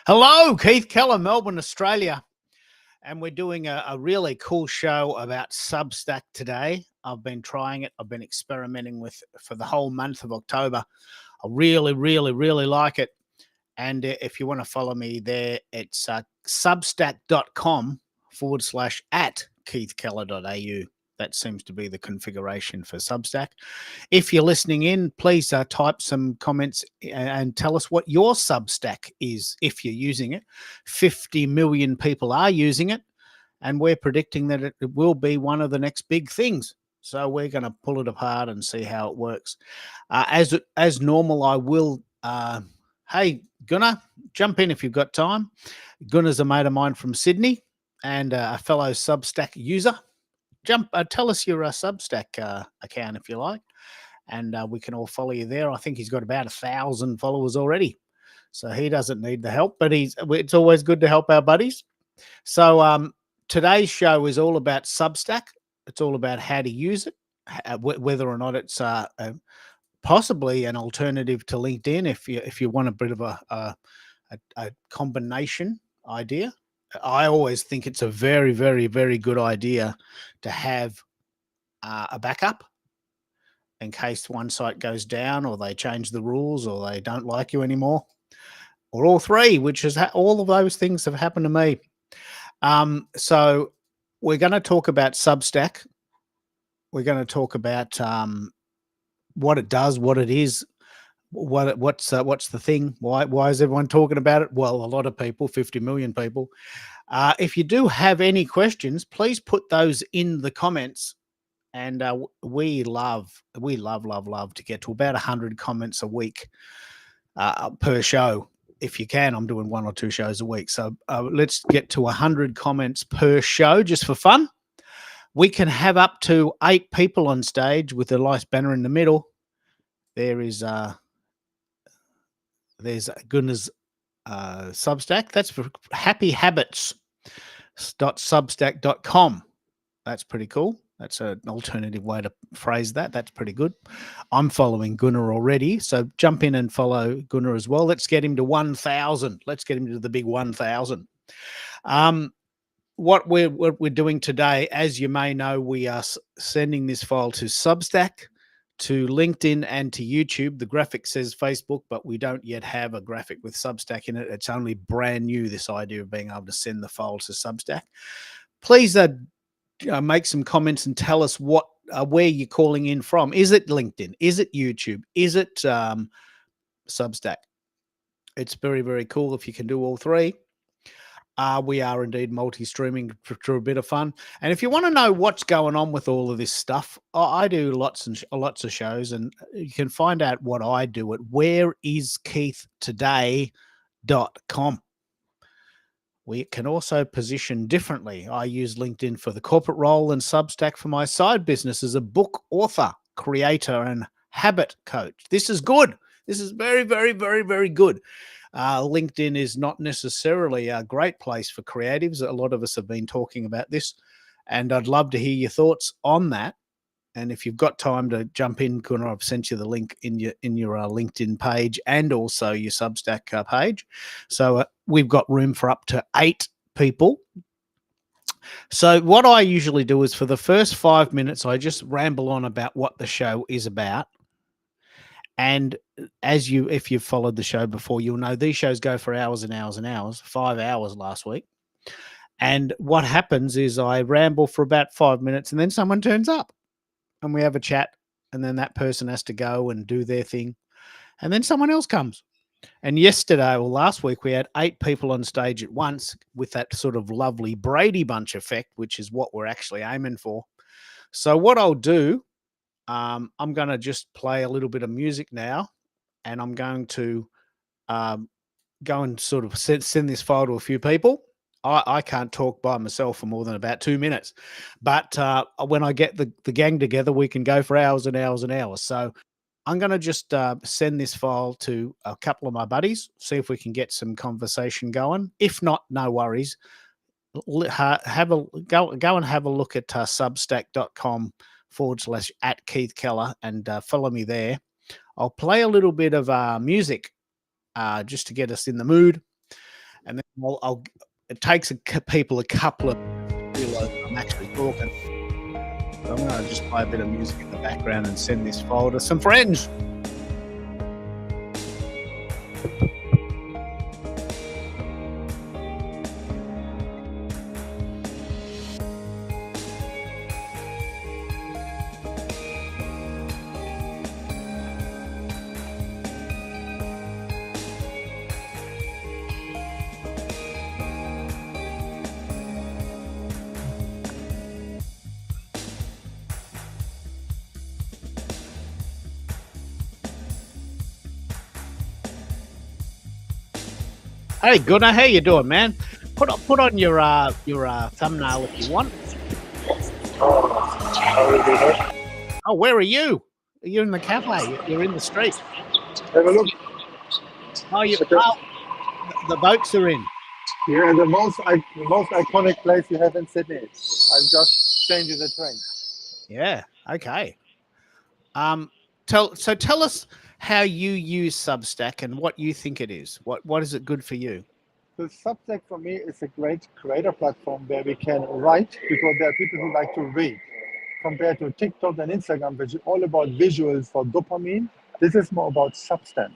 Hello, Keith Keller, Melbourne, Australia. And we're doing a really cool show about Substack today. I've been trying it. I've been experimenting with for the whole month of October. I really like it. And if you want to follow me there, it's substack.com /at keithkeller.au. That seems to be the configuration for Substack. If you're listening in, please type some comments and tell us what your Substack is if you're using it. 50 million people are using it, and we're predicting that it will be one of the next big things. So we're going to pull it apart and see how it works. As normal, I will. Hey, Gunnar, jump in if you've got time. Gunnar's a mate of mine from Sydney and a fellow Substack user. Tell us your Substack account if you like, and we can all follow you there. I think he's got about 1,000 followers already, so he doesn't need the help. But it's always good to help our buddies. So today's show is all about Substack. It's all about how to use it, whether or not it's possibly an alternative to LinkedIn if you want a bit of a combination idea. I always think it's a very good idea to have a backup in case one site goes down or they change the rules or they don't like you anymore, or all three, which is all of those things have happened to me. So we're going to talk about Substack. We're going to talk about what it does, what it is, what's the thing, why is everyone talking about it? Well, a lot of people, 50 million people. If you do have any questions, please put those in the comments, and we love to get to about 100 comments a week per show. If you can, I'm doing 1 or 2 shows a week, so let's get to 100 comments per show just for fun. We can have up to 8 people on stage with a nice banner in the middle. There's Gunnar's Substack. That's for happyhabits.substack.com. That's pretty cool. That's an alternative way to phrase that. That's pretty good. I'm following Gunnar already, so jump in and follow Gunnar as well. Let's get him to 1,000. Let's get him to the big 1,000. What we're doing today, as you may know, we are sending this file to Substack, to LinkedIn, and to YouTube. The graphic says Facebook, but we don't yet have a graphic with Substack in it. It's only brand new, this idea of being able to send the file to Substack. Please make some comments and tell us where you're calling in from. Is it LinkedIn? Is it YouTube? Is it Substack? It's very cool if you can do all three. We are indeed multi-streaming for a bit of fun. And if you want to know what's going on with all of this stuff, I do lots of shows, and you can find out what I do at whereiskeithtoday.com. We can also position differently. I use LinkedIn for the corporate role and Substack for my side business as a book author, creator, and habit coach. This is good. This is very good. LinkedIn is not necessarily a great place for creatives. A lot of us have been talking about this, and I'd love to hear your thoughts on that. And if you've got time to jump in, Gunnar, I've sent you the link in your LinkedIn page and also your Substack page. So we've got room for up to 8 people. So what I usually do is for the first 5 minutes, I just ramble on about what the show is about. And if you've followed the show before, you'll know these shows go for hours and hours and hours, 5 hours last week. And what happens is I ramble for about 5 minutes and then someone turns up and we have a chat, and then that person has to go and do their thing. And then someone else comes. And last week, we had 8 people on stage at once with that sort of lovely Brady Bunch effect, which is what we're actually aiming for. So what I'll do, I'm going to just play a little bit of music now, and I'm going to go and sort of send this file to a few people. I can't talk by myself for more than about 2 minutes, but when I get the gang together, we can go for hours and hours and hours. So I'm going to just send this file to a couple of my buddies, see if we can get some conversation going. If not, no worries. Go and have a look at substack.com /at Keith Keller and follow me there. I'll play a little bit of music just to get us in the mood. and then it takes people a couple of realize I'm actually talking. So I'm going to just play a bit of music in the background and send this file to some friends. Hey Gunnar, how you doing, man? Put on your thumbnail if you want. Oh, where are you? You're in the cafe. You're in the street. Have a look. Oh, the boats are in. Yeah, the most iconic place you have in Sydney. I'm just changing the train. Yeah. Okay. Tell us how you use Substack and what you think it is. What is it good for you? So Substack for me is a great creator platform where we can write because there are people who like to read. Compared to TikTok and Instagram, which is all about visuals for dopamine, this is more about substance.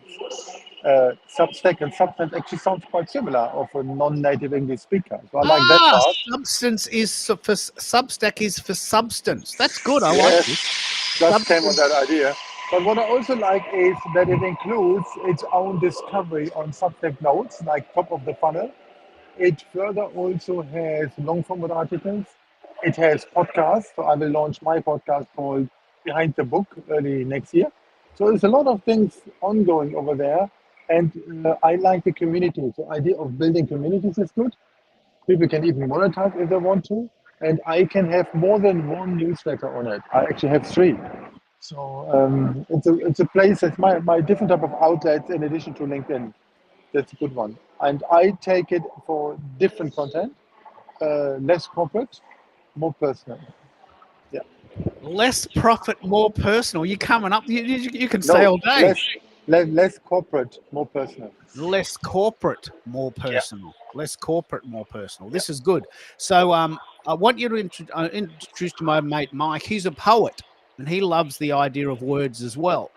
Substack and Substance actually sounds quite similar of a non-native English speaker. So I like that part. Substack is for substance. That's good. I like this. Just came on that idea. But what I also like is that it includes its own discovery on Substack notes, like top of the funnel. It further also has long format articles. It has podcasts. So I will launch my podcast called Behind the Book early next year. So there's a lot of things ongoing over there. And I like the community. The idea of building communities is good. People can even monetize if they want to. And I can have more than one newsletter on it. I actually have 3. So it's a place that's my different type of outlets in addition to LinkedIn. That's a good one. And I take it for different content, less corporate, more personal. Yeah. Less profit, more personal. You're coming up. You can say all day. Less corporate, more personal. Less corporate, more personal. Yeah. Less corporate, more personal. This is good. So I want you to introduce to my mate Mike. He's a poet, and he loves the idea of words as well.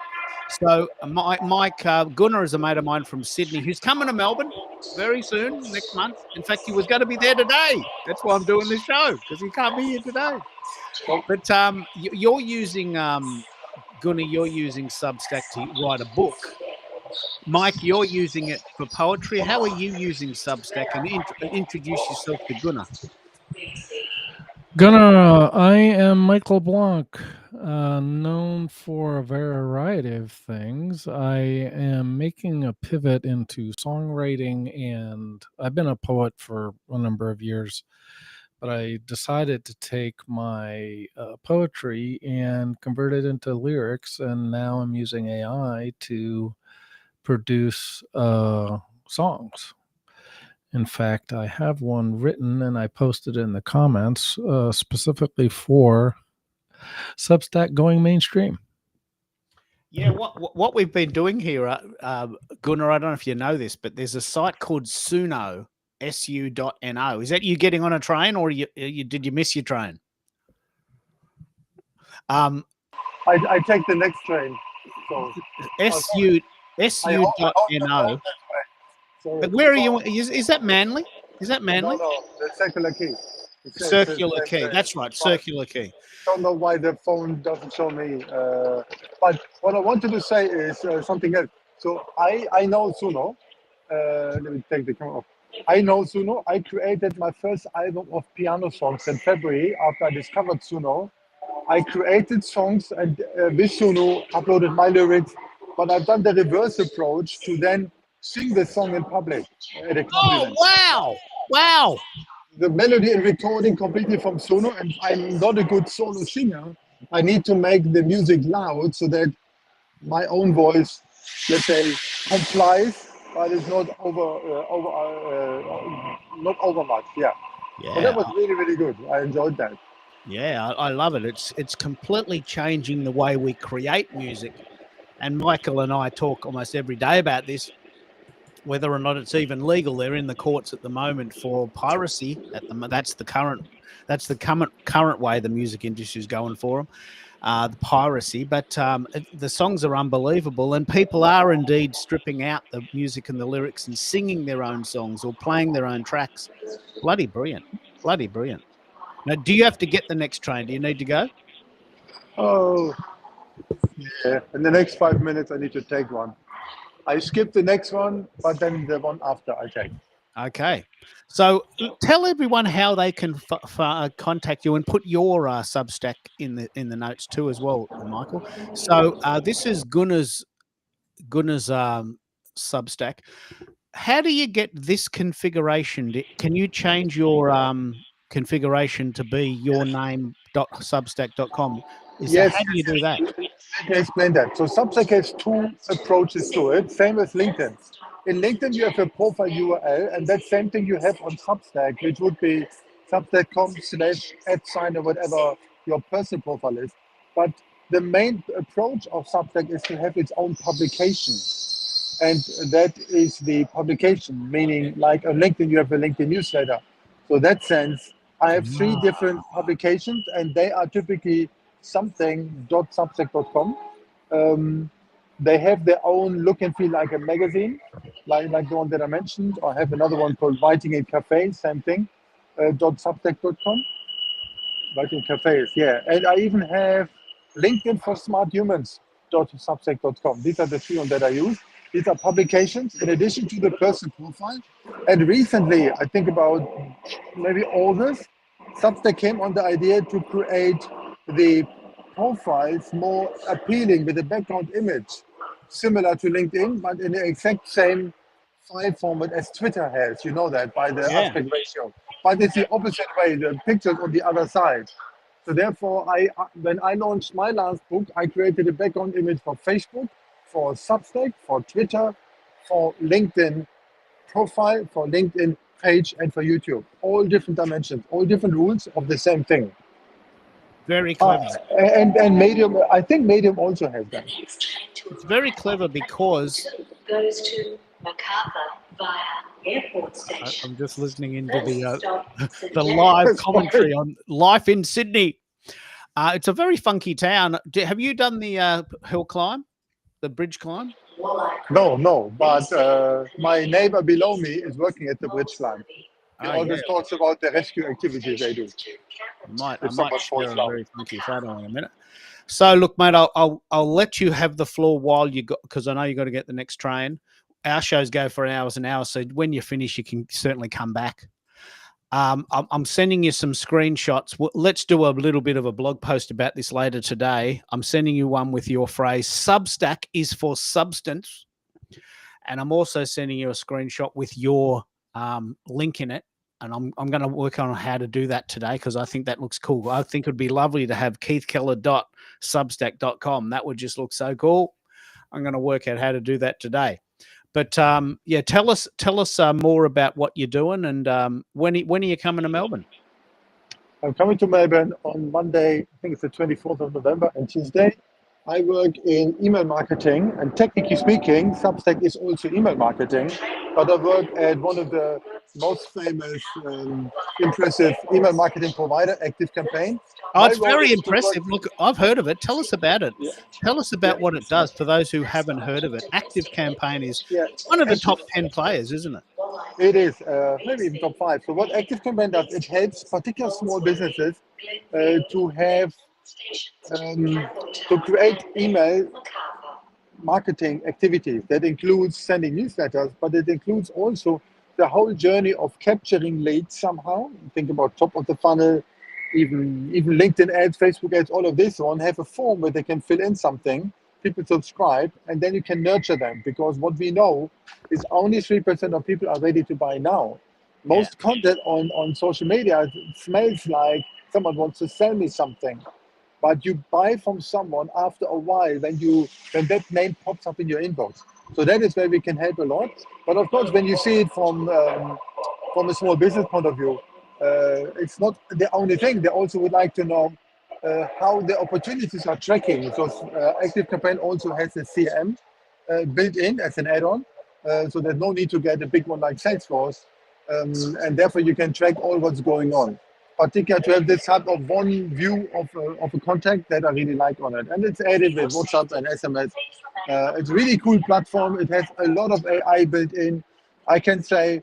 So Mike Gunnar is a mate of mine from Sydney who's coming to Melbourne very soon, next month. In fact, he was going to be there today. That's why I'm doing this show, because he can't be here today. But you're using, Gunnar, you're using Substack to write a book. Mike, you're using it for poetry. How are you using Substack? And introduce yourself to Gunnar. Gunnar, I am Michael Blanc, known for a variety of things. I am making a pivot into songwriting, and I've been a poet for a number of years, but I decided to take my poetry and convert it into lyrics, and now I'm using AI to produce songs. In fact, I have one written and I posted in the comments specifically for Substack going mainstream. Yeah, what we've been doing here, Gunnar, I don't know if you know this, but there's a site called Suno, su.no. Is that you getting on a train, or did you miss your train? I take the next train. So su.no. But where are you? Is that Manly? Is that Manly? No, the Circular Quay. Circular Quay. That's right, Circular Quay. Don't know why the phone doesn't show me. But what I wanted to say is something else. So I know Suno. Let me take the camera off. I know Suno. I created my first album of piano songs in February after I discovered Suno. I created songs and with Suno uploaded my lyrics, but I've done the reverse approach to then sing the song in public at a club event. Wow! The melody and recording completely from Suno, and I'm not a good solo singer. I need to make the music loud so that my own voice, let's say, complies, but it's not not over much. Yeah. So that was really, really good. I enjoyed that. Yeah, I love it. It's completely changing the way we create music. And Michael and I talk almost every day about this. whether or not it's even legal. They're in the courts at the moment for piracy. That's the current way the music industry is going for them. The piracy, but the songs are unbelievable, and people are indeed stripping out the music and the lyrics and singing their own songs or playing their own tracks. Bloody brilliant. Bloody brilliant. Now, do you have to get the next train? Do you need to go? Oh, yeah. In the next 5 minutes, I need to take one. I skip the next one, but then the one after I take. Okay. So tell everyone how they can contact you, and put your Substack in the notes too as well, Michael. So this is Gunnar's Substack. How do you get this configuration? Can you change your configuration to be yourname.substack.com? Yes, How do you do that? let me explain that. So Substack has two approaches to it, same as LinkedIn. In LinkedIn, you have a profile URL, and that same thing you have on Substack, which would be substack.com/@sign or whatever your personal profile is. But the main approach of Substack is to have its own publication. And that is the publication, meaning like on LinkedIn, you have a LinkedIn newsletter. So in that sense, I have three different publications, and they are typically something.substack.com. They have their own look and feel like a magazine, like the one that I mentioned, or have another one called Writing in Cafe, same thing, .substack.com. Writing cafes, yeah. And I even have LinkedIn for Smart Humans.substack.com. These are the three that I use. These are publications in addition to the personal profile. And recently, I think about maybe August, Substack came on the idea to create the profiles more appealing with a background image, similar to LinkedIn, but in the exact same file format as Twitter has. You know that by the Yeah. aspect ratio. But it's the opposite way, the pictures on the other side. So therefore, when I launched my last book, I created a background image for Facebook, for Substack, for Twitter, for LinkedIn profile, for LinkedIn page, and for YouTube. All different dimensions, all different rules of the same thing. Very clever. And Medium, I think Medium also has that. It's very clever because goes to MacArthur via airport station. I'm just listening into the the live commentary on life in Sydney. It's a very funky town. Have you done the hill climb, the bridge climb? No, but my neighbor below me is working at the bridge climb. He always talks about the rescue activities they do. I might share a very funky photo in a minute. So look, mate, I'll let you have the floor while you got, because I know you got to get the next train. Our shows go for hours and hours, so when you finish, you can certainly come back. I'm sending you some screenshots. Let's do a little bit of a blog post about this later today. I'm sending you one with your phrase, Substack is for substance. And I'm also sending you a screenshot with your link in it. And I'm going to work on how to do that today, because I think that looks cool. I think it would be lovely to have keithkeller.substack.com. That would just look so cool. I'm going to work out how to do that today. But yeah, tell us more about what you're doing, and when are you coming to Melbourne? I'm coming to Melbourne on Monday. I think it's the 24th of November, and Tuesday. I work in email marketing, and technically speaking, Substack is also email marketing. But I work at one of the most famous, impressive email marketing provider, ActiveCampaign. Oh, it's very impressive. Look, I've heard of it. Tell us about it. Yeah. Tell us about what it does for those who haven't heard of it. ActiveCampaign is one of the top 10 players, isn't it? It is, maybe even top 5. So what ActiveCampaign does, it helps particular small businesses to have, to create email marketing activities. That includes sending newsletters, but it includes also the whole journey of capturing leads somehow. Think about top of the funnel, even LinkedIn ads, Facebook ads, all of this one have a form where they can fill in something, people subscribe, and then you can nurture them, because what we know is only 3% of people are ready to buy now. Most content on social media smells like someone wants to sell me something, but you buy from someone after a while when that name pops up in your inbox. So that is where we can help a lot. But of course, when you see it from a small business point of view, it's not the only thing. They also would like to know how the opportunities are tracking. So ActiveCampaign also has a CRM built in as an add-on. So there's no need to get a big one like Salesforce, and therefore you can track all what's going on. Particularly to have this type of one view of a contact that I really like on it, and it's added with WhatsApp and SMS. It's a really cool platform. It has a lot of AI built in. I can say,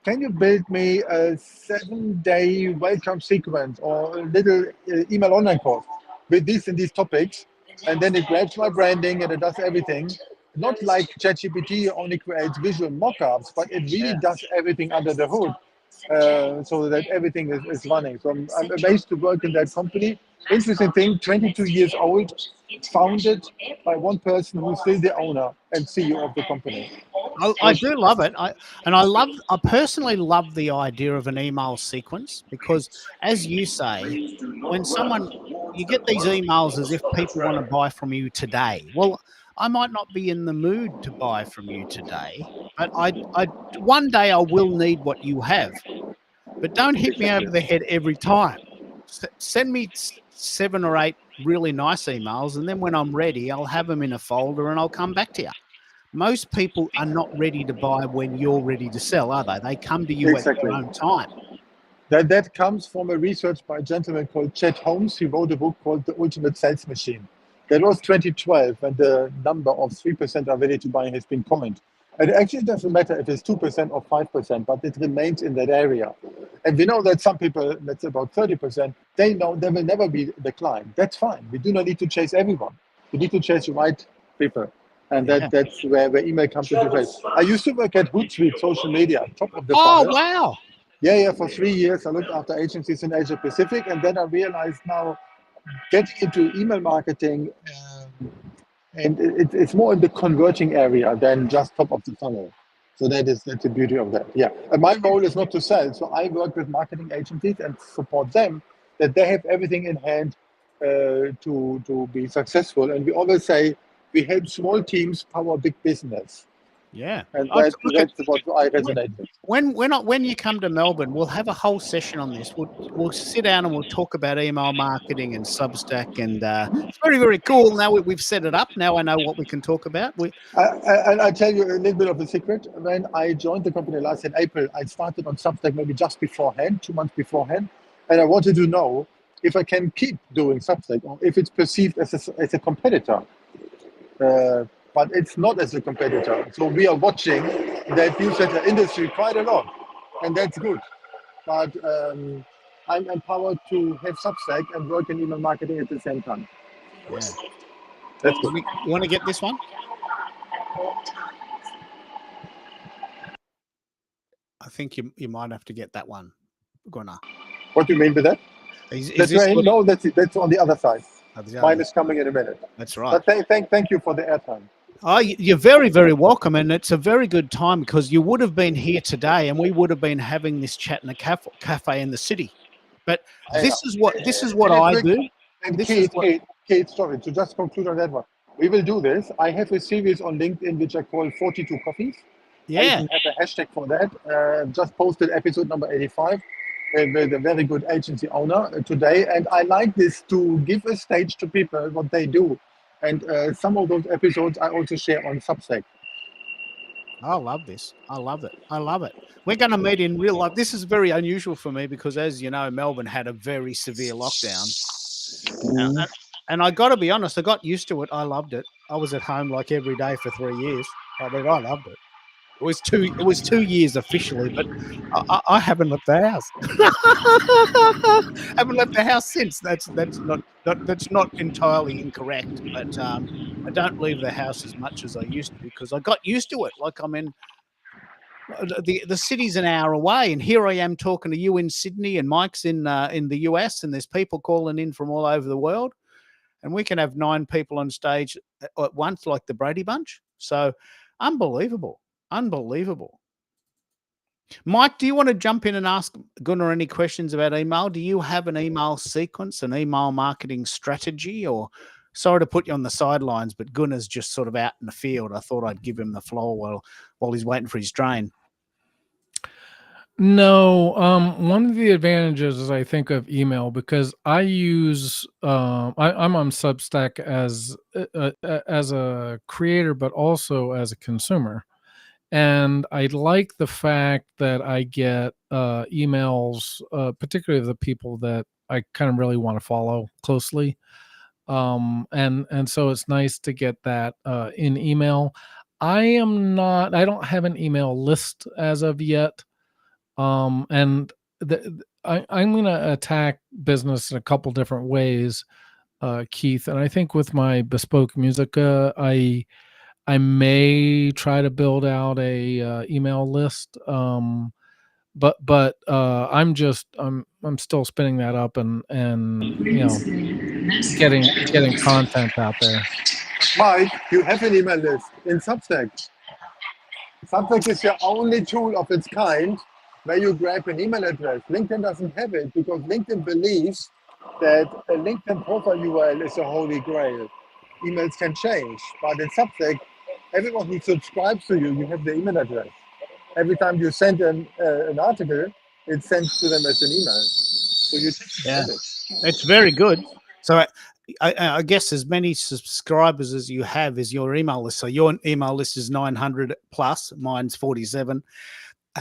can you build me a 7-day welcome sequence or a little email online course with this and these topics? And then it grabs my branding and it does everything. Not like ChatGPT only creates visual mock-ups, but it really Yeah. does everything under the hood, so that everything is running. So I'm amazed to work in that company. Interesting thing, 22 years old, founded by one person who's still the owner and CEO of the company. I do love it. I personally love the idea of an email sequence because, as you say, when you get these emails as if people want to buy from you today. Well, I might not be in the mood to buy from you today, but one day I will need what you have. But don't hit me over the head every time. Send me 7 or 8 really nice emails, and then when I'm ready, I'll have them in a folder and I'll come back to you. Most people are not ready to buy when you're ready to sell, are they? They come to you at Exactly. their own time. That comes from a research by a gentleman called Chet Holmes. He wrote a book called The Ultimate Sales Machine. That was 2012, and the number of 3% are ready to buy has been common. And it actually doesn't matter if it's 2% or 5%, but it remains in that area. And we know that some people, that's about 30%, they know they will never be the client. That's fine. We do not need to chase everyone. We need to chase the right people. And Yeah. that's where email comes into place. I used to work at Hootsuite social media, top of the Oh, funnel. wow. Yeah, for 3 years, I looked after agencies in Asia Pacific, and then I realized now getting into email marketing, and it's more in the converting area than just top of the funnel. So that's the beauty of that. Yeah, and my role is not to sell, so I work with marketing agencies and support them that they have everything in hand to be successful. And we always say we help small teams power big business, Yeah. and Look, that's what I resonate with. when you come to Melbourne, we'll have a whole session on this. We'll sit down and we'll talk about email marketing and Substack, and it's very, very cool. Now we've set it up. Now I know what we can talk about. I'll tell you a little bit of the secret. When I joined the company last in April, I started on Substack maybe just beforehand, 2 months beforehand, and I wanted to know if I can keep doing Substack or if it's perceived as a competitor. But it's not as a competitor. So we are watching that newsletter industry quite a lot, and that's good. But I'm empowered to have Substack and work in email marketing at the same time. Yeah. That's good. You want to get this one? I think you might have to get that one, Gunnar. What do you mean by that? Is That's this right. No, that's on the other side. Mine is coming in a minute. That's right. But thank you for the airtime. Oh, you're very, very welcome, and it's a very good time because you would have been here today, and we would have been having this chat in a cafe in the city. But this is what I do. And This is Kate, sorry, to just conclude on that one. We will do this. I have a series on LinkedIn which I call 42 Coffees. I Yeah. even have a hashtag for that. Just posted episode number 85 with a very good agency owner today. And I like this to give a stage to people what they do. And some of those episodes I also share on Substack. I love this. I love it. I love it. We're going to meet in real life. This is very unusual for me because, as you know, Melbourne had a very severe lockdown. And I got to be honest, I got used to it. I loved it. I was at home like every day for 3 years. I mean, I loved it. It was 2 years officially, but I haven't left the house. Haven't left the house since. That's not entirely incorrect, but I don't leave the house as much as I used to because I got used to it. Like I'm in the city's an hour away, and here I am talking to you in Sydney, and Mike's in the US, and there's people calling in from all over the world, and we can have 9 people on stage at once, like the Brady Bunch. So unbelievable. Mike, do you want to jump in and ask Gunnar any questions about email? Do you have an email sequence, an email marketing strategy, or sorry to put you on the sidelines, but Gunnar's just sort of out in the field. I thought I'd give him the floor while he's waiting for his train. No, one of the advantages I think of email, because I use I'm on Substack as a creator, but also as a consumer. And I like the fact that I get emails, particularly of the people that I kind of really want to follow closely. And so it's nice to get that in email. I don't have an email list as of yet. And I'm going to attack business in a couple different ways, Keith. And I think with my bespoke musica, I may try to build out a email list. But I'm still spinning that up and getting content out there. Mike, you have an email list in Substack. Substack is the only tool of its kind where you grab an email address. LinkedIn doesn't have it because LinkedIn believes that a LinkedIn profile URL is a holy grail. Emails can change, but in Substack, everyone who subscribes to you, you have the email address. Every time you send an article, it's sent to them as an email. So you just Yeah. have it. It's very good. So I guess as many subscribers as you have is your email list. So your email list is 900 plus. Mine's 47.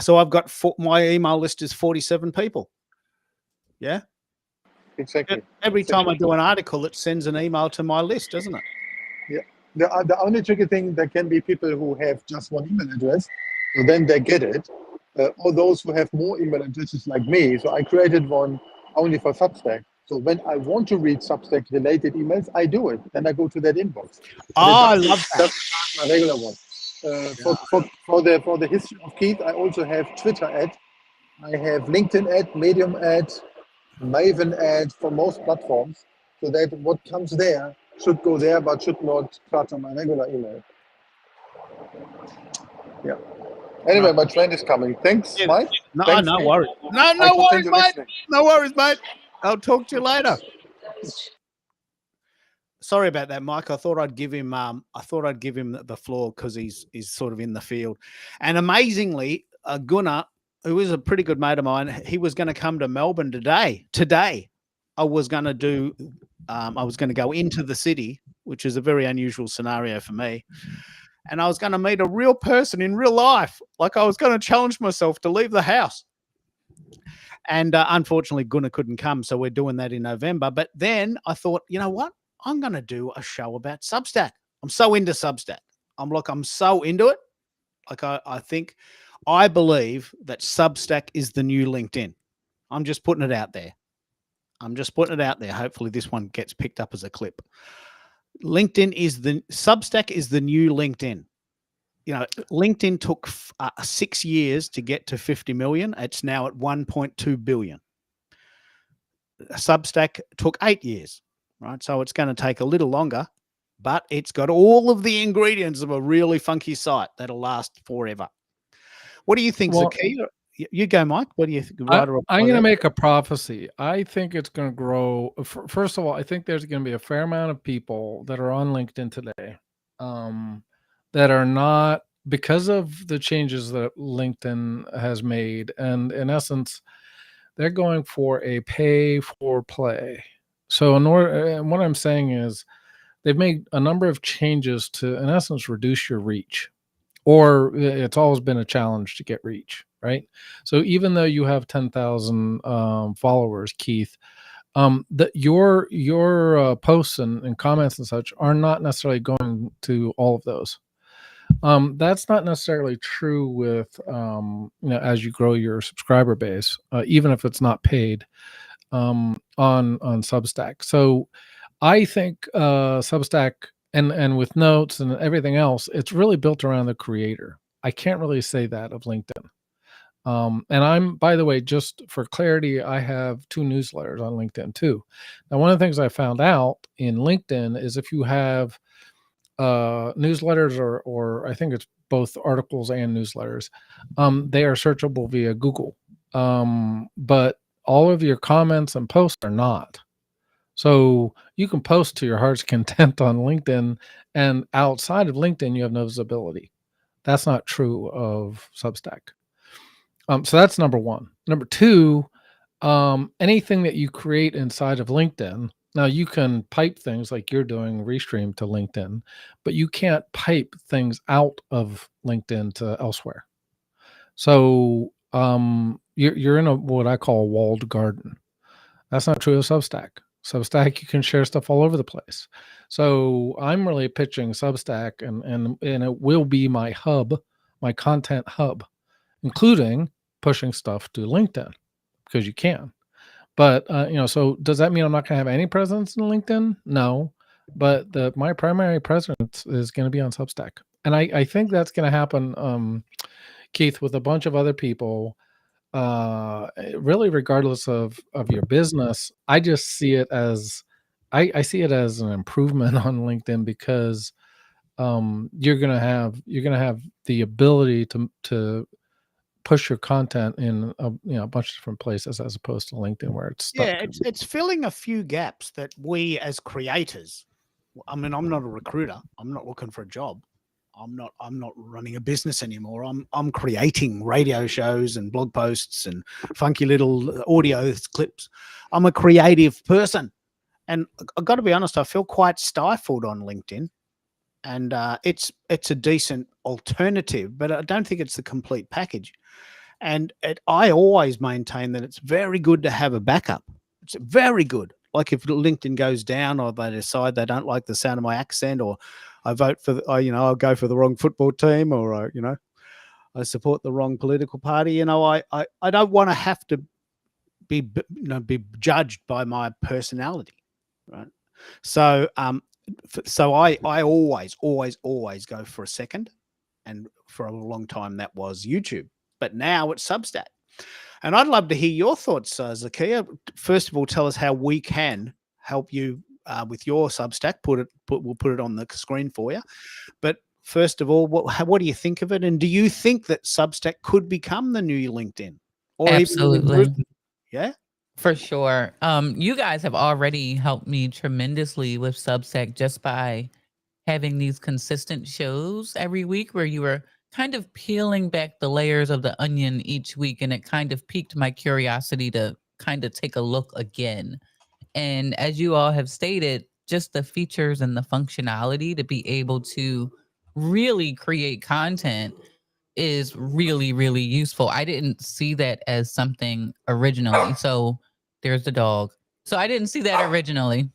So I've got my email list is 47 people. Yeah. Exactly. Every time I do an article, it sends an email to my list, doesn't it? Yeah. The only tricky thing, there can be people who have just one email address, so then they get it. Or those who have more email addresses like me. So I created one only for Substack. So when I want to read Substack related emails, I do it. Then I go to that inbox. Oh, I love that. That's my regular one. For the history of Keith, I also have Twitter ad. I have LinkedIn ad, Medium ad, Maven ad for most platforms. So that what comes there should go there, but should not clutter my regular email. Yeah. Anyway, Right. my train is coming. Thanks, Yeah. Mike. No, Thanks, no Keith. worries. No I worries, continue mate. listening. No worries, mate. I'll talk to you later. Sorry about that, Mike. I thought I'd give him the floor because he's sort of in the field. And amazingly, Gunnar, who is a pretty good mate of mine, he was going to come to Melbourne today. I was going to go into the city, which is a very unusual scenario for me. And I was going to meet a real person in real life. Like I was going to challenge myself to leave the house. And unfortunately, Gunnar couldn't come. So we're doing that in November. But then I thought, you know what? I'm going to do a show about Substack. I'm so into Substack. I'm so into it. Like I believe that Substack is the new LinkedIn. I'm just putting it out there. Hopefully this one gets picked up as a clip. Substack is the new LinkedIn. You know, LinkedIn took 6 years to get to 50 million. It's now at 1.2 billion. Substack took 8 years, right? So it's going to take a little longer, but it's got all of the ingredients of a really funky site that'll last forever. What do you think, Zaki? You go, Mike. What do you think? I'm going to make a prophecy. I think it's going to grow. First of all, I think there's going to be a fair amount of people that are on LinkedIn today that are not, because of the changes that LinkedIn has made. And in essence, they're going for a pay for play. So what I'm saying is they've made a number of changes to, in essence, reduce your reach. Or it's always been a challenge to get reach, right? So even though you have 10,000 followers, Keith, that your posts and comments and such are not necessarily going to all of those. That's not necessarily true with as you grow your subscriber base, even if it's not paid on Substack. So I think Substack and with notes and everything else, it's really built around the creator. I can't really say that of LinkedIn. And I'm, by the way, just for clarity, I have 2 newsletters on LinkedIn too. Now, one of the things I found out in LinkedIn is if you have newsletters or I think it's both articles and newsletters, they are searchable via Google. But all of your comments and posts are not. So you can post to your heart's content on LinkedIn, and outside of LinkedIn, you have no visibility. That's not true of Substack. So that's number one. Number two, anything that you create inside of LinkedIn Now you can pipe things like you're doing Restream to LinkedIn, but you can't pipe things out of LinkedIn to elsewhere. So you're in what I call a walled garden. That's not true of Substack. Substack, you can share stuff all over the place. So I'm really pitching Substack, and it will be my hub, my content hub, including pushing stuff to LinkedIn because you can. But so does that mean I'm not going to have any presence in LinkedIn? No, but my primary presence is going to be on Substack, and I think that's going to happen, Keith, with a bunch of other people. Really, regardless of your business, I just see it as I see it as an improvement on LinkedIn because you're gonna have the ability to push your content in a bunch of different places as opposed to LinkedIn where it's stuck. Yeah, it's filling a few gaps that we as creators. I mean, I'm not a recruiter. I'm not looking for a job. I'm not running a business anymore. I'm creating radio shows and blog posts and funky little audio clips. I'm a creative person, and I've got to be honest. I feel quite stifled on LinkedIn, and it's a decent alternative, but I don't think it's the complete package. And I always maintain that it's very good to have a backup. It's very good. Like if LinkedIn goes down, or they decide they don't like the sound of my accent, or I vote for, I'll go for the wrong football team, or I support the wrong political party. I don't want to have to be judged by my personality, right? So I always go for a second, and for a long time that was YouTube, but now it's Substack. And I'd love to hear your thoughts, Zakia. First of all, tell us how we can help you with your Substack. We'll put it on the screen for you. But first of all, what do you think of it? And do you think that Substack could become the new LinkedIn, or Absolutely. even yeah? For sure. You guys have already helped me tremendously with Substack just by having these consistent shows every week where you were kind of peeling back the layers of the onion each week. And it kind of piqued my curiosity to kind of take a look again. And as you all have stated, just the features and the functionality to be able to really create content is really, really useful. I didn't see that as something originally. So there's the dog. So I didn't see that originally.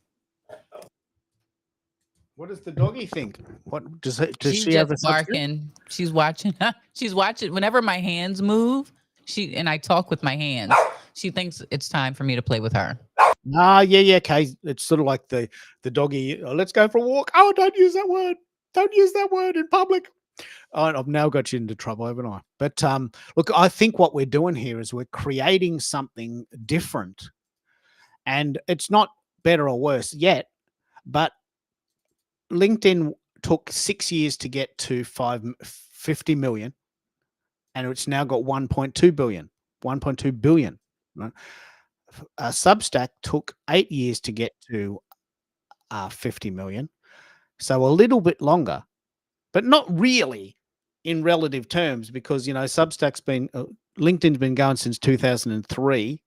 What does the doggy think? What does She's she have a just barking. She's watching. She's watching. Whenever my hands move, and I talk with my hands. She thinks it's time for me to play with her. Yeah, okay. It's sort of like the doggy. Oh, let's go for a walk. Oh, don't use that word. Don't use that word in public. Oh, I've now got you into trouble, haven't I? But look, I think what we're doing here is we're creating something different, and it's not better or worse yet. But LinkedIn took 6 years to get to 50 million, and it's now got 1.2 billion. 1.2 billion. Right? Substack took 8 years to get to 50 million, so a little bit longer, but not really in relative terms, because Substack's been LinkedIn's been going since 2003,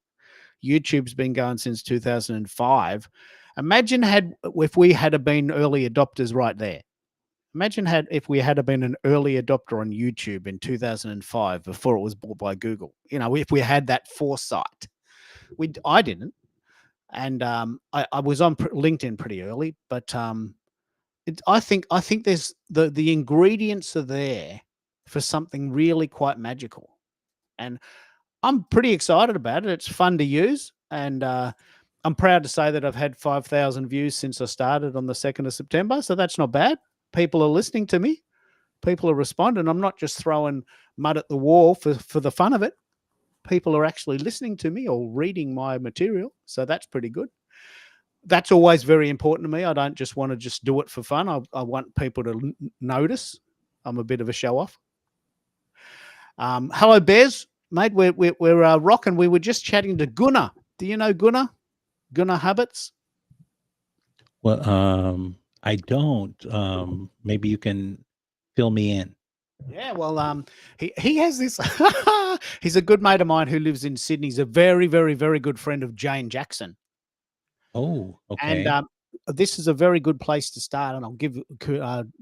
YouTube's been going since 2005. Imagine if we had been early adopters right there. Imagine if we had been an early adopter on YouTube in 2005 before it was bought by Google. If we had that foresight. I didn't, and I was on LinkedIn pretty early, but I think there's the ingredients are there for something really quite magical, and I'm pretty excited about it. It's fun to use, and I'm proud to say that I've had 5,000 views since I started on the 2nd of September, so that's not bad. People are listening to me. People are responding. I'm not just throwing mud at the wall for the fun of it. People are actually listening to me or reading my material, so that's pretty good. That's always very important to me. I don't just want to just do it for fun. I want people to notice. I'm a bit of a show off. Hello, Bez, mate. We're rocking. We were just chatting to Gunnar. Do you know Gunnar? Gunnar Habits? Well, I don't. Maybe you can fill me in. Yeah, well, he has this. He's a good mate of mine who lives in Sydney. He's a very, very, very good friend of Jane Jackson. Oh, And okay. this is a very good place to start. And I'll give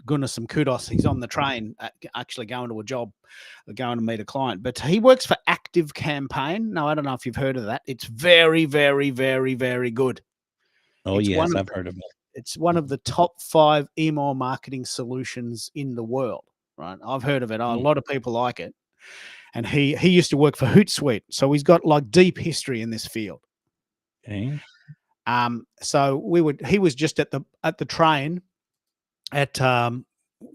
Gunnar some kudos. He's on the train, actually going to a job, going to meet a client. But he works for Active Campaign. Now, I don't know if you've heard of that. It's very, very, very, very good. Oh, It's one yes, of I've heard of it. it's one of Mhm. the top 5 email marketing solutions in the world. Right? I've heard of it. A Mm, lot of people like it. And he used to work for Hootsuite, so he's got like deep history in this field. okay. So he was just at the train at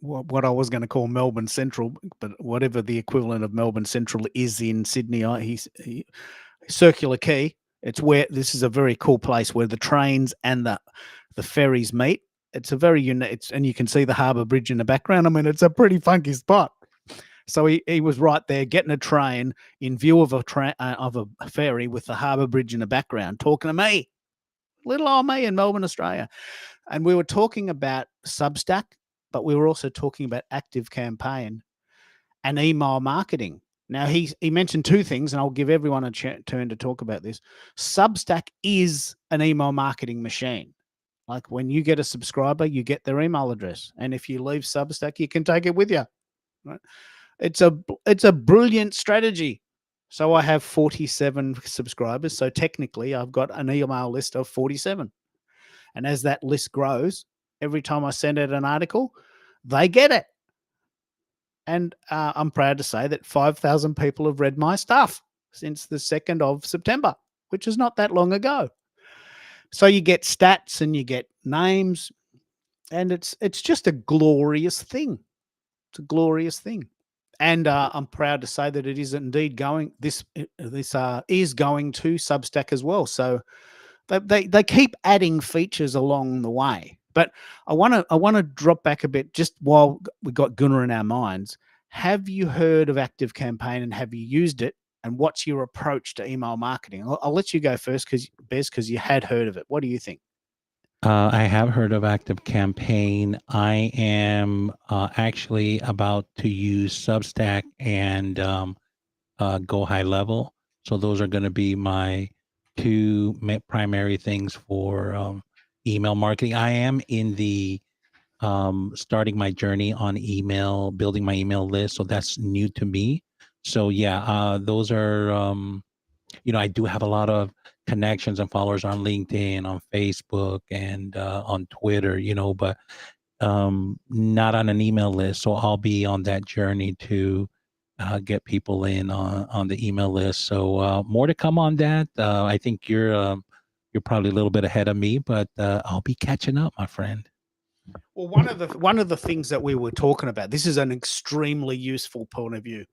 what I was going to call Melbourne Central, but whatever the equivalent of Melbourne Central is in Sydney. Circular Quay. It's where this is a very cool place where the trains and the ferries meet. It's a very unique, and you can see the Harbour Bridge in the background. I mean, it's a pretty funky spot. So he was right there getting a train in view of a ferry with the Harbour Bridge in the background, talking to me, little old me in Melbourne, Australia. And we were talking about Substack, but we were also talking about Active Campaign and email marketing. Now he mentioned 2 things, and I'll give everyone a turn to talk about this. Substack is an email marketing machine. Like when you get a subscriber, you get their email address, and if you leave Substack, you can take it with you. Right? It's a brilliant strategy. So I have 47 subscribers. So technically, I've got an email list of 47. And as that list grows, every time I send out an article, they get it. And I'm proud to say that 5,000 people have read my stuff since the 2nd of September, which is not that long ago. So you get stats and you get names, and it's just a glorious thing. It's a glorious thing. And I'm proud to say that it is indeed going. This is going to Substack as well. So they keep adding features along the way. But I want to drop back a bit just while we got Gunnar in our minds. Have you heard of Active Campaign and have you used it? And what's your approach to email marketing? I'll let you go first, because you had heard of it. What do you think? I have heard of Active Campaign. I am actually about to use Substack and Go High Level. So those are going to be my 2 primary things for email marketing. I am in the starting my journey on email, building my email list. So that's new to me. So yeah, those are, I do have a lot of connections and followers on LinkedIn, on Facebook, and on Twitter, but not on an email list. So I'll be on that journey to get people in on the email list. So more to come on that. I think you're probably a little bit ahead of me, but I'll be catching up, my friend. Well, one of the things that we were talking about, this is an extremely useful point of view.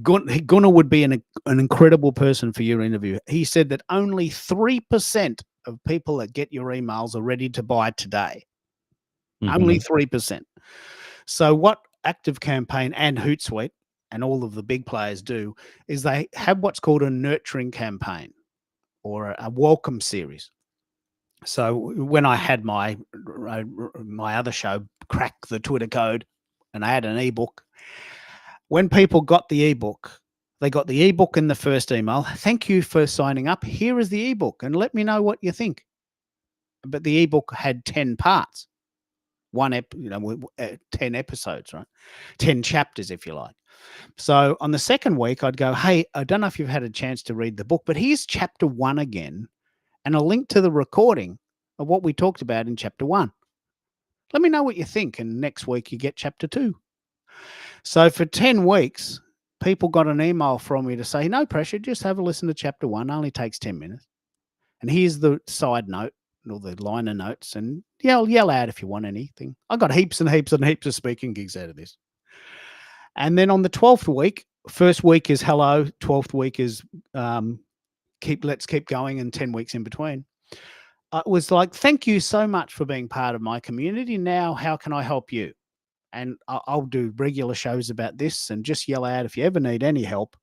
Gunnar would be an incredible person for your interview. He said that only 3% of people that get your emails are ready to buy today. Only Mhm. 3%. So what Active Campaign and Hootsuite and all of the big players do is they have what's called a nurturing campaign or a welcome series. So when I had my other show, Crack the Twitter Code, and I had an ebook, when people got the ebook, they got the ebook in the first email. Thank you for signing up. Here is the ebook, and let me know what you think. But the ebook had 10 parts, 10 episodes, right? 10 chapters, if you like. So on the second week, I'd go, hey, I don't know if you've had a chance to read the book, but here's chapter 1 again, and a link to the recording of what we talked about in chapter 1. Let me know what you think, and next week you get chapter 2. So for 10 weeks, people got an email from me to say, no pressure, just have a listen to chapter 1. It only takes 10 minutes. And here's the side note or the liner notes, and yell out if you want anything. I got heaps and heaps and heaps of speaking gigs out of this. And then on the 12th week, first week is hello, 12th week is let's keep going, and 10 weeks in between. It was like, thank you so much for being part of my community. Now, how can I help you? And I'll do regular shows about this, and just yell out if you ever need any help,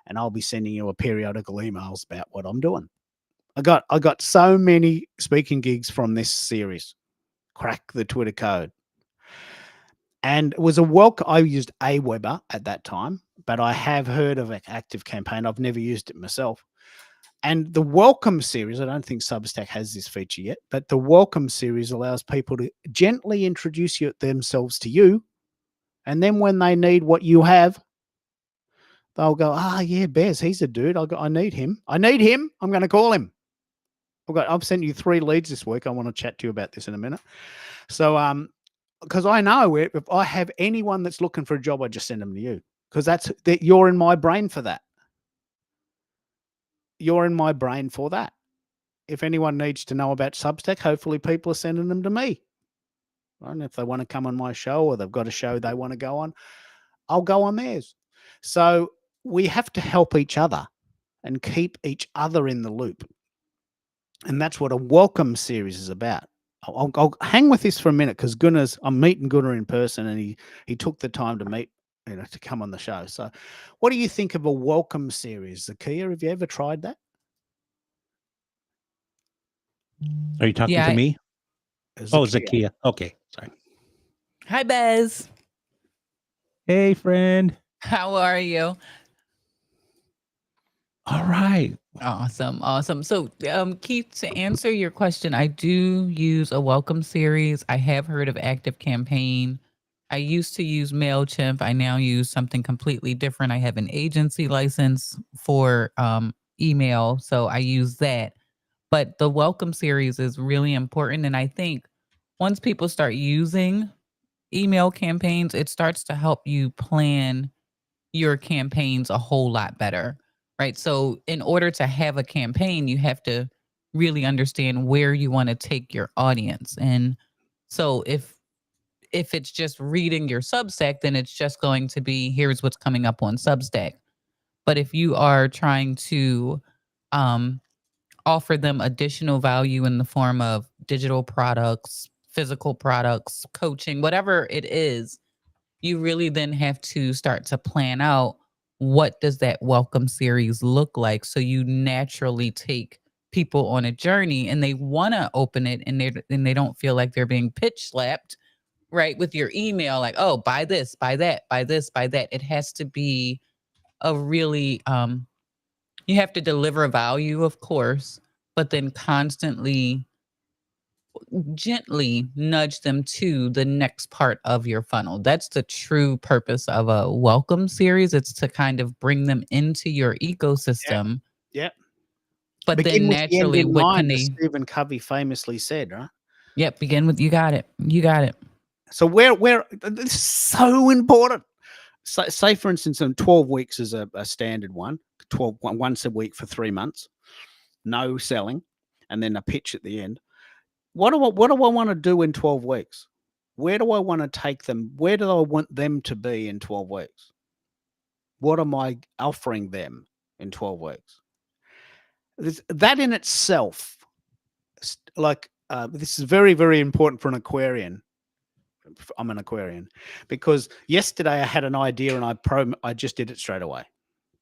and I'll be sending you a periodical emails about what I'm doing. I got so many speaking gigs from this series, Crack the Twitter Code. And it was I used Aweber at that time, but I have heard of Active Campaign. I've never used it myself. And the welcome series, I don't think Substack has this feature yet, but the welcome series allows people to gently introduce themselves to you. And then when they need what you have, they'll go, yeah, Bez, he's a dude. I need him. I'm going to call him. I've sent you 3 leads this week. I want to chat to you about this in a minute. So, because I know if I have anyone that's looking for a job, I just send them to you, because you're in my brain for that. You're in my brain for that. If anyone needs to know about Substack, hopefully people are sending them to me. Right? And if they want to come on my show, or they've got a show they want to go on, I'll go on theirs. So we have to help each other and keep each other in the loop. And that's what a welcome series is about. I'll hang with this for a minute, because I'm meeting Gunnar in person, and he took the time to meet, to come on the show. So what do you think of a welcome series? Zakia, have you ever tried that? Are you talking Yeah, to me? Zakia. Oh, Zakia. Okay, sorry. Hi, Bez. Hey, friend. How are you? All right. Awesome. So, Keith, to answer your question, I do use a welcome series. I have heard of Active Campaign. I used to use MailChimp. I now use something completely different. I have an agency license for email, so I use that. But the welcome series is really important. And I think once people start using email campaigns, it starts to help you plan your campaigns a whole lot better, right? So in order to have a campaign, you have to really understand where you want to take your audience. And so if it's just reading your Substack, then it's just going to be, here's what's coming up on Substack. But if you are trying to offer them additional value in the form of digital products, physical products, coaching, whatever it is, you really then have to start to plan out, what does that welcome series look like, so you naturally take people on a journey and they want to open it, and they don't feel like they're being pitch slapped, right, with your email, like, oh, buy this, buy that, buy this, buy that. It has to be a really you have to deliver value, of course, but then constantly gently nudge them to the next part of your funnel. That's the true purpose of a welcome series. It's to kind of bring them into your ecosystem. Yeah. But Begin then with the end naturally, in what can mind, as they? Stephen Covey famously said, right? Yep, begin with, you got it. You got it. So where this is so important. So, say for instance, in 12 weeks is a standard one, 12 once a week for 3 months, no selling, and then a pitch at the end. What do I want to do in 12 weeks? Where do I want to take them? Where do I want them to be in 12 weeks? What am I offering them in 12 weeks? That in itself, this is very, very important for an Aquarian. I'm an Aquarian, because yesterday I had an idea and I just did it straight away.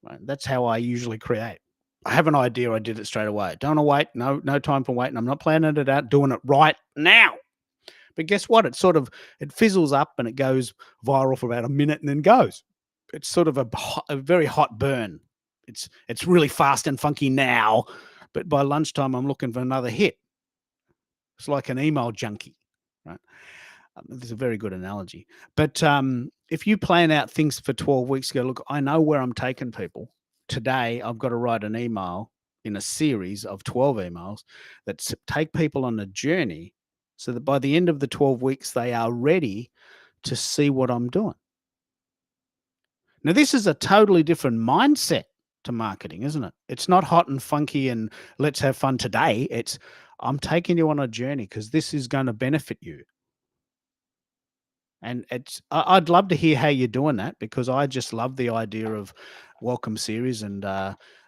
Right? That's how I usually create. I have an idea, I did it straight away. Don't want to wait. No time for waiting. I'm not planning it out, doing it right now. But guess what? It fizzles up and it goes viral for about a minute and then goes. It's sort of a very hot burn. It's really fast and funky now, but by lunchtime I'm looking for another hit. It's like an email junkie, right? There's a very good analogy. But if you plan out things for 12 weeks, go, look, I know where I'm taking people. Today, I've got to write an email in a series of 12 emails that take people on a journey, so that by the end of the 12 weeks, they are ready to see what I'm doing. Now, this is a totally different mindset to marketing, isn't it? It's not hot and funky and let's have fun today. It's, I'm taking you on a journey because this is going to benefit you. And I'd love to hear how you're doing that, because I just love the idea of welcome series and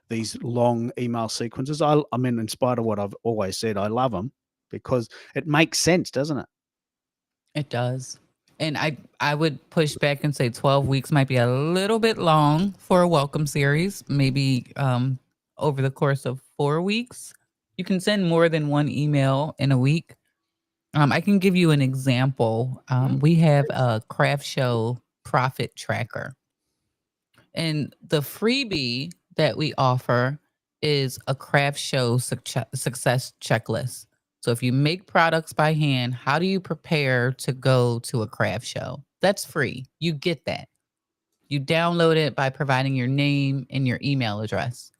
these long email sequences. I mean, in spite of what I've always said, I love them because it makes sense, doesn't it? It does. And I would push back and say 12 weeks might be a little bit long for a welcome series. Maybe over the course of 4 weeks. You can send more than one email in a week. I can give you an example. We have a craft show profit tracker. And the freebie that we offer is a craft show success checklist. So if you make products by hand, how do you prepare to go to a craft show? That's free. You get that. You download it by providing your name and your email address.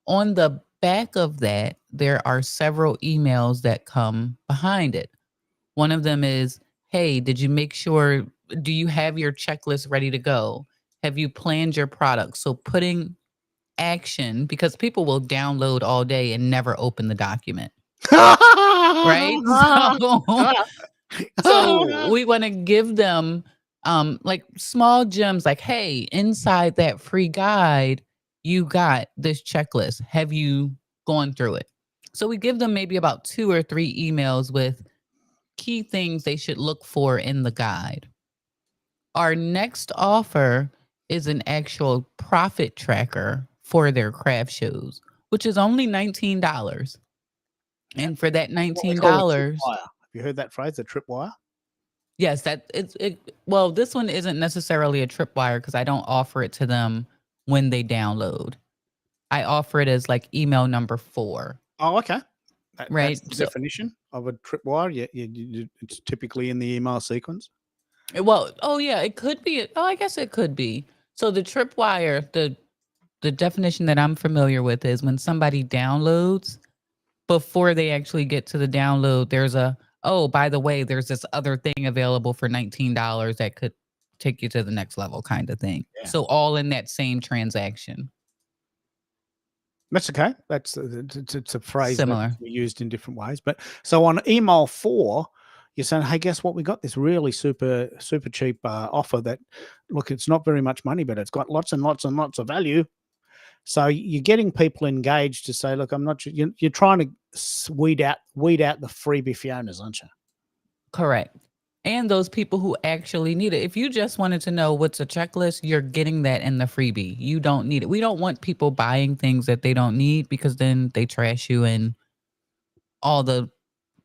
On the back of that, there are several emails that come behind it. One of them is, hey, did you make sure, do you have your checklist ready to go? Have you planned your product? So putting action, because people will download all day and never open the document, right? So we want to give them like small gems like, hey, inside that free guide, you got this checklist. Have you gone through it? So we give them maybe about 2 or 3 emails with key things they should look for in the guide. Our next offer is an actual profit tracker for their craft shows, which is only $19. And for that $19, have you heard that phrase, a tripwire? yes, that well, this one isn't necessarily a tripwire because I don't offer it to them when they download. I offer it as like email number 4. Oh, okay. Right. That's the definition of a tripwire. It's typically in the email sequence. Well, oh yeah, it could be. Oh, I guess it could be. So the tripwire, the definition that I'm familiar with is when somebody downloads, before they actually get to the download, there's a, oh, by the way, there's this other thing available for $19 that could take you to the next level kind of thing. Yeah. So all in that same transaction. That's okay. That's it's a phrase Similar. that we used in different ways. But so on email 4, you're saying, hey, guess what? We got this really super cheap offer that, look, it's not very much money, but it's got lots and lots and lots of value. So you're getting people engaged to say, look, I'm not. You're trying to weed out the freebie Fionas, aren't you? Correct. And those people who actually need it. If you just wanted to know what's a checklist, you're getting that in the freebie. You don't need it. We don't want people buying things that they don't need because then they trash you in all the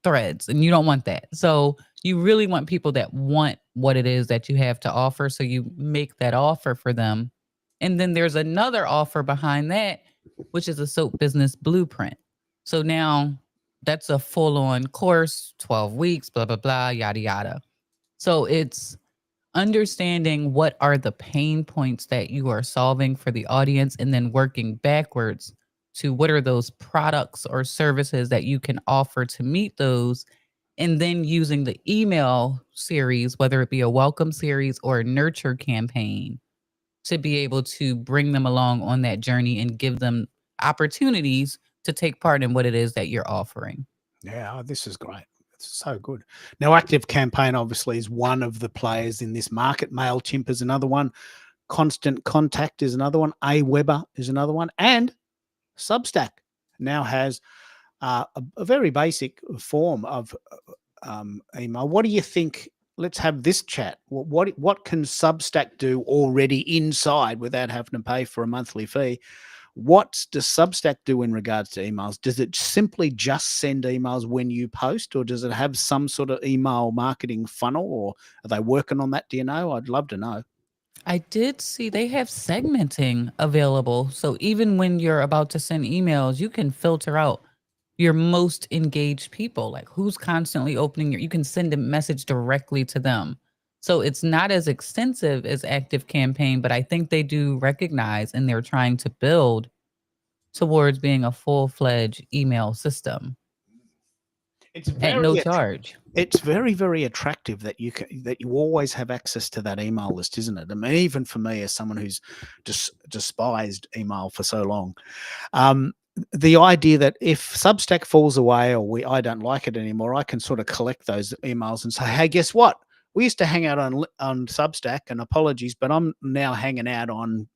threads, and you don't want that. So you really want people that want what it is that you have to offer. So you make that offer for them. And then there's another offer behind that, which is a soap business blueprint. So now that's a full-on course, 12 weeks, blah, blah, blah, yada, yada. So it's understanding what are the pain points that you are solving for the audience and then working backwards to what are those products or services that you can offer to meet those, and then using the email series, whether it be a welcome series or a nurture campaign, to be able to bring them along on that journey and give them opportunities to take part in what it is that you're offering. Yeah, this is great. It's so good. Now, Active Campaign obviously is one of the players in this market. MailChimp is another one. Constant Contact is another one. Aweber is another one. And Substack now has a very basic form of email. What do you think? Let's have this chat. What can Substack do already inside without having to pay for a monthly fee? What does Substack do in regards to emails? Does it simply just send emails when you post, or does it have some sort of email marketing funnel, or are they working on that? Do you know? I'd love to know. I did see they have segmenting available. So even when you're about to send emails, you can filter out your most engaged people, like who's constantly opening you can send a message directly to them. So it's not as extensive as Active Campaign, but I think they do recognize and they're trying to build towards being a full-fledged email system. It's at no charge. It's very, very attractive that you always have access to that email list, isn't it? I mean, even for me, as someone who's just despised email for so long, the idea that if Substack falls away or I don't like it anymore, I can sort of collect those emails and say, hey, guess what? We used to hang out on Substack, and apologies, but I'm now hanging out on,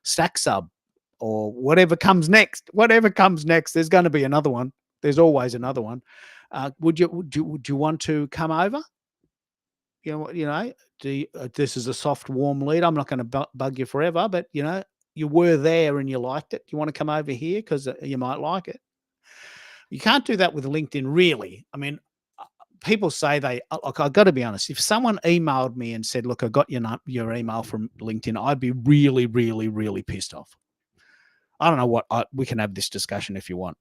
StackSub or whatever comes next. Whatever comes next, there's going to be another one. There's always another one. Would you want to come over? This is a soft, warm lead. I'm not going to bug you forever, but you were there and you liked it. You want to come over here because you might like it. You can't do that with LinkedIn, really. I mean, people say look, I've got to be honest. If someone emailed me and said, look, I got your email from LinkedIn, I'd be really, really, really pissed off. I don't know what we can have this discussion if you want.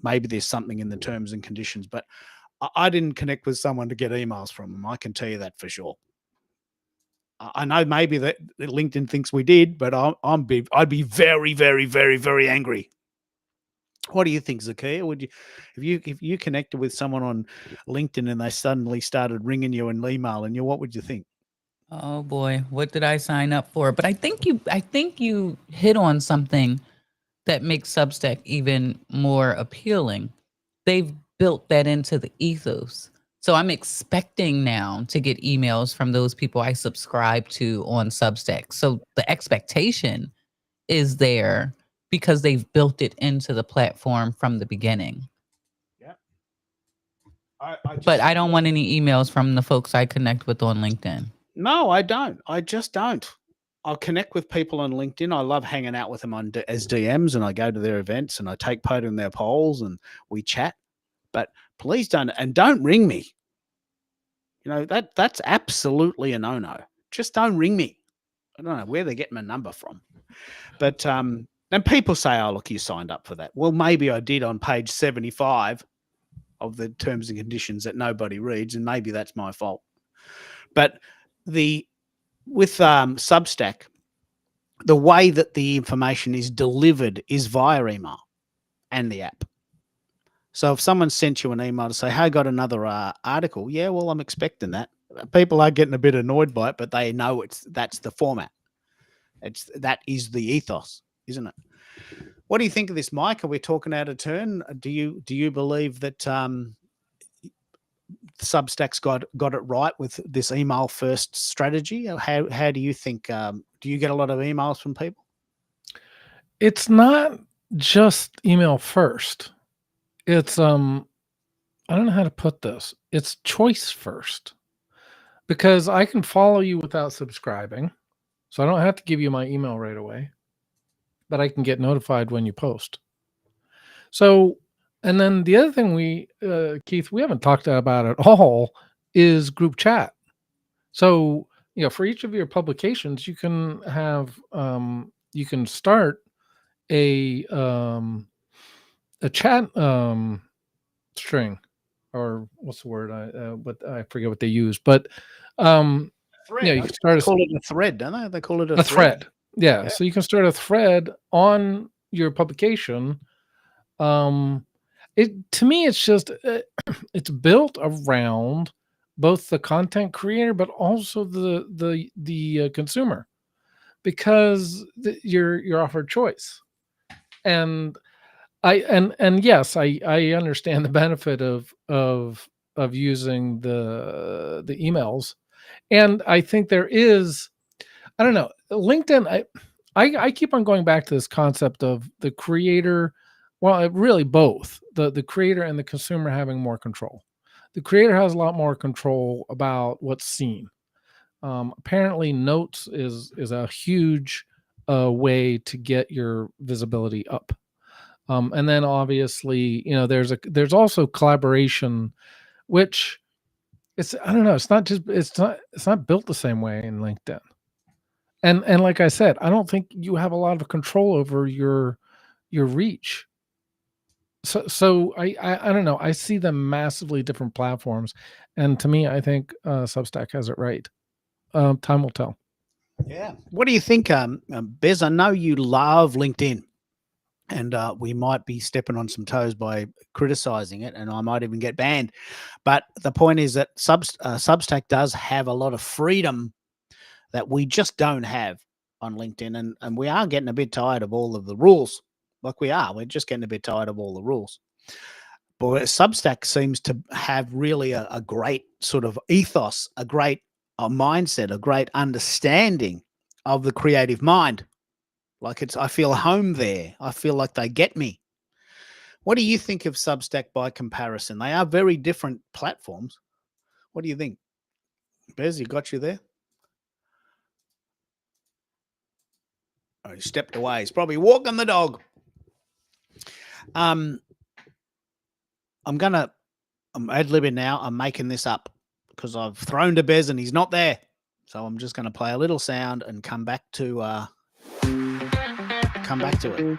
Maybe there's something in the terms and conditions, but I didn't connect with someone to get emails from them. I can tell you that for sure. I know maybe that LinkedIn thinks we did, but I'd be very, very, very, very angry. What do you think, Zakia? Would you, if you connected with someone on LinkedIn and they suddenly started ringing you and emailing you, what would you think? Oh boy, what did I sign up for? But I think you hit on something that makes Substack even more appealing. They've built that into the ethos. So I'm expecting now to get emails from those people I subscribe to on Substack. So the expectation is there because they've built it into the platform from the beginning. Yeah. But I don't want any emails from the folks I connect with on LinkedIn. No, I don't. I just don't. I'll connect with people on LinkedIn. I love hanging out with them as DMs, and I go to their events and I take part in their polls and we chat. But please don't ring me. You know, that's absolutely a no-no. Just don't ring me. I don't know where they're getting my number from. But and people say, oh, look, you signed up for that. Well, maybe I did on page 75 of the terms and conditions that nobody reads, and maybe that's my fault. But with Substack, the way that the information is delivered is via email and the app. So if someone sent you an email to say, hey, I got another article, yeah, well, I'm expecting that. People are getting a bit annoyed by it, but they know that's the format. That is the ethos, isn't it? What do you think of this, Mike? Are we talking out of turn? Do you believe that Substack's got it right with this email first strategy? How do you think? Do you get a lot of emails from people? It's not just email first. It's I don't know how to put this. It's choice first, because I can follow you without subscribing, so I don't have to give you my email right away, but I can get notified when you post. So, and then the other thing Keith, we haven't talked about at all is group chat. So, for each of your publications, you can have you can start a chat string, or what's the word? I forget what they use, but Thread. you can start call it a thread, don't they? They call it a thread. Yeah. So you can start a thread on your publication. To me, it's just it's built around both the content creator, but also the consumer, because you're offered choice. And yes, I understand the benefit of using the emails, and I think there is, I don't know, LinkedIn. I keep on going back to this concept of the creator. Well, really both the creator and the consumer having more control. The creator has a lot more control about what's seen. Apparently, notes is a huge way to get your visibility up. And then obviously, there's also collaboration, which I don't know, it's not built the same way in LinkedIn. And like I said, I don't think you have a lot of control over your reach. So I don't know. I see them massively different platforms, and to me, I think Substack has it right. Time will tell. Yeah. What do you think, Bez? I know you love LinkedIn, and we might be stepping on some toes by criticizing it, and I might even get banned. But the point is that Substack does have a lot of freedom that we just don't have on LinkedIn, and we are getting a bit tired of all of the rules. We're just getting a bit tired of all the rules. But Substack seems to have really a great sort of ethos, a great mindset, a great understanding of the creative mind. I feel home there. I feel like they get me. What do you think of Substack by comparison? They are very different platforms. What do you think? Bez, you got you there? Oh, he stepped away. He's probably walking the dog. I'm ad-libbing now. I'm making this up because I've thrown to Bez and he's not there. So I'm just going to play a little sound and come back to it.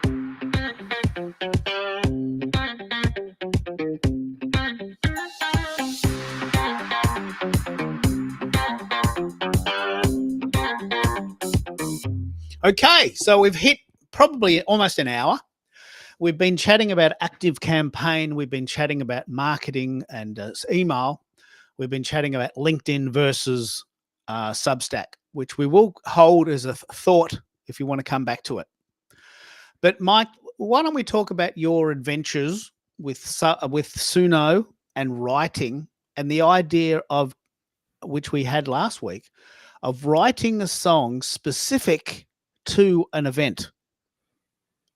Okay, so we've hit probably almost an hour. We've been chatting about active campaign. We've been chatting about marketing and email. We've been chatting about LinkedIn versus Substack, which we will hold as a thought if you want to come back to it. But Mike, why don't we talk about your adventures with Suno and writing, and the idea of, which we had last week, of writing a song specific to an event,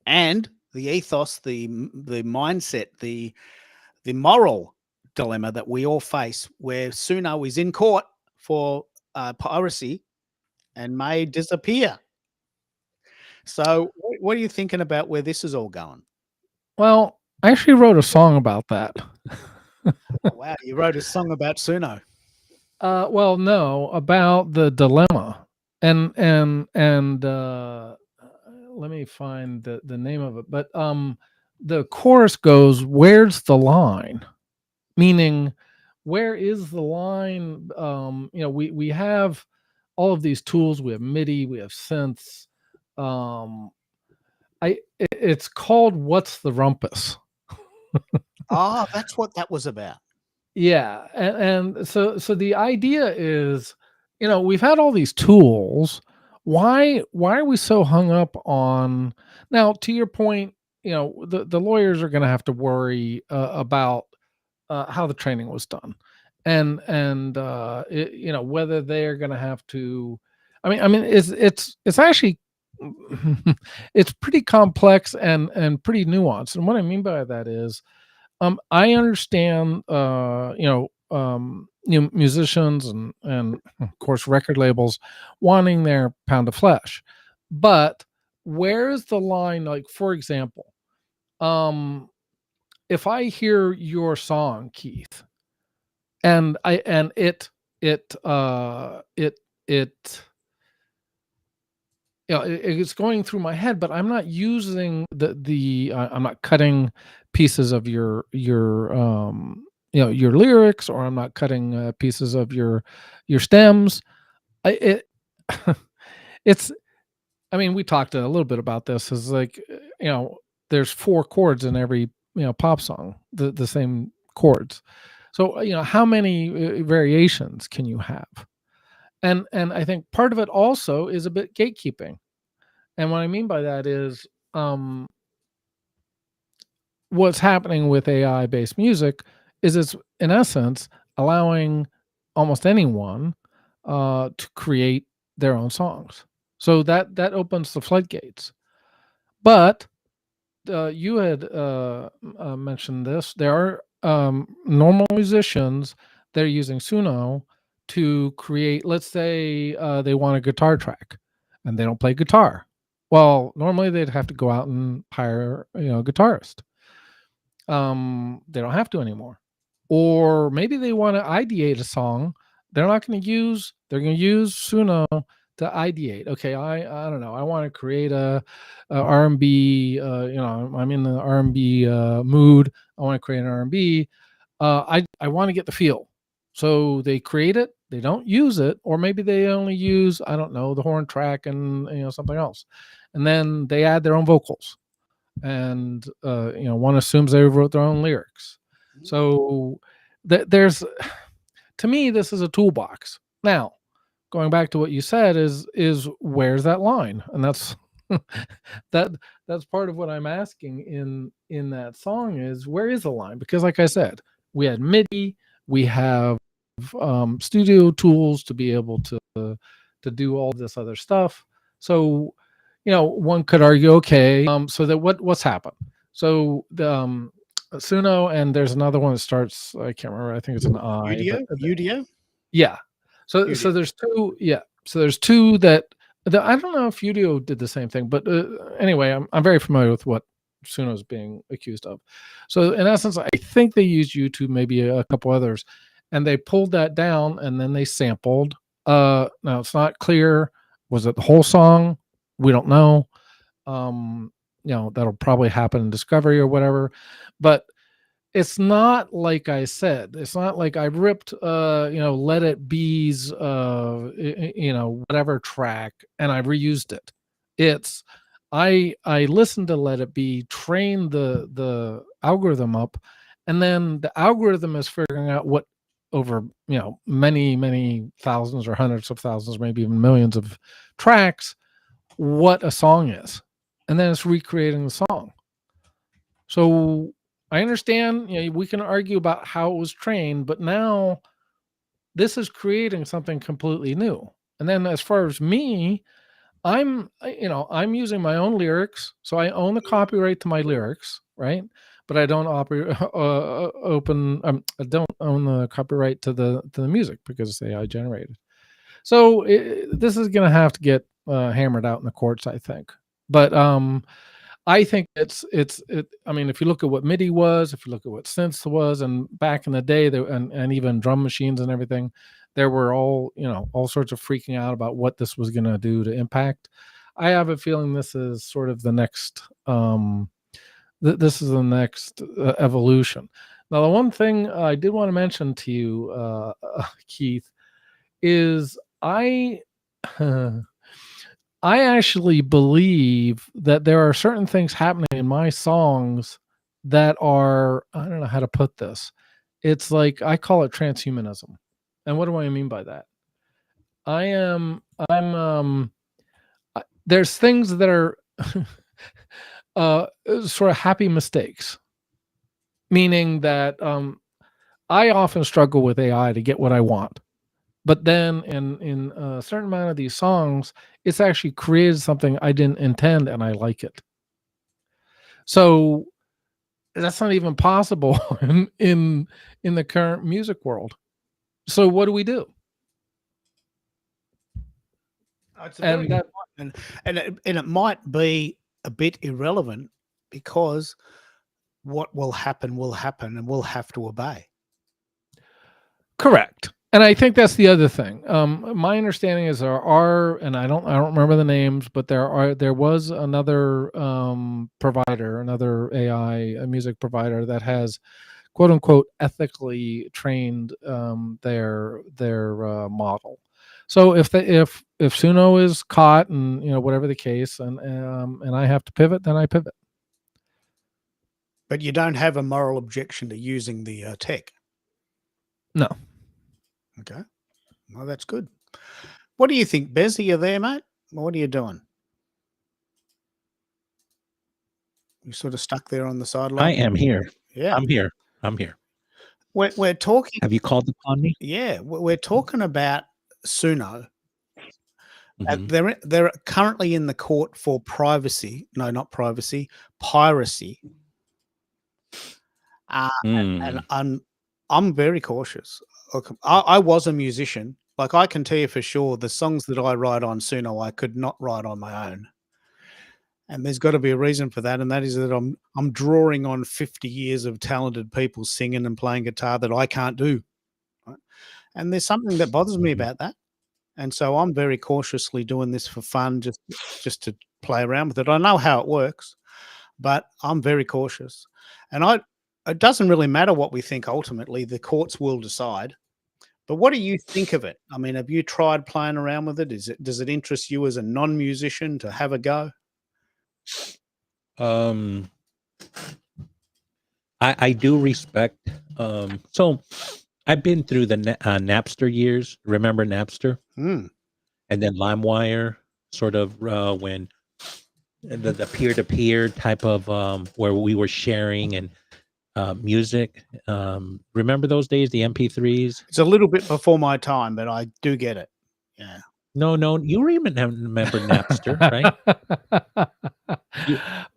and the ethos, the mindset, the moral dilemma that we all face, where Suno is in court for piracy and may disappear. So what are you thinking about where this is all going? Well, I actually wrote a song about that. Oh, wow, you wrote a song about Suno. Well, no, about the dilemma, and let me find the name of it. But the chorus goes, "Where's the line?" Meaning, where is the line? We have all of these tools. We have MIDI, we have synths. It's called "What's the Rumpus?" Oh, that's what that was about. Yeah, and so the idea is, we've had all these tools. Why are we so hung up on? Now, to your point, the lawyers are going to have to worry about how the training was done, and whether they're going to have to. I mean, it's actually it's pretty complex and pretty nuanced. And what I mean by that is, I understand, musicians and of course record labels wanting their pound of flesh, but where's the line? Like, for example, if I hear your song, Keith, and it's going through my head, but I'm not using I'm not cutting pieces of your your lyrics, or I'm not cutting pieces of your stems. It it's I mean, we talked a little bit about this. Is like, there's 4 chords in every pop song, the same chords. So how many variations can you have? And I think part of it also is a bit gatekeeping. And what I mean by that is, what's happening with AI based music is it's in essence allowing almost anyone to create their own songs. So that opens the floodgates. But you had mentioned this. There are normal musicians that are using Suno to create, let's say they want a guitar track and they don't play guitar. Well, normally they'd have to go out and hire a guitarist. They don't have to anymore. Or maybe they want to ideate a song. They're going to use Suno to ideate. Okay, I don't know. I want to create a R&B. I'm in the R&B mood. I want to create an R&B. I want to get the feel. So they create it. They don't use it, or maybe they only use, I don't know, the horn track and something else, and then they add their own vocals. And one assumes they wrote their own lyrics. So there's, to me, this is a toolbox. Now, going back to what you said, is where's that line? And that's that's part of what I'm asking in that song, is where is the line? Because like I said, we had MIDI, we have studio tools to be able to do all this other stuff. So one could argue, okay, so that what's happened? So the Suno, and there's another one that starts, I can't remember, I think it's an I. Udio? Yeah. So Udio. there's two. Yeah. So there's two that I don't know if Udio did the same thing, but anyway, I'm very familiar with what Suno is being accused of. So in essence, I think they used YouTube, maybe a couple others, and they pulled that down and then they sampled. Now it's not clear, was it the whole song? We don't know. that'll probably happen in Discovery or whatever. But it's not like I said, it's not like I ripped Let It Be's whatever track and I reused it. It's I listened to Let It Be, trained the algorithm up, and then the algorithm is figuring out what over many thousands or hundreds of thousands, maybe even millions of tracks, what a song is, and then it's recreating the song. So I understand, we can argue about how it was trained, but now this is creating something completely new. And then as far as me, I'm using my own lyrics, so I own the copyright to my lyrics, right? But I don't I don't own the copyright to the music because it's AI generated. So this is going to have to get hammered out in the courts, I think. But I think it's I mean, if you look at what MIDI was, if you look at what synths was, and back in the day, and even drum machines and everything, there were all sorts of freaking out about what this was going to do to impact. I have a feeling this is sort of the next this is the next evolution. Now, the one thing I did want to mention to you, Keith, is I actually believe that there are certain things happening in my songs that are, I don't know how to put this. It's like, I call it transhumanism. And what do I mean by that? There's things that are sort of happy mistakes, meaning that I often struggle with AI to get what I want. But then in a certain amount of these songs, it's actually created something I didn't intend, and I like it. So that's not even possible in the current music world. So what do we do? It's a very good point. And it might be a bit irrelevant because what will happen, and we'll have to obey. Correct. And I think that's the other thing. My understanding is there are, and I don't remember the names, but there was another provider, another AI music provider that has, quote unquote, ethically trained their model. So if Suno is caught, and whatever the case, and I have to pivot, then I pivot. But you don't have a moral objection to using the tech. No. Okay. Well, that's good. What do you think, Bez? Are you there, mate? What are you doing? You sort of stuck there on the sideline? I am here. Yeah. I'm here. We're talking. Have you called upon me? Yeah. We're talking about Suno. Mhm. They're currently in the court for piracy. And I'm very cautious. Look, I was a musician. Like, I can tell you for sure, the songs that I write on Suno, I could not write on my own. And there's got to be a reason for that, and that is that I'm drawing on 50 years of talented people singing and playing guitar that I can't do. Right? And there's something that bothers me about that. And so I'm very cautiously doing this for fun, just to play around with it. I know how it works, but I'm very cautious. And it doesn't really matter what we think ultimately. The courts will decide. But what do you think of it? I mean, have you tried playing around with it? Does it interest you as a non-musician to have a go? I do respect. So I've been through the Napster years. Remember Napster? Mm. And then LimeWire, sort of when the peer-to-peer type of where we were sharing and music. Remember those days, the MP3s? It's a little bit before my time, but I do get it. Yeah. No, you remember Napster, right?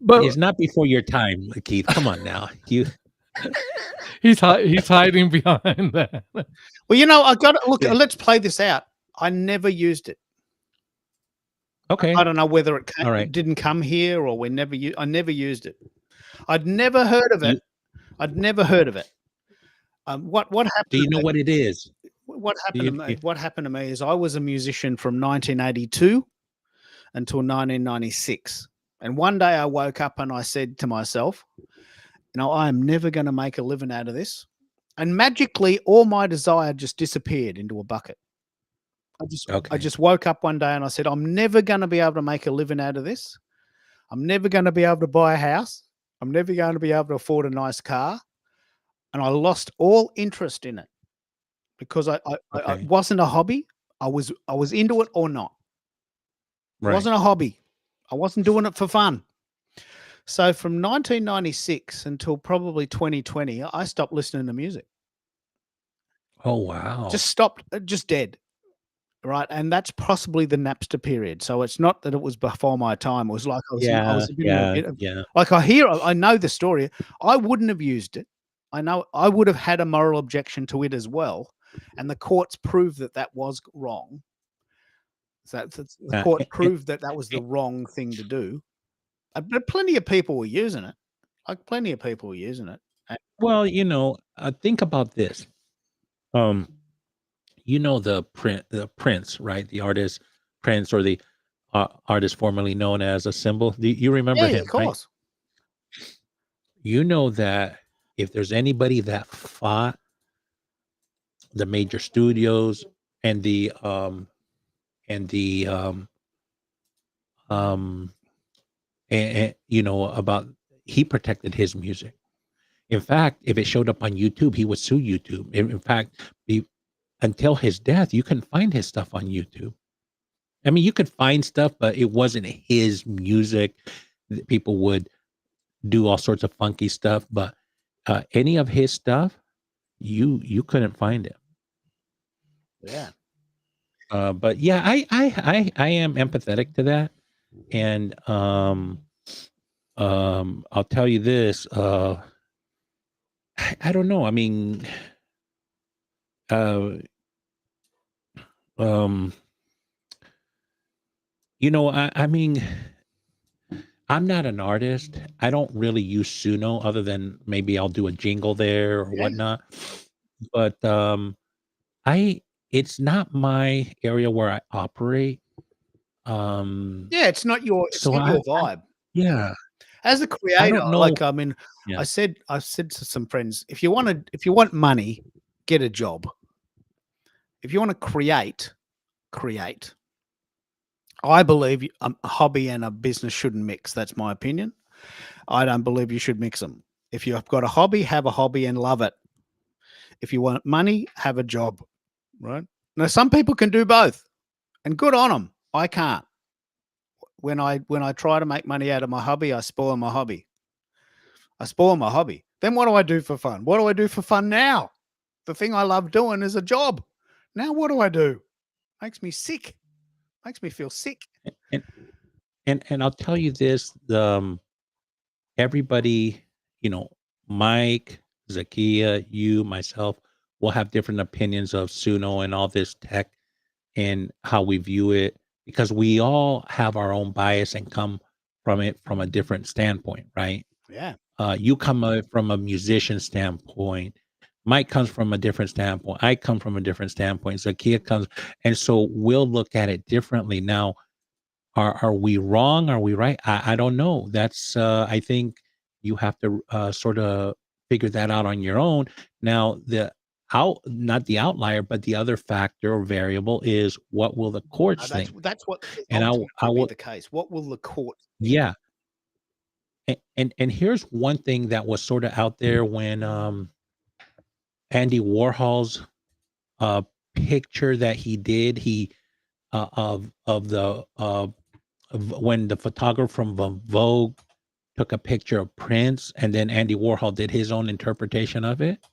But it's not before your time, Keith. Come on now. he's hiding behind that. Well, I got to look. Let's play this out. I never used it. Okay. I don't know whether it didn't come here or I never used it. I'd never heard of it. What happened? Do you know what it is? What happened to me? What happened to me is I was a musician from 1982 until 1996, And one day I woke up and I said to myself, I am never going to make a living out of this. And magically, all my desire just disappeared into a bucket. I Okay. just woke up one day and I said, I'm never going to be able to make a living out of this. I'm never going to be able to buy a house. I'm never going to be able to afford a nice car. And I lost all interest in it because it Okay. wasn't a hobby. I was into it or not. It Right. wasn't a hobby. I wasn't doing it for fun. So from 1996 until probably 2020, I stopped listening to music. Oh, wow. Just stopped, just dead. Right. And that's possibly the Napster period. So it's not that it was before my time. It was like I Yeah, was a bit in a yeah, bit of, yeah. like I know the story. I wouldn't have used it. I know I would have had a moral objection to it as well. And the courts proved that that was wrong. So the court And, proved that that was the wrong thing to do. But plenty of people were using it. Like plenty of people were using it. well, think about this. Um, the Prince, right? The artist Prince, or the artist formerly known as a symbol. You remember Yeah, of him, right? course. You know that if there's anybody that fought the major studios and the and the um and about, he protected his music. In fact, if it showed up on YouTube, he would sue YouTube. In fact, until his death, you can find his stuff on YouTube. I mean, you could find stuff, but it wasn't his music. People would do all sorts of funky stuff, but any of his stuff, you couldn't find it. Yeah. But yeah, I am empathetic to that, and I'll tell you this. I don't know. I mean, uh, um, I mean, I'm not an artist. I don't really use Suno, other than maybe I'll do a jingle there or Yeah. whatnot. But I it's not my area where I operate. Yeah, it's not your So vibe. yeah, As a I creator, don't know. like I mean, Yeah. I said to some friends, if you want money, get a job. If you want to create. I believe a hobby and a business shouldn't mix. That's my opinion. I don't believe you should mix them. If you've got a hobby, have a hobby and love it. If you want money, have a job. Right? Now, some people can do both, and good on them. I can't. When I try to make money out of my hobby, I spoil my hobby. Then what do I do for fun? What do I do for fun now? The thing I love doing is a job. Now what do I do? Makes me sick. Makes me feel sick. And and I'll tell you this, everybody, Mike, Zakia, you, myself, will have different opinions of Suno and all this tech and how we view it, because we all have our own bias and come from it from a different standpoint, right? Yeah. You come from a musician standpoint. Mike comes from a different standpoint. I come from a different standpoint. Zakia comes, and so we'll look at it differently. Now, are we wrong? Are we right? I don't know. That's I think you have to sort of figure that out on your own. Now, not the outlier, but the other factor or variable is, what will the courts think? That's what And I will be will, the case. What will the court think? yeah. And here's one thing that was sort of out there when Andy Warhol's picture that he did, of the when the photographer from Vogue took a picture of Prince, and then Andy Warhol did his own interpretation of it.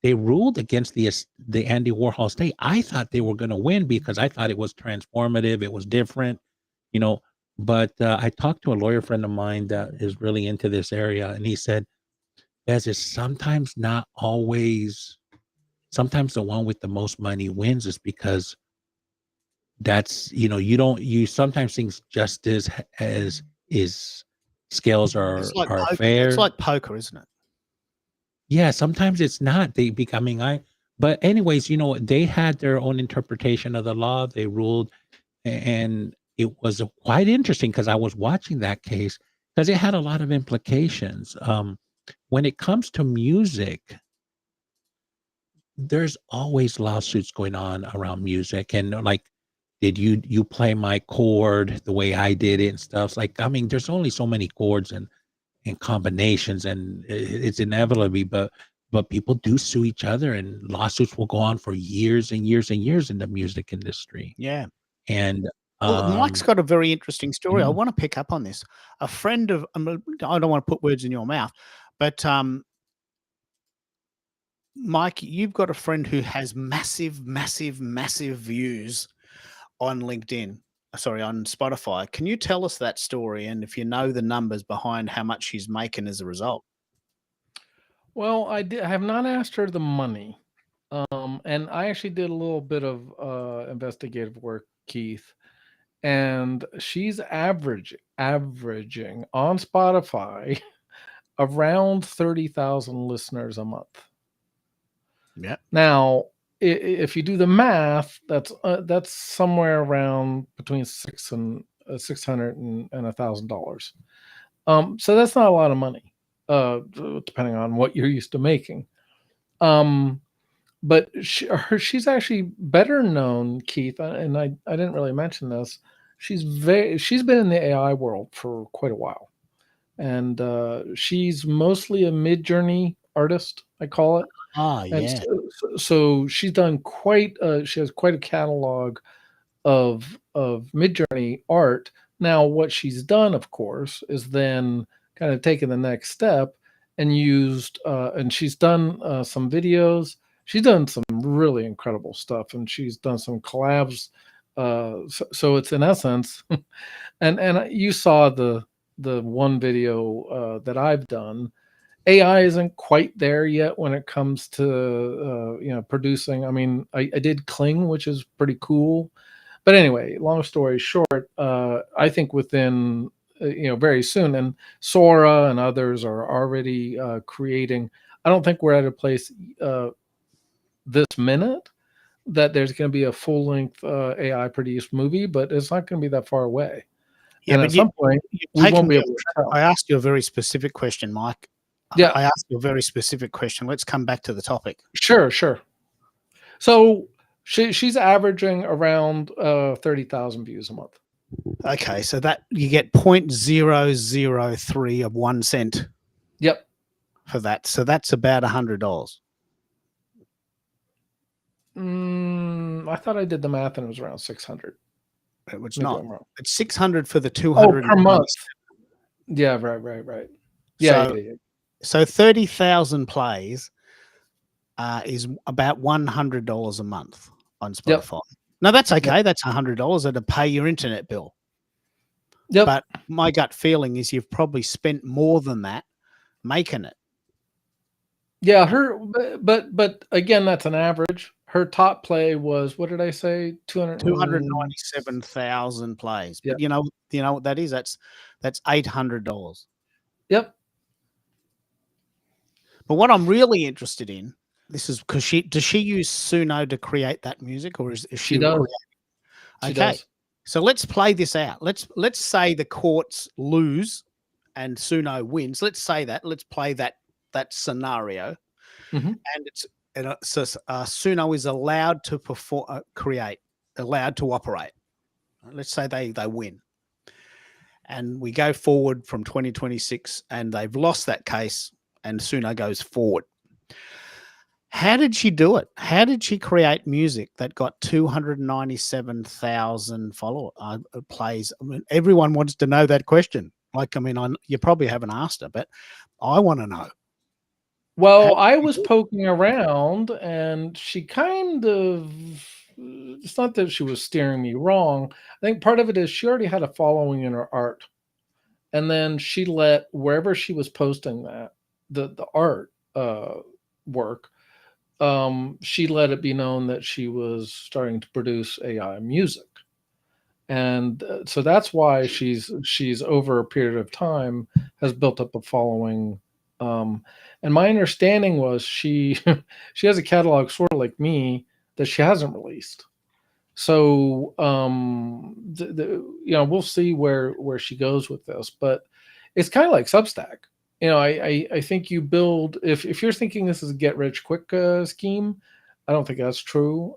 They ruled against the Andy Warhol estate. I thought they were going to win because I thought it was transformative. It was different, you know. But I talked to a lawyer friend of mine that is really into this area, and he said, "As is sometimes not always. Sometimes the one with the most money wins, is because that's you sometimes think justice as is scales It's are like are poker. It's fair. like poker, isn't it? Yeah, sometimes it's not. They becoming I But anyways, they had their own interpretation of the law. They ruled, and it was quite interesting because I was watching that case, because it had a lot of implications. When it comes to music, there's always lawsuits going on around music, and like, did you play my chord the way I did it and stuff? Like, I mean, there's only so many chords and combinations, and it's inevitably, but people do sue each other, and lawsuits will go on for years and years and years in the music industry. Yeah. And Well, Mike's got a very interesting story. I mhm. want to pick up on this. A friend of, I don't want to put words in your mouth, but Mike, you've got a friend who has massive, massive, massive views on LinkedIn. Sorry, on Spotify. Can you tell us that story? And if you know the numbers behind how much she's making as a result? Well, I have not asked her the money. And I actually did a little bit of investigative work, Keith, and she's averaging on Spotify around 30,000 listeners a month. Yeah. Now, if you do the math, that's somewhere around between $600 and $1,000. So that's not a lot of money, depending on what you're used to making. But she's actually better known, Keith, and I didn't really mention this. She's been in the AI world for quite a while, and she's mostly a mid-journey artist, I call it. Ah, And yeah. so she's done she has quite a catalog of Midjourney art. Now, what she's done, of course, is then kind of taken the next step and used, and she's done some videos. She's done some really incredible stuff, and she's done some collabs. So it's in essence, and you saw the one video that I've done. AI isn't quite there yet when it comes to producing. I mean, I did Kling, which is pretty cool. But anyway, long story short, I think within very soon, and Sora and others are already creating. I don't think we're at a place this minute that there's going to be a full length AI produced movie, but it's not going to be that far away. Yeah, And but at some point, you've we taken won't be me able to tell. I asked you a very specific question, Mike. Yeah. I asked you a very specific question. Let's come back to the topic. Sure. So she's averaging around 30,000 views a month. Okay, so that you get 0.003 of 1 cent. Yep. For that. So that's about $100. I thought I did the math and it was around 600. It's Maybe not. I'm wrong. It's 600 for the 200 per month. Yeah, right. Yeah, So, yeah. So 30,000 plays is about $100 a month on Spotify. Yep. No, that's okay. Yep. That's $100 to pay your internet bill. Yep. But my gut feeling is you've probably spent more than that making it. Yeah, but again, that's an average. Her top play was, what did I say? 297,000 plays. But you know what that is? That's $800. Yep. But what I'm really interested in, this is because does she use Suno to create that music, or is she does. Okay. She does. So let's play this out. Let's say the courts lose and Suno wins. Let's say that. Let's play that scenario. Mm-hmm. And so Suno is allowed to allowed to operate. Let's say they win. And we go forward from 2026 and they've lost that case and Suno goes forward. How did she do it? How did she create music that got 297,000 plays? I mean, everyone wants to know that question. Like, I mean, you probably haven't asked her, but I want to know. Well, I was poking around and she kind of, it's not that she was steering me wrong. I think part of it is she already had a following in her art. And then she let wherever she was posting that, the art work, she let it be known that she was starting to produce AI music. And so that's why she's over a period of time has built up a following. And my understanding was she has a catalog sort of like me that she hasn't released. So we'll see where she goes with this. But it's kind of like Substack. You know, I think you build, if you're thinking this is a get rich quick scheme, I don't think that's true.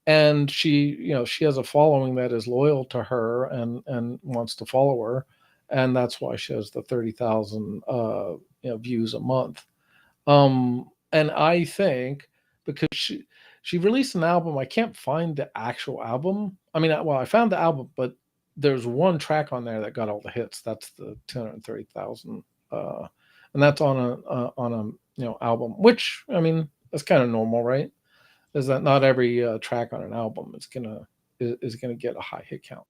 And she, you know, she has a following that is loyal to her and wants to follow her, and that's why she has the 30,000 views a month. And I think because she released an album, I can't find the actual album. I mean, well, I found the album, but there's one track on there that got all the hits. That's the 230,000, and that's on a album. Which, I mean, that's kind of normal, right? Is that not every track on an album is gonna get a high hit count?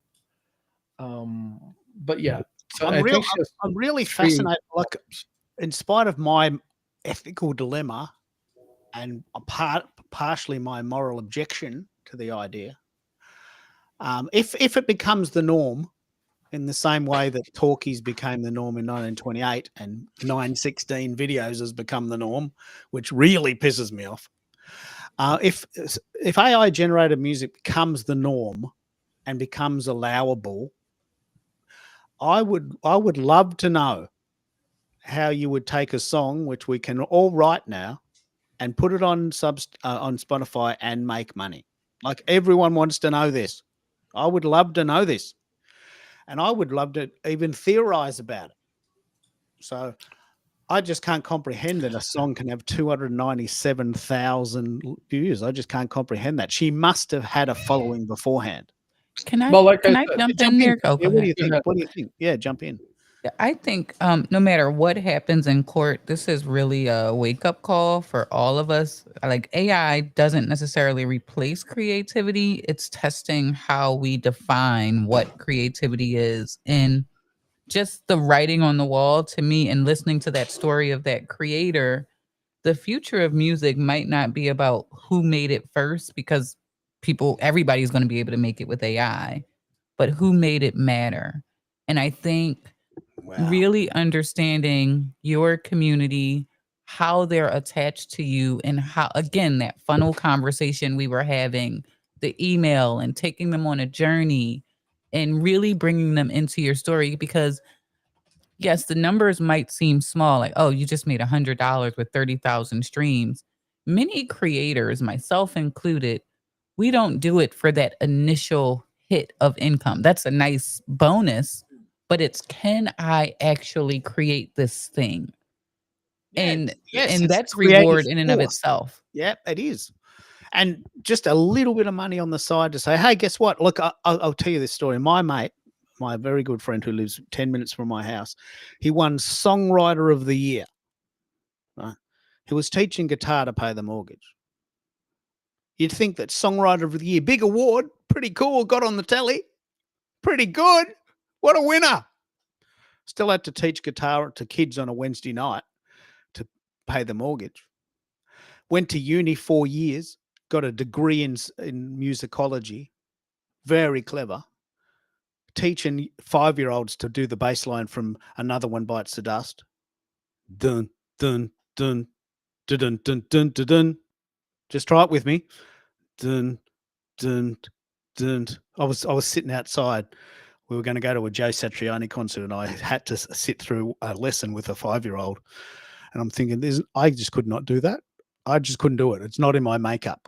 But yeah, so I think I'm really fascinated. Like, in spite of my ethical dilemma and partially my moral objection to the idea, if it becomes the norm in the same way that talkies became the norm in 1928 and 916 videos has become the norm, which really pisses me off. If AI generated music becomes the norm and becomes allowable, I would love to know how you would take a song which we can all write now and put it on Spotify and make money. Like, everyone wants to know this. I would love to know this, and I would love to even theorize about it. So I just can't comprehend that a song can have 297,000 views. I just can't comprehend that. She must have had a following beforehand. Can I Well, like can I I said, jump Jump in in. there? Oh, Yeah, go what do ahead. you think? What do you think? Yeah, jump in. I think no matter what happens in court, this is really a wake up call for all of us. Like, AI doesn't necessarily replace creativity, it's testing how we define what creativity is. And just the writing on the wall to me, and listening to that story of that creator, the future of music might not be about who made it first, because everybody's going to be able to make it with AI, but who made it matter. And I think Wow. really understanding your community, how they're attached to you, and how, again, that funnel conversation we were having, the email, and taking them on a journey and really bringing them into your story. Because yes, the numbers might seem small, like, oh, you just made $100 with 30,000 streams. Many creators, myself included, we don't do it for that initial hit of income. That's a nice bonus, but it's, can I actually create this thing? And Yes, and it's that's creative reward in and of force. itself. Yeah, it is. And just a little bit of money on the side to say, hey, guess what? Look, I'll tell you this story. My mate, my very good friend who lives 10 minutes from my house, he won Songwriter of the Year. Right? He was teaching guitar to pay the mortgage. You'd think that Songwriter of the Year, big award, pretty cool, got on the telly, pretty good. What a winner. Still had to teach guitar to kids on a Wednesday night to pay the mortgage. Went to uni 4 years, got a degree in musicology, very clever, teaching 5-year-olds to do the bass line from Another One Bites the Dust. Dun, dun, dun, dun, dun, dun, dun, dun, dun. Just try it with me. Dun, dun, dun. I was sitting outside. We were going to go to a Joe Satriani concert, and I had to sit through a lesson with a 5-year-old. And I'm thinking, I just could not do that. I just couldn't do it. It's not in my makeup.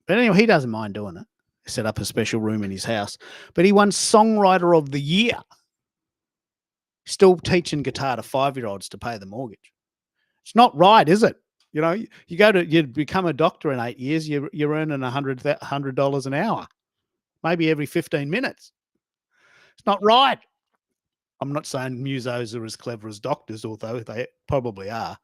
But anyway, he doesn't mind doing it. He set up a special room in his house. But he won Songwriter of the Year. Still teaching guitar to 5-year-olds to pay the mortgage. It's not right, is it? You know, you become a doctor in 8 years, you're earning $100 an hour, maybe every 15 minutes. It's not right. I'm not saying musos are as clever as doctors, although they probably are.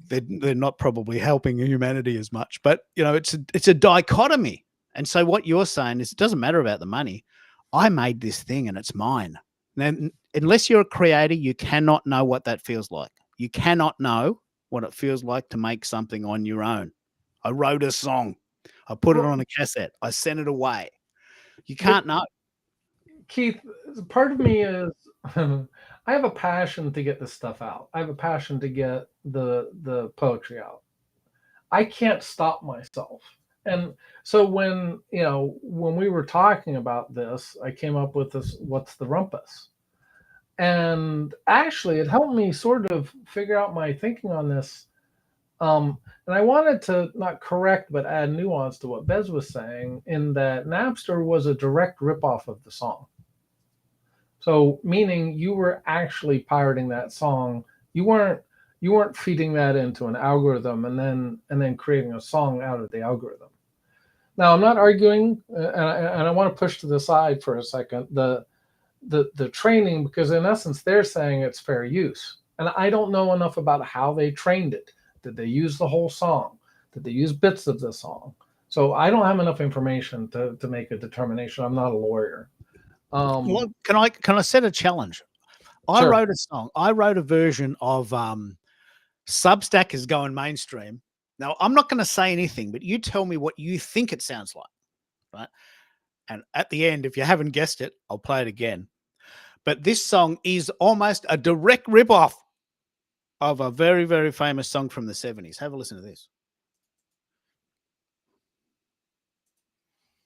They're not probably helping humanity as much, but you know, it's a dichotomy. And so what you're saying is, it doesn't matter about the money. I made this thing and it's mine. Now, unless you're a creator, you cannot know what that feels like. You cannot know what it feels like to make something on your own. I wrote a song. I put it on a cassette. I sent it away. You can't know. Keith, part of me is I have a passion to get this stuff out. I have a passion to get the poetry out. I can't stop myself. And so when we were talking about this, I came up with this, what's the rumpus? And actually, it helped me sort of figure out my thinking on this. And I wanted to not correct, but add nuance to what Bez was saying, in that Napster was a direct ripoff of the song. So, meaning you were actually pirating that song. You weren't feeding that into an algorithm and then creating a song out of the algorithm. Now, I'm not arguing, and I want to push to the side for a second the training, because in essence they're saying it's fair use, and I don't know enough about how they trained it. Did they use the whole song? Did they use bits of the song? So I don't have enough information to make a determination. I'm not a lawyer. Well, can I set a challenge? I Sure. wrote a song. I wrote a version of Substack is going mainstream. Now, I'm not going to say anything, but you tell me what you think it sounds like, right? And at the end, if you haven't guessed it, I'll play it again. But this song is almost a direct ripoff of a very, very famous song from the 70s. Have a listen to this.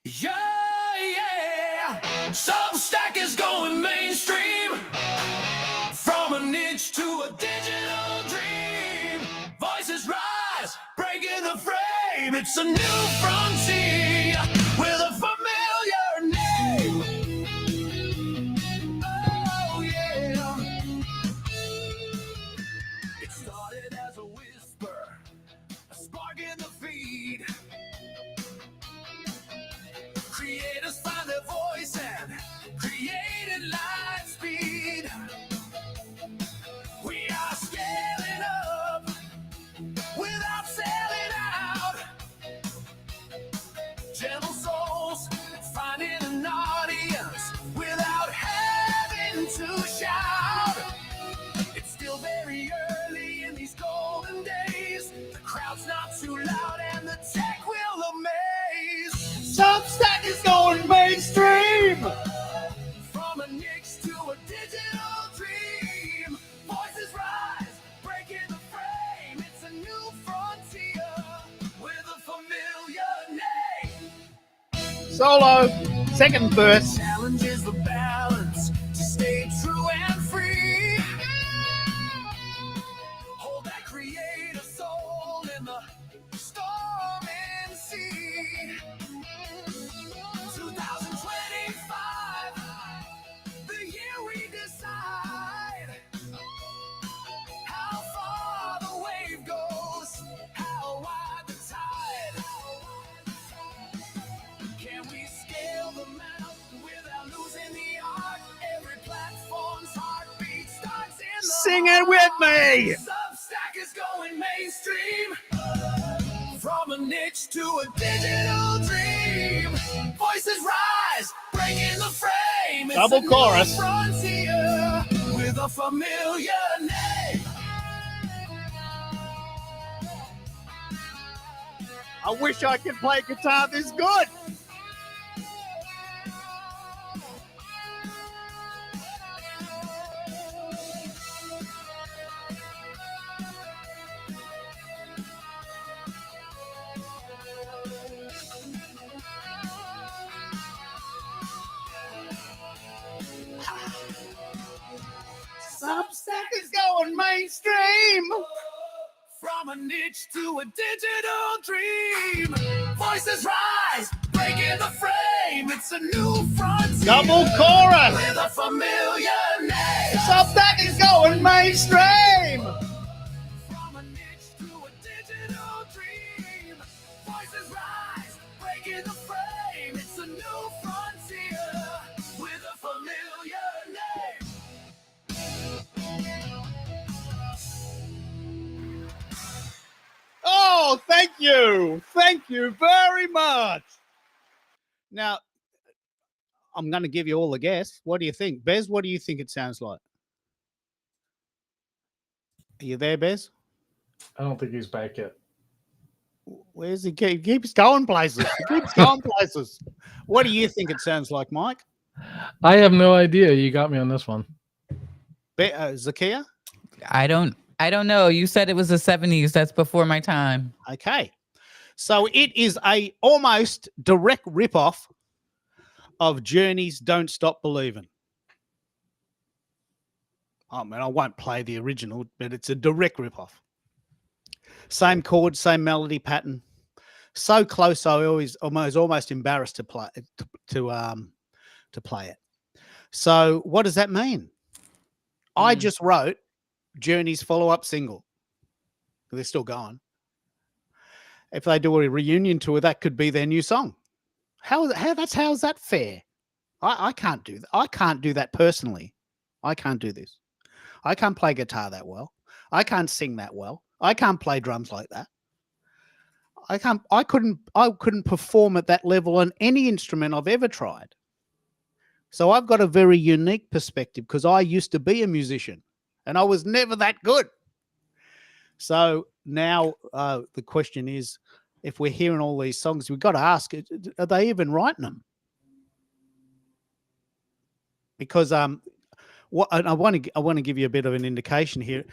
Yeah, Substack is going mainstream. From a niche to a digital dream. Voices rise, breaking the frame. It's a new frontier with a familiar name. Oh, yeah. It started as a whisper, a spark in the feed. Creators find their voice and created light speed. We are scaling up without selling out. Gentle souls finding an audience without having to shout. It's still very early in these golden days. The crowd's not too loud and the tech will amaze. Substack is going mainstream. From a niche to a digital dream. Voices rise, breaking the frame. It's a new frontier with a familiar name. Solo, second verse. Challenge is the balance to stay true and free. Hold that creative soul in the storming sea. 2025, the year we decide how far the wave goes, how wide the tide. Can we scale the map without losing the art? Every platform's heartbeat starts in the Sing it with me. Substack is going mainstream. From a niche to a digital dream. Voices rise, breaking the frame. It's Double a new chorus. frontier with a familiar name. I wish I could play guitar this good. Substack is going mainstream. From a niche to a digital dream. Voices rise, breaking the frame. It's a new frontier. Double chorus. With a familiar name. Substack is going mainstream. From a niche to a digital dream. Voices rise, breaking the frame. It's a new frontier with a familiar name. Oh, thank you. Thank you very much. Now, I'm going to give you all a guess. What do you think? Bez, what do you think it sounds like? Are you there, Bez? I don't think he's back yet. Where's he? He keeps going places. He keeps going places. What do you think it sounds like, Mike? I have no idea. You got me on this one. Zakia? I don't know. You said it was the 70s. That's before my time. Okay. So it is a almost direct ripoff of Journey's Don't Stop Believing. I mean, I won't play the original, but it's a direct ripoff. Same chord, same melody pattern. So close, I was almost embarrassed to play to play it. So what does that mean? I just wrote Journey's follow-up single. They're still going. If they do a reunion tour, that could be their new song. How's that fair? I can't do that. I can't do that personally. I can't do this. I can't play guitar that well. I can't sing that well. I can't play drums like that. I couldn't perform at that level on any instrument I've ever tried. So I've got a very unique perspective because I used to be a musician and I was never that good. So now the question is, if we're hearing all these songs, we've got to ask, are they even writing them? Because I want to give you a bit of an indication here.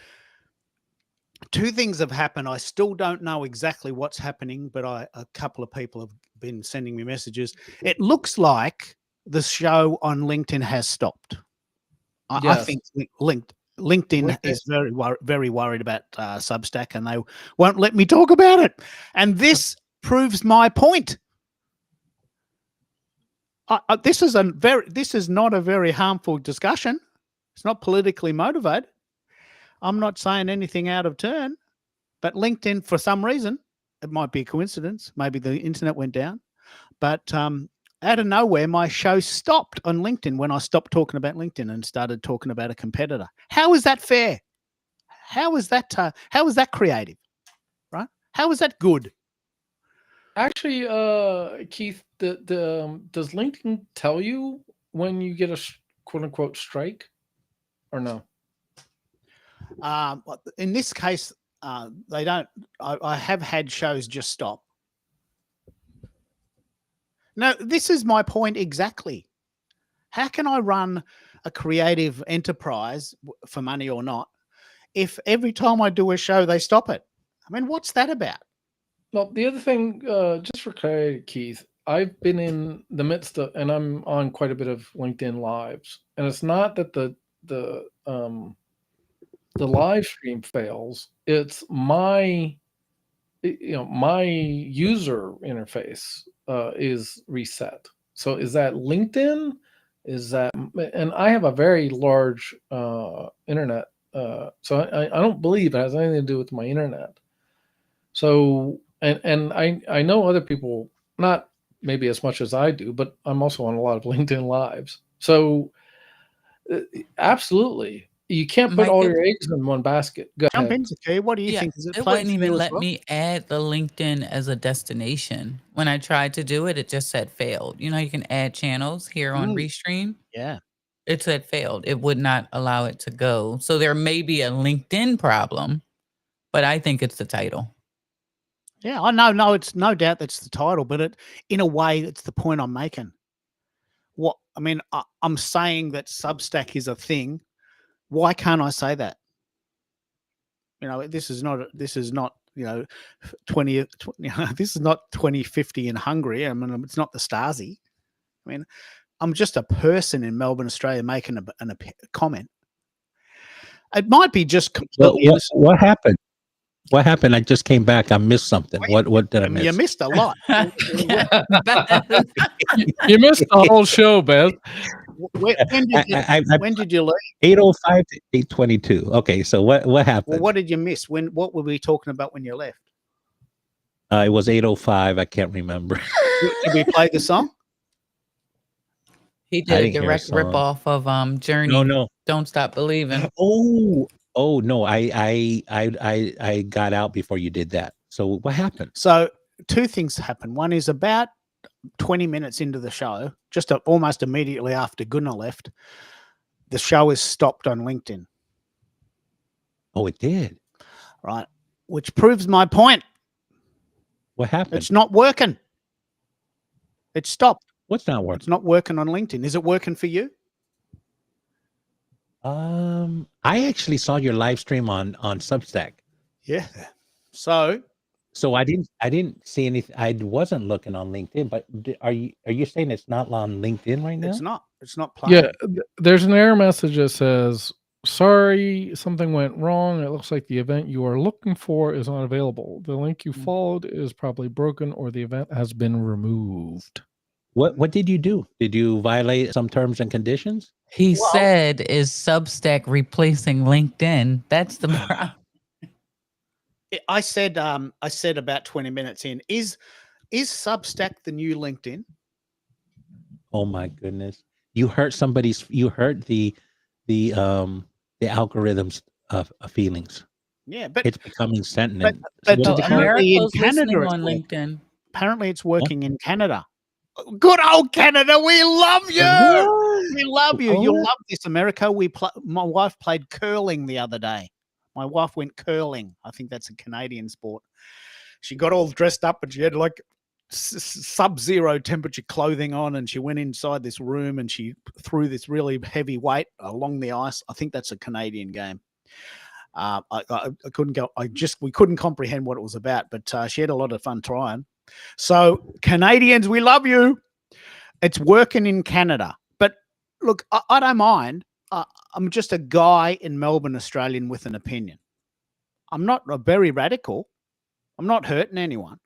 Two things have happened. I still don't know exactly what's happening, but a couple of people have been sending me messages. It looks like the show on LinkedIn has stopped. I think LinkedIn is very worried about Substack, and they won't let me talk about it. And this proves my point. This is not a very harmful discussion. It's not politically motivated. I'm not saying anything out of turn, but LinkedIn, for some reason, it might be a coincidence. Maybe the internet went down, but out of nowhere, my show stopped on LinkedIn when I stopped talking about LinkedIn and started talking about a competitor. How is that fair? How is that creative? Right? How is that good? Actually, Keith, does LinkedIn tell you when you get a quote unquote strike, or no? In this case, they don't. I have had shows just stop. No, this is my point exactly. How can I run a creative enterprise for money or not if every time I do a show they stop it? I mean, what's that about? Well, the other thing, just for clarity, Keith, I've been in the midst of, and I'm on quite a bit of LinkedIn lives, and it's not that the live stream fails. It's my user interface is reset. So is that LinkedIn? Is that, and I have a very large internet, so I don't believe it has anything to do with my internet. So and I know other people, not maybe as much as I do, but I'm also on a lot of LinkedIn lives. So absolutely, you can't put all your eggs in one basket. Go Jump ahead. in, Zakir. What do you think? Is it wouldn't even let me add the LinkedIn as a destination. When I tried to do it, it just said failed. You know, you can add channels here on Restream. Yeah. It said failed. It would not allow it to go. So there may be a LinkedIn problem, but I think it's the title. Yeah, I know. No, it's no doubt that's the title, but in a way, it's the point I'm making. I'm saying that Substack is a thing. Why can't I say that? You know, this is not 20. This is not 2050 in Hungary. I mean, it's not the Stasi. I mean, I'm just a person in Melbourne, Australia, making a comment. It might be just completely. What happened? What happened? I just came back. I missed something. What did I miss? You missed a lot. You missed the whole show, Beth. When did you leave? 8:05 to 8:22. Okay, so what happened? Well, what did you miss? What were we talking about when you left? It was 8:05. I can't remember. Did we play the song? He did a direct rip off of Journey. No. Don't Stop Believing. Oh no, I got out before you did that. So what happened? So two things happened. One is about 20 minutes into the show, just almost immediately after Gunnar left, the show is stopped on LinkedIn. Oh, it did? Right. Which proves my point. What happened? It's not working. It stopped. What's not working? It's not working on LinkedIn. Is it working for you? I actually saw your live stream on Substack. Yeah. So I didn't see anything. I wasn't looking on LinkedIn, but are you saying it's not on LinkedIn right now? It's not playing. Yeah, there's an error message that says Sorry, something went wrong. It looks like the event you are looking for is not available. The link you followed is probably broken or the event has been removed. What did you do? Did you violate some terms and conditions? He Well, said, "Is Substack replacing LinkedIn?" That's the problem. I said about 20 minutes in, is Substack the new LinkedIn? Oh my goodness. You hurt the algorithm's feelings. Yeah, but It's becoming but, sentient. but What So did it call it? apparently in America's Canada listening it's on working. LinkedIn. Apparently it's working in Canada. Good old Canada, we love you. What? We love you. You'll What? love this, America. My wife played curling the other day. My wife went curling. I think that's a Canadian sport. She got all dressed up and she had like sub-zero temperature clothing on, and she went inside this room and she threw this really heavy weight along the ice. I think that's a Canadian game. I couldn't go. We couldn't comprehend what it was about, but she had a lot of fun trying. So Canadians, we love you. It's working in Canada, but look, I don't mind. I'm just a guy in Melbourne, Australian, with an opinion. I'm not very radical. I'm not hurting anyone.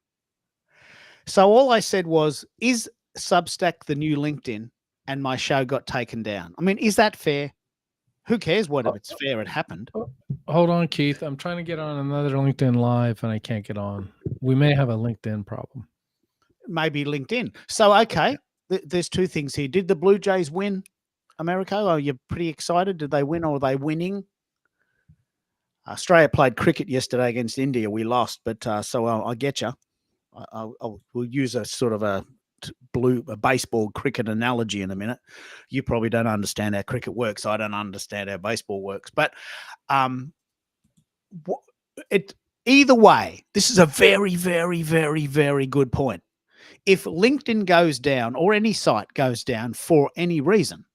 So all I said was, is Substack the new LinkedIn? And my show got taken down. I mean, is that fair? Who cares what if it's fair? It happened. Hold on, Keith. I'm trying to get on another LinkedIn Live and I can't get on. We may have a LinkedIn problem. Maybe LinkedIn. So, okay, there's two things here. Did the Blue Jays win, America? Are you pretty excited? Did they win or are they winning? Australia played cricket yesterday against India. We lost, but so I get you. We'll use a sort of a baseball cricket analogy in a minute. You probably don't understand how cricket works. I don't understand how baseball works. But either way, this is a very, very, very, very good point. If LinkedIn goes down or any site goes down for any reason,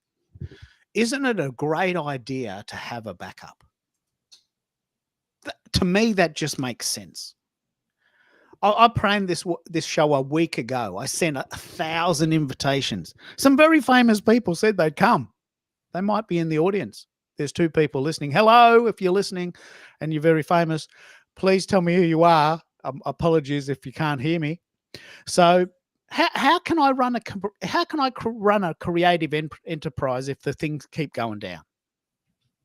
isn't it a great idea to have a backup? To me, that just makes sense. I planned this show a week ago. I sent 1,000 invitations. Some very famous people said they'd come. They might be in the audience. There's 2 people listening. Hello, if you're listening and you're very famous, please tell me who you are. Apologies if you can't hear me. So how can I run a creative enterprise if the things keep going down?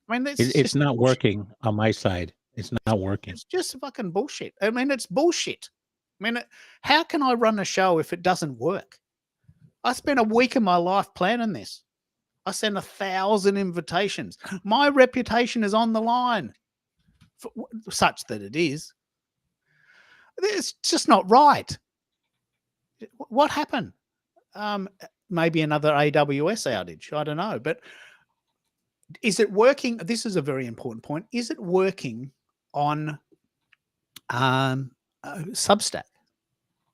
I mean, It's not working on my side. It's not working. It's just fucking bullshit. I mean, it's bullshit. I mean, how can I run a show if it doesn't work? I spent a week of my life planning this. I sent 1,000 invitations. My reputation is on the line, such that it is. It's just not right. What happened? Maybe another AWS outage. I don't know. But is it working? This is a very important point. Is it working on Substack?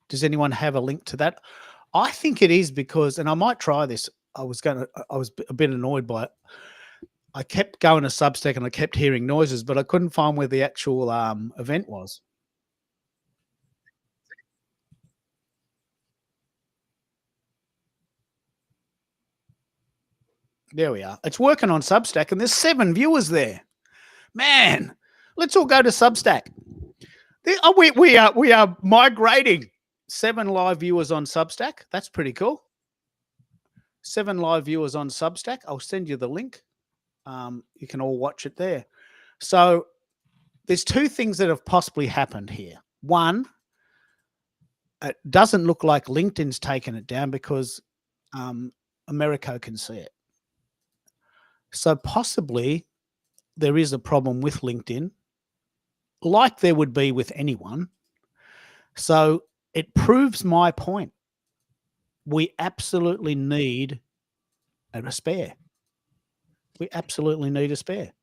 Does anyone have a link to that? I think it is because, and I might try this. I was a bit annoyed by it. I kept going to Substack and I kept hearing noises, but I couldn't find where the actual event was. There we are. It's working on Substack and there's 7 viewers there. Man, let's all go to Substack. We are migrating. 7 live viewers on Substack. That's pretty cool. 7 live viewers on Substack. I'll send you the link. You can all watch it there. So there's 2 things that have possibly happened here. One, it doesn't look like LinkedIn's taken it down because Americo can see it. So possibly there is a problem with LinkedIn, like there would be with anyone. So it proves my point. We absolutely need a spare. We absolutely need a spare.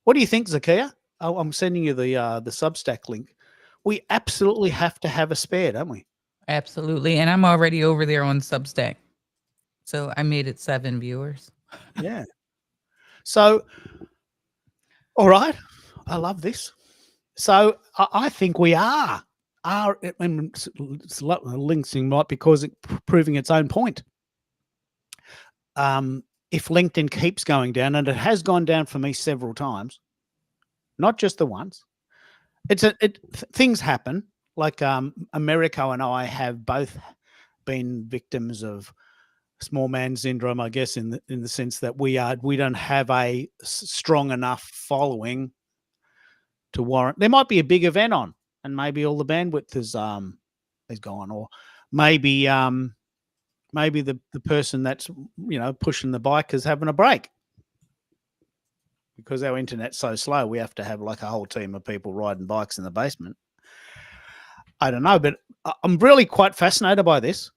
What do you think, Zakia? I'm sending you the Substack link. We absolutely have to have a spare, don't we? Absolutely. And I'm already over there on Substack. So I made it 7 viewers. Yeah. So, all right. I love this. So I think we are linking might because it's proving its own point. if LinkedIn keeps going down, and it has gone down for me several times, not just the once, things happen. Like Americo and I have both been victims of small man syndrome, I guess, in the sense that we don't have a strong enough following to warrant. There might be a big event on, and maybe all the bandwidth is gone, or maybe the person that's pushing the bike is having a break because our internet's so slow. We have to have like a whole team of people riding bikes in the basement. I don't know, but I'm really quite fascinated by this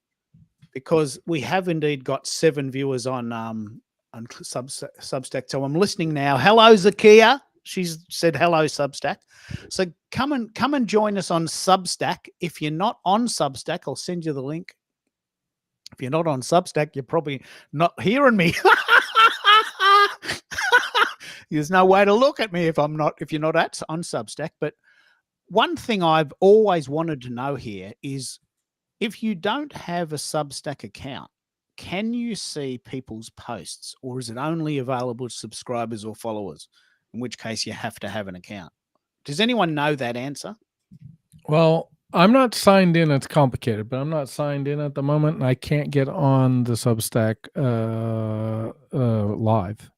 because we have indeed got 7 viewers on Substack. So I'm listening now. Hello, Zakia. She's said hello, Substack. So come and join us on Substack. If you're not on Substack, I'll send you the link. If you're not on Substack, you're probably not hearing me. There's no way to look at me if you're not on Substack. But one thing I've always wanted to know here is, if you don't have a Substack account, can you see people's posts, or is it only available to subscribers or followers? In which case you have to have an account. Does anyone know that answer? Well, I'm not signed in. It's complicated, but I'm not signed in at the moment, and I can't get on the Substack live.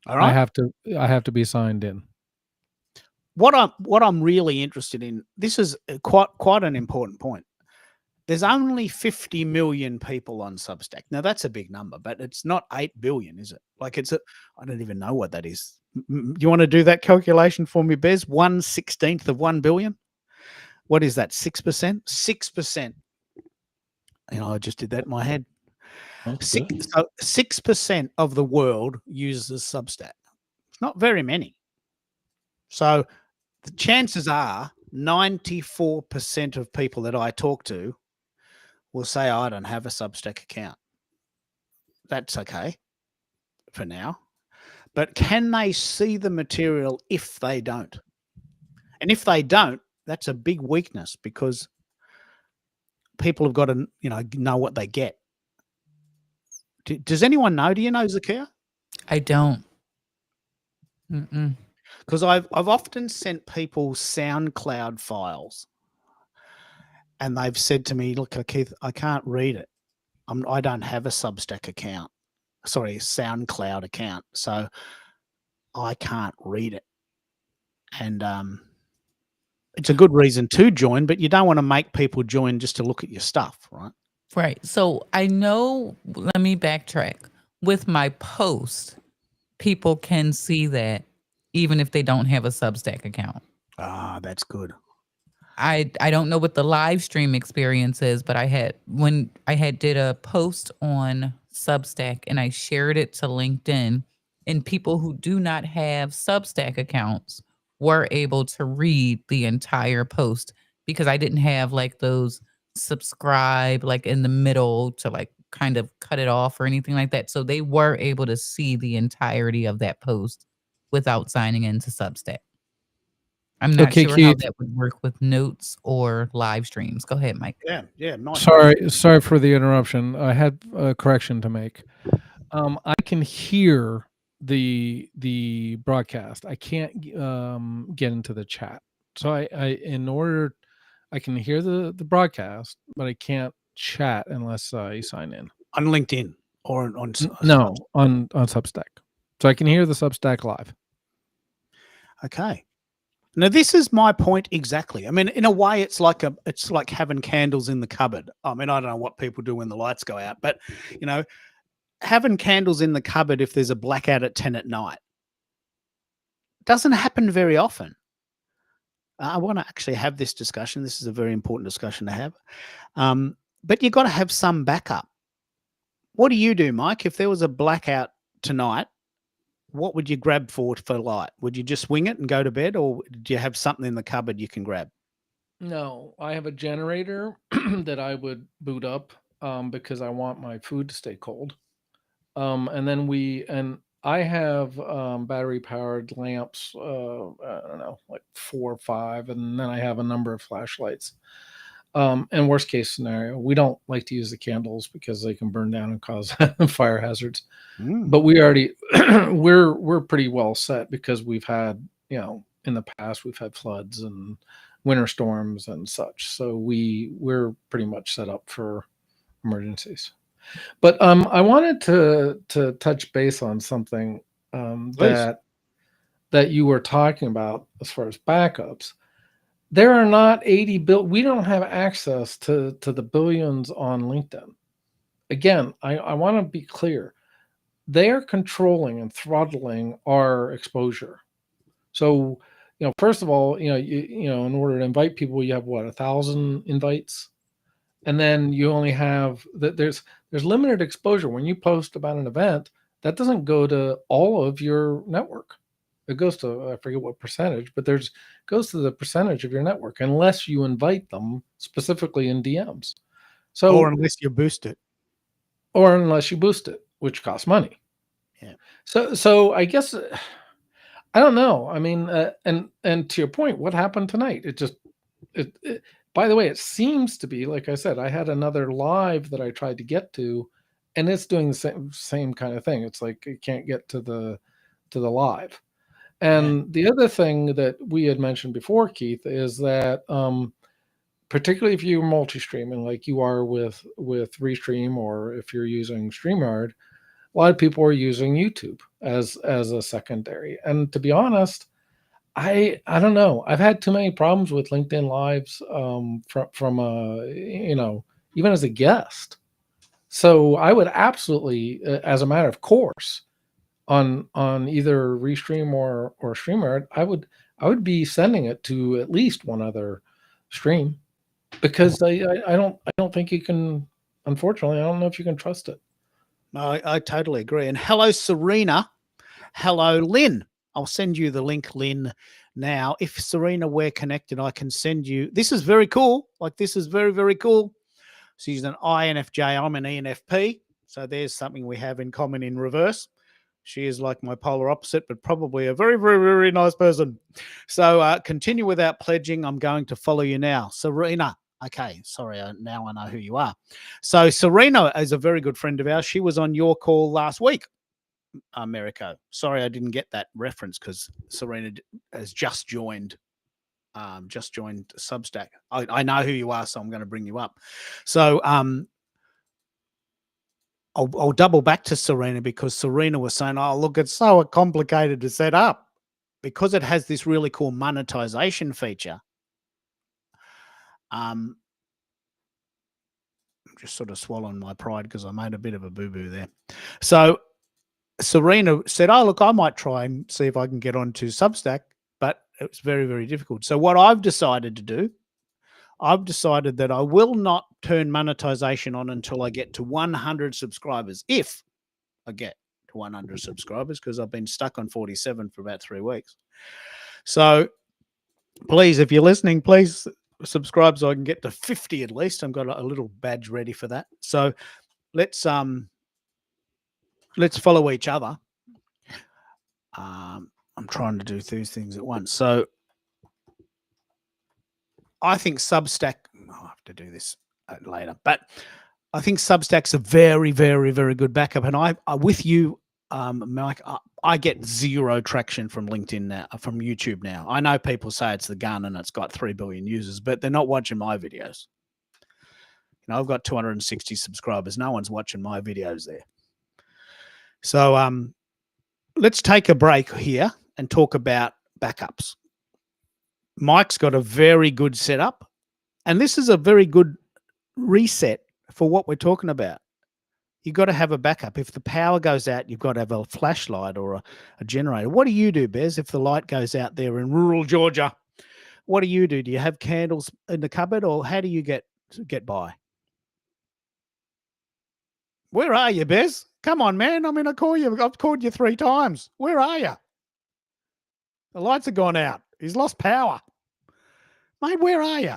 All right. I have to be signed in. What I'm really interested in, this is quite an important point. There's only 50 million people on Substack. Now that's a big number, but it's not 8 billion, is it? Like I don't even know what that is. You want to do that calculation for me, Bez? 1/16 of 1 billion? What is that? 6%? 6%. I just did that in my head. 6% of the world uses Substack. It's not very many. So the chances are 94% of people that I talk to will say, I don't have a Substack account. That's okay for now. But can they see the material if they don't? And if they don't, that's a big weakness, because people have got to, know what they get. Does anyone know? Do you know, Zakia? I don't. Because I've often sent people SoundCloud files, and they've said to me, "Look, Keith, I can't read it. I don't have a Substack account. Sorry, a SoundCloud account, so I can't read it." And it's a good reason to join, but you don't want to make people join just to look at your stuff, right? Right. So I know, let me backtrack. With my post, people can see that even if they don't have a Substack account. Ah, that's good. I don't know what the live stream experience is, but when I did a post on Substack and I shared it to LinkedIn, and people who do not have Substack accounts were able to read the entire post, because I didn't have like those subscribe like in the middle to like kind of cut it off or anything like that. So they were able to see the entirety of that post without signing into Substack. I'm not Okay, sure how Keith. that would work with notes or live streams. Go ahead, Mike. Yeah. Nice. Sorry for the interruption. I had a correction to make. I can hear the broadcast. I can't get into the chat. So I can hear the broadcast, but I can't chat unless I sign in On LinkedIn or on no on Substack. So I can hear the Substack live. Okay. Now this is my point exactly. I mean, in a way, it's like having candles in the cupboard. I mean, I don't know what people do when the lights go out, but having candles in the cupboard if there's a blackout at 10 at night doesn't happen very often. I want to actually have this discussion. This is a very important discussion to have. But you've got to have some backup. What do you do, Mike? If there was a blackout tonight, what would you grab for light? Would you just wing it and go to bed, or do you have something in the cupboard you can grab? No, I have a generator that I would boot up because I want my food to stay cold. And I have battery powered lamps. I don't know, like 4 or 5, and then I have a number of flashlights. And worst case scenario, we don't like to use the candles because they can burn down and cause fire hazards. But we already we're pretty well set because we've had, in the past we've had floods and winter storms and such. So we're pretty much set up for emergencies. But I wanted to touch base on something that you were talking about as far as backups. There are not 80 we don't have access to the billions on LinkedIn. Again, I want to be clear. They are controlling and throttling our exposure. So, first of all, in order to invite people, you have 1,000 invites, and then you only have that. There's limited exposure when you post about an event. That doesn't go to all of your network. It goes to, I forget what percentage, but goes to the percentage of your network unless you invite them specifically in DMs. So, or unless you boost it, which costs money. Yeah. So I guess I don't know. I mean, and to your point, what happened tonight? It by the way, it seems to be, like I said, I had another live that I tried to get to, and it's doing the same kind of thing. It's like it can't get to the live. And the other thing that we had mentioned before, Keith, is that particularly if you're multi-streaming like you are with Restream, or if you're using StreamYard, a lot of people are using YouTube as a secondary. And to be honest, I don't know. I've had too many problems with LinkedIn Lives from even as a guest. So I would absolutely, as a matter of course, on either Restream or StreamYard, I would be sending it to at least one other stream, because I don't think you can. Unfortunately, I don't know if you can trust it. No, I totally agree. And hello, Serena. Hello, Lynn. I'll send you the link, Lynn, now. If Serena, we're connected, I can send you. This is very cool. Like, this is very, very cool. She's an INFJ. I'm an ENFP. So there's something we have in common in reverse. She is like my polar opposite, but probably a very, very, very nice person. So continue without pledging. I'm going to follow you now. Serena. Okay, sorry, now I know who you are. So Serena is a very good friend of ours. She was on your call last week, Americo. Sorry, I didn't get that reference because Serena has just joined Substack. I know who you are, so I'm going to bring you up. So I'll double back to Serena, because Serena was saying, oh, look, it's so complicated to set up because it has this really cool monetization feature. I'm just sort of swallowing my pride because I made a bit of a boo-boo there. So Serena said, oh, look, I might try and see if I can get onto Substack, but it was very, very difficult. So what I've decided to do, I've decided that I will not turn monetization on until I get to 100 subscribers. If I get to 100 subscribers, because I've been stuck on 47 for about 3 weeks. So please, if you're listening, please subscribe so I can get to 50 at least. I've got a little badge ready for that. So let's follow each other. I'm trying to do 2 things at once. So I think Substack, I'll have to do this later, but I think Substack's a very, very, very good backup. And I with you, Mike, I get zero traction from LinkedIn now, from YouTube now. I know people say it's the gun and it's got 3 billion users, but they're not watching my videos. You know, I've got 260 subscribers. No one's watching my videos there. So let's take a break here and talk about backups. Mike's got a very good setup, and this is a very good reset for what we're talking about. You've got to have a backup. If the power goes out, you've got to have a flashlight or a generator. What do you do, Bez, if the light goes out there in rural Georgia? What do? Do you have candles in the cupboard, or how do you get by? Where are you, Bez? Come on, man. I mean, I've called you 3 times. Where are you? The lights have gone out. He's lost power. Mate, where are you?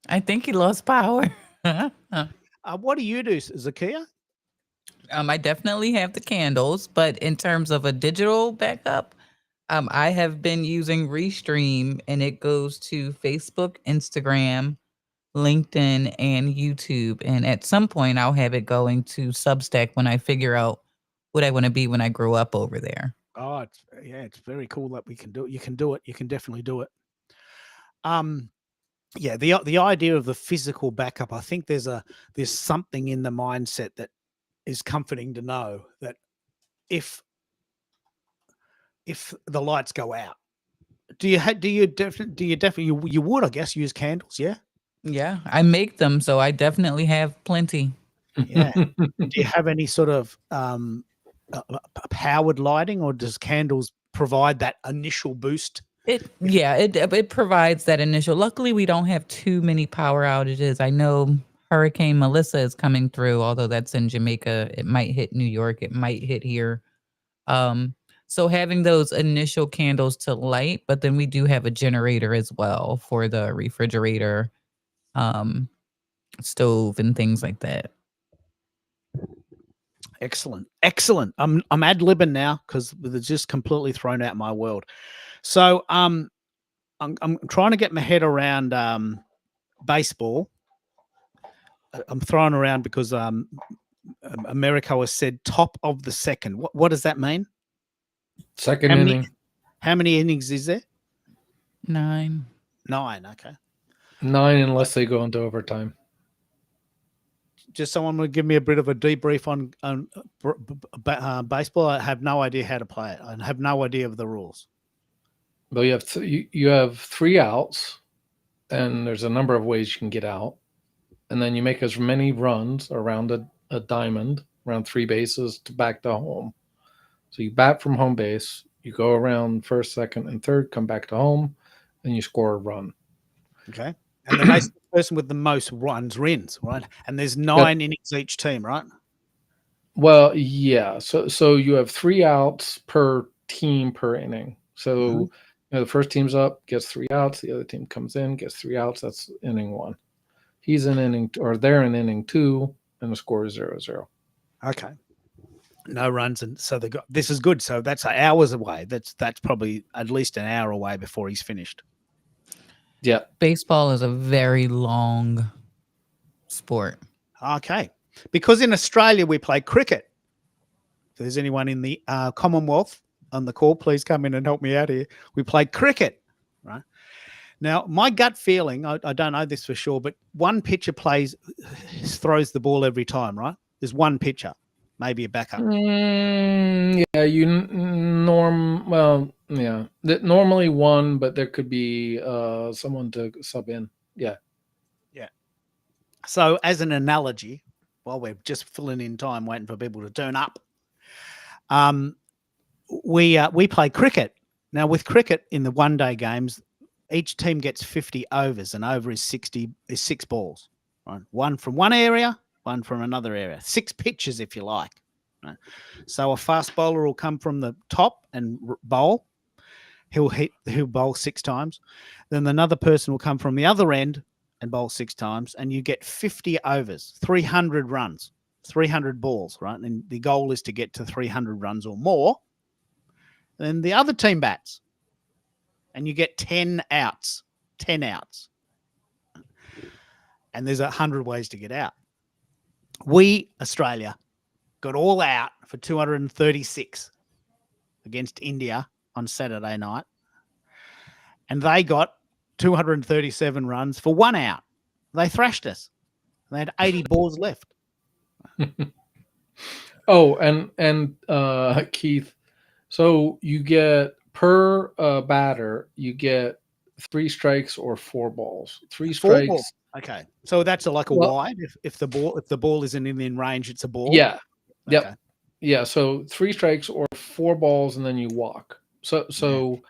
I think he lost power. What do you do, Zakia? I definitely have the candles, but in terms of a digital backup, I have been using Restream, and it goes to Facebook, Instagram, LinkedIn, and YouTube. And at some point, I'll have it going to Substack when I figure out what I want to be when I grow up over there. Oh, it's very cool that we can do it. You can do it. You can definitely do it. Yeah, the idea of the physical backup. I think there's something in the mindset that is comforting to know that if the lights go out, do you definitely you would, I guess, use candles? Yeah. Yeah, I make them, so I definitely have plenty. Yeah. Do you have any sort of powered lighting, or does candles provide that initial boost? It provides that initial. Luckily, we don't have too many power outages. I know Hurricane Melissa is coming through, although that's in Jamaica. It might hit New York. It might hit here. So having those initial candles to light, but then we do have a generator as well for the refrigerator, stove, and things like that. Excellent. I'm ad-libbing now because it's just completely thrown out my world. So I'm trying to get my head around baseball. I'm throwing around because America has said top of the second. What does that mean? Second inning. How many innings is there? 9. 9. Okay. 9 unless they go into overtime. Just someone would give me a bit of a debrief on baseball. I have no idea how to play it. I have no idea of the rules. Well, you have 3 outs, and there's a number of ways you can get out. And then you make as many runs around a diamond, around 3 bases to back to home. So you bat from home base, you go around first, second, and third, come back to home, and you score a run. Okay. And the person with the most runs wins, right? And there's 9 innings each team, right? Well, yeah. So you have 3 outs per team per inning. So the first team's up, gets 3 outs. The other team comes in, gets 3 outs. That's inning 1. He's in inning, or they're in inning 2, and the score is 0-0. Okay. No runs, and so this is good. So that's hours away. That's probably at least an hour away before he's finished. Yeah. Baseball is a very long sport. Okay. Because in Australia we play cricket. If there's anyone in the Commonwealth on the call, please come in and help me out here. We play cricket, right? Now, my gut feeling, I don't know this for sure, but one pitcher throws the ball every time, right? There's one pitcher, maybe a backup. Normally one, but there could be someone to sub in. Yeah. So as an analogy, while we're just filling in time, waiting for people to turn up, we play cricket. Now with cricket in the one-day games, each team gets 50 overs. An over is 6 balls, right? One from one area, one from another area. 6 pitches, if you like. Right? So a fast bowler will come from the top and bowl. He'll bowl 6 times. Then another person will come from the other end and bowl 6 times, and you get 50 overs, 300 runs, 300 balls, right? And the goal is to get to 300 runs or more. Then the other team bats, and you get 10 outs. And there's 100 ways to get out. We, Australia, got all out for 236 against India on Saturday night. And they got 237 runs for 1 out. They thrashed us. They had 80 balls left. Oh, and Keith, so you get per batter, you get 3 strikes or 4 balls. 3 strikes. Balls. Okay, so that's like a wide. If the ball isn't in range, it's a ball. Yeah. Okay. Yep. Yeah. So 3 strikes or 4 balls, and then you walk. So,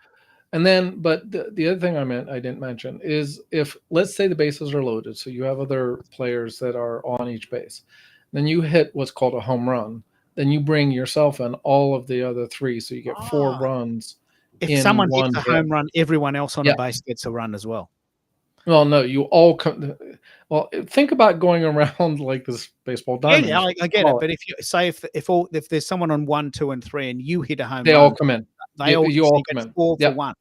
and then, but the other thing I didn't mention is if, let's say the bases are loaded, so you have other players that are on each base, then you hit what's called a home run. Then you bring yourself and all of the other 3, so you get 4 runs. If someone hits a home run, everyone else on a base gets a run as well. Well, no, you all come. Well, think about going around like this baseball diamond. Yeah, I get it. But if you say if there's someone on 1, 2, and 3, and you hit a home run, they all come in. You all come in. 4 for 1.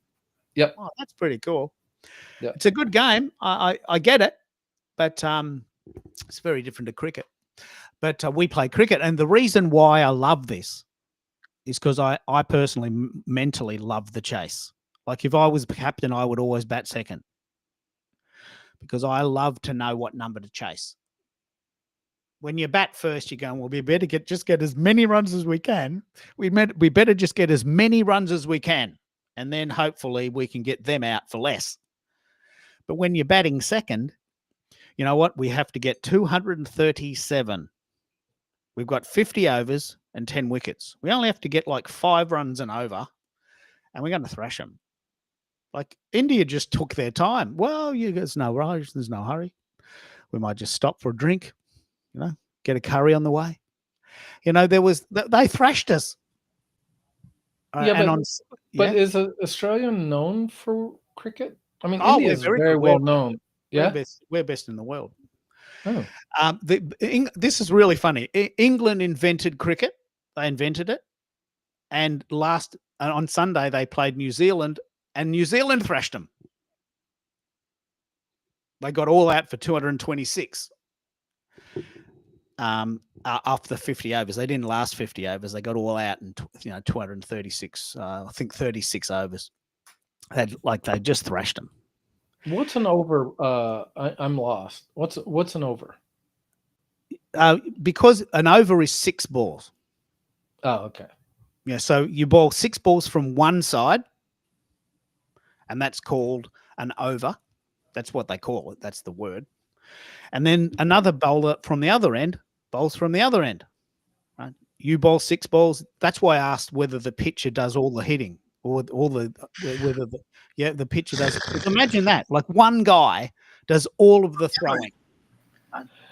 Yep. Oh, that's pretty cool. Yep. It's a good game. I get it. but it's very different to cricket. But we play cricket, and the reason why I love this is because I personally mentally love the chase. Like if I was captain, I would always bat second because I love to know what number to chase. When you bat first, you're going, well, we better just get as many runs as we can. We better just get as many runs as we can, and then hopefully we can get them out for less. But when you're batting second, you know what? We have to get 237. We've got 50 overs and 10 wickets. We only have to get like 5 runs and over, and we're going to thrash them. Like India just took their time. Well, there's no rush. There's no hurry. We might just stop for a drink, get a curry on the way. They thrashed us. But is Australia known for cricket? I mean, Oh, India is very well known. Yeah, we're best in the world. Oh. This is really funny. England invented cricket. They invented it. And on Sunday, they played New Zealand, and New Zealand thrashed them. They got all out for 226 after the 50 overs. They didn't last 50 overs. They got all out in 236, I think 36 overs. They just thrashed them. What's an over? I'm lost. What's an over? Because an over is 6 balls. Oh, okay. Yeah, so you bowl 6 balls from one side, and that's called an over. That's what they call it. That's the word. And then another bowler from the other end bowls from the other end. Right? You bowl 6 balls. That's why I asked whether the pitcher does all the hitting or the pitcher does. Imagine that. Like one guy does all of the throwing.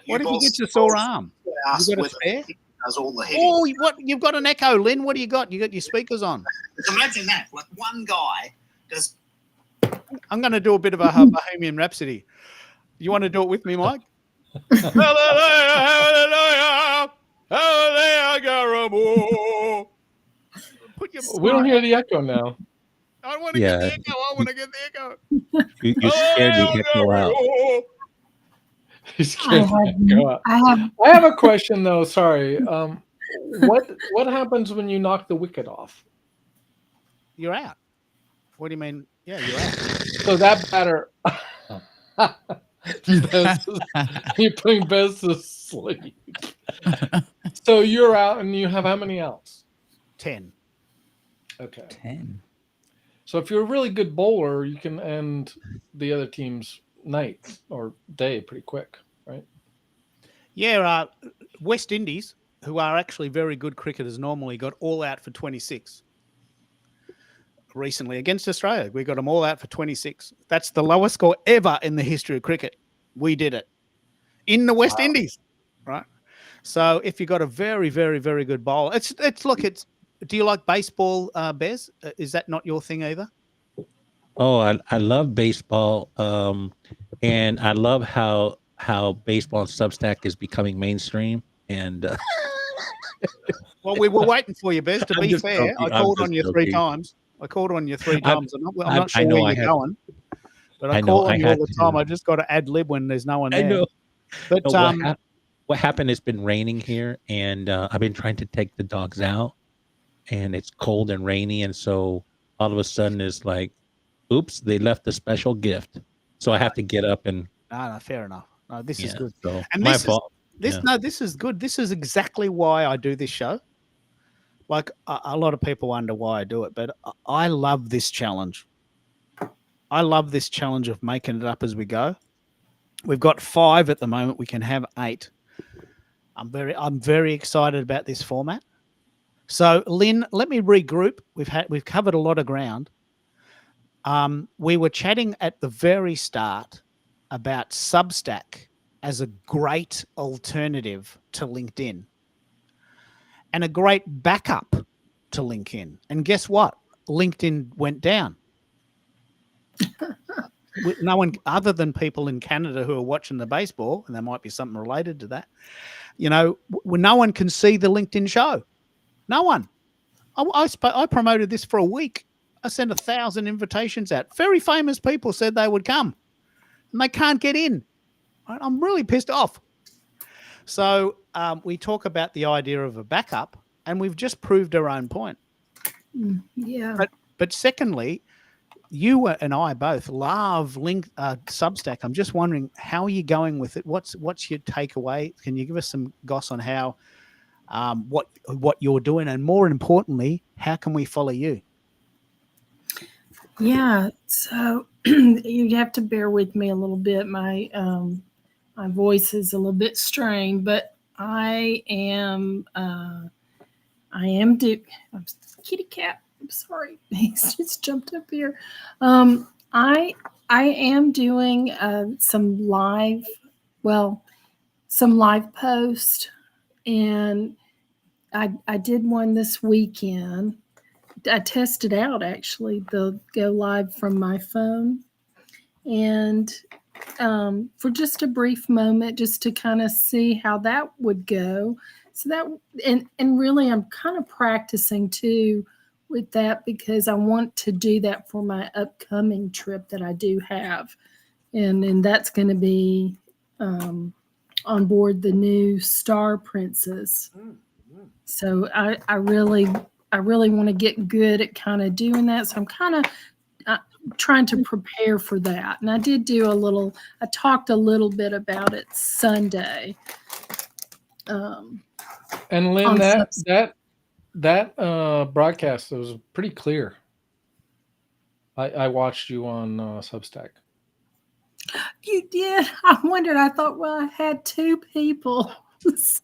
What if he gets a sore arm? You got a spare? Does all the hitting. Oh, what? You've got an echo, Lynn. What do you got? You got your speakers on. Imagine that. Like one guy does. I'm going to do a bit of a Bohemian Rhapsody. You want to do it with me, Mike? We don't hear the echo now. I want to get the echo. I want to get the echo. You scared the echo out. He's scared the echo out. I have a question though. Sorry. What happens when you knock the wicket off? You're out. What do you mean? Yeah, you're out. So that batter, you're putting Bez to sleep. So you're out, and you have how many outs? 10. Okay. 10. So if you're a really good bowler, you can end the other team's night or day pretty quick, right? Yeah, West Indies, who are actually very good cricketers, normally got all out for 26. Recently against Australia, we got them all out for 26. That's the lowest score ever in the history of cricket. We did it in the West Indies, right? So if you got a very, very, very good bowler, it's. Do you like baseball, Bez? Is that not your thing either? Oh, I love baseball, and I love how baseball and Substack is becoming mainstream. And well, we were waiting for you, Bez. To be fair, I called on you 3 times. I called on you 3 times. I'm not sure where you're going, but I call on you all the time. I just got to ad lib when there's no one there. I know. But what happened? It's been raining here, and I've been trying to take the dogs out, and it's cold and rainy, and so all of a sudden it's like, oops, they left a special gift, so I have to get up and. No, fair enough. No, this is good. So and my fault. This is good. This is exactly why I do this show. Like a lot of people wonder why I do it, but I love this challenge. I love this challenge of making it up as we go. We've got 5 at the moment. We can have 8. I'm very excited about this format. So, Lynn, let me regroup. We've covered a lot of ground. We were chatting at the very start about Substack as a great alternative to LinkedIn and a great backup to LinkedIn. And guess what? LinkedIn went down. No one other than people in Canada who are watching the baseball, and there might be something related to that, no one can see the LinkedIn show. No one. I promoted this for a week. I sent 1,000 invitations out. Very famous people said they would come, and they can't get in. I'm really pissed off. So we talk about the idea of a backup, and we've just proved our own point. Yeah. But secondly, you and I both love Substack. I'm just wondering, how are you going with it? What's your takeaway? Can you give us some goss on how what you're doing, and more importantly, how can we follow you? Yeah. So you have to bear with me a little bit. My voice is a little bit strained, but I am kitty cat. I'm sorry, he's just jumped up here. I am doing some live post, and I did one this weekend. I tested out actually the go live from my phone, and for just a brief moment, just to kind of see how that would go. So that and really, I'm kind of practicing too with that, because I want to do that for my upcoming trip that I do have, and that's going to be on board the new Star Princess. So I really want to get good at kind of doing that. So I'm kind of trying to prepare for that. And I did do I talked a little bit about it Sunday. And Lynn, that broadcast was pretty clear. I watched you on Substack. You did? I wondered. I thought, well, I had two people. So.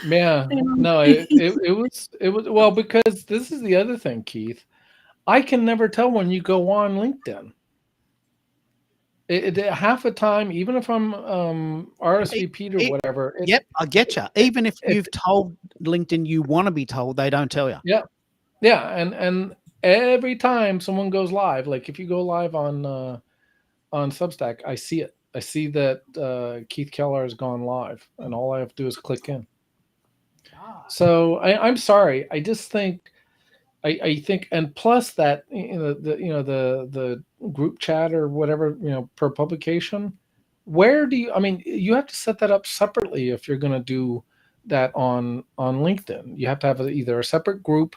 Yeah, no, it was well, because this is the other thing, Keith. I can never tell when you go on LinkedIn. Half the time, even if I'm RSVP'd or whatever. Yep, I get you. Even if you've told LinkedIn you want to be told, they don't tell you. Yeah, yeah, and every time someone goes live, like if you go live on Substack, I see it. I see that Keith Keller has gone live, and all I have to do is click in. So I'm sorry. I just think I think, and plus that the group chat or whatever, per publication. Where do you? I mean, you have to set that up separately if you're going to do that on LinkedIn. You have to have either a separate group,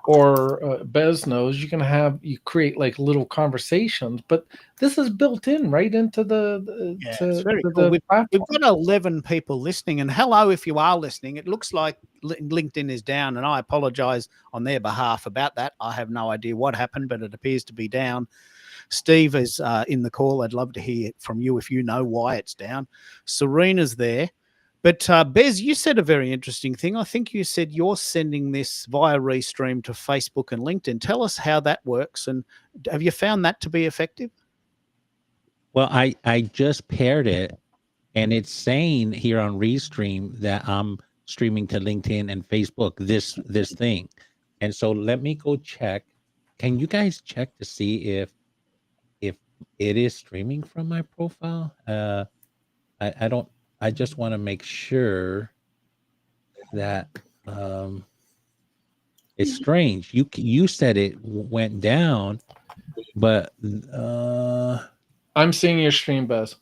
or Bez knows you create like little conversations, but this is built in right into the it's very cool. We've got 11 people listening, and hello if you are listening. It looks like LinkedIn is down, and I apologize on their behalf about that. I have no idea what happened, but it appears to be down. Steve is in the call. I'd love to hear from you if you know why it's down. Serena's there. But Bez, you said a very interesting thing. I think you said you're sending this via Restream to Facebook and LinkedIn. Tell us how that works, and have you found that to be effective? Well, I just paired it, and it's saying here on Restream that I'm streaming to LinkedIn and Facebook this thing. And so let me go check. Can you guys check to see if it is streaming from my profile? I don't. I just want to make sure that it's strange. You said it went down, but I'm seeing your stream, Bez.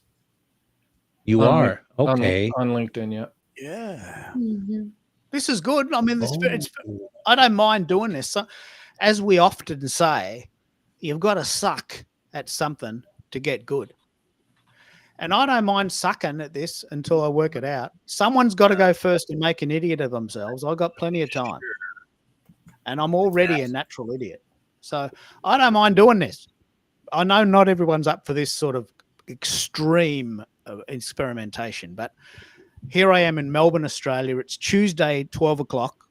You are okay on LinkedIn. Yeah. Yeah. Mm-hmm. This is good. I mean, I don't mind doing this. So, as we often say, you've got to suck at something to get good. And I don't mind sucking at this until I work it out. Someone's got to go first and make an idiot of themselves. I've got plenty of time. And I'm already a natural idiot. So I don't mind doing this. I know not everyone's up for this sort of extreme experimentation, but here I am in Melbourne, Australia. It's Tuesday, 12 o'clock.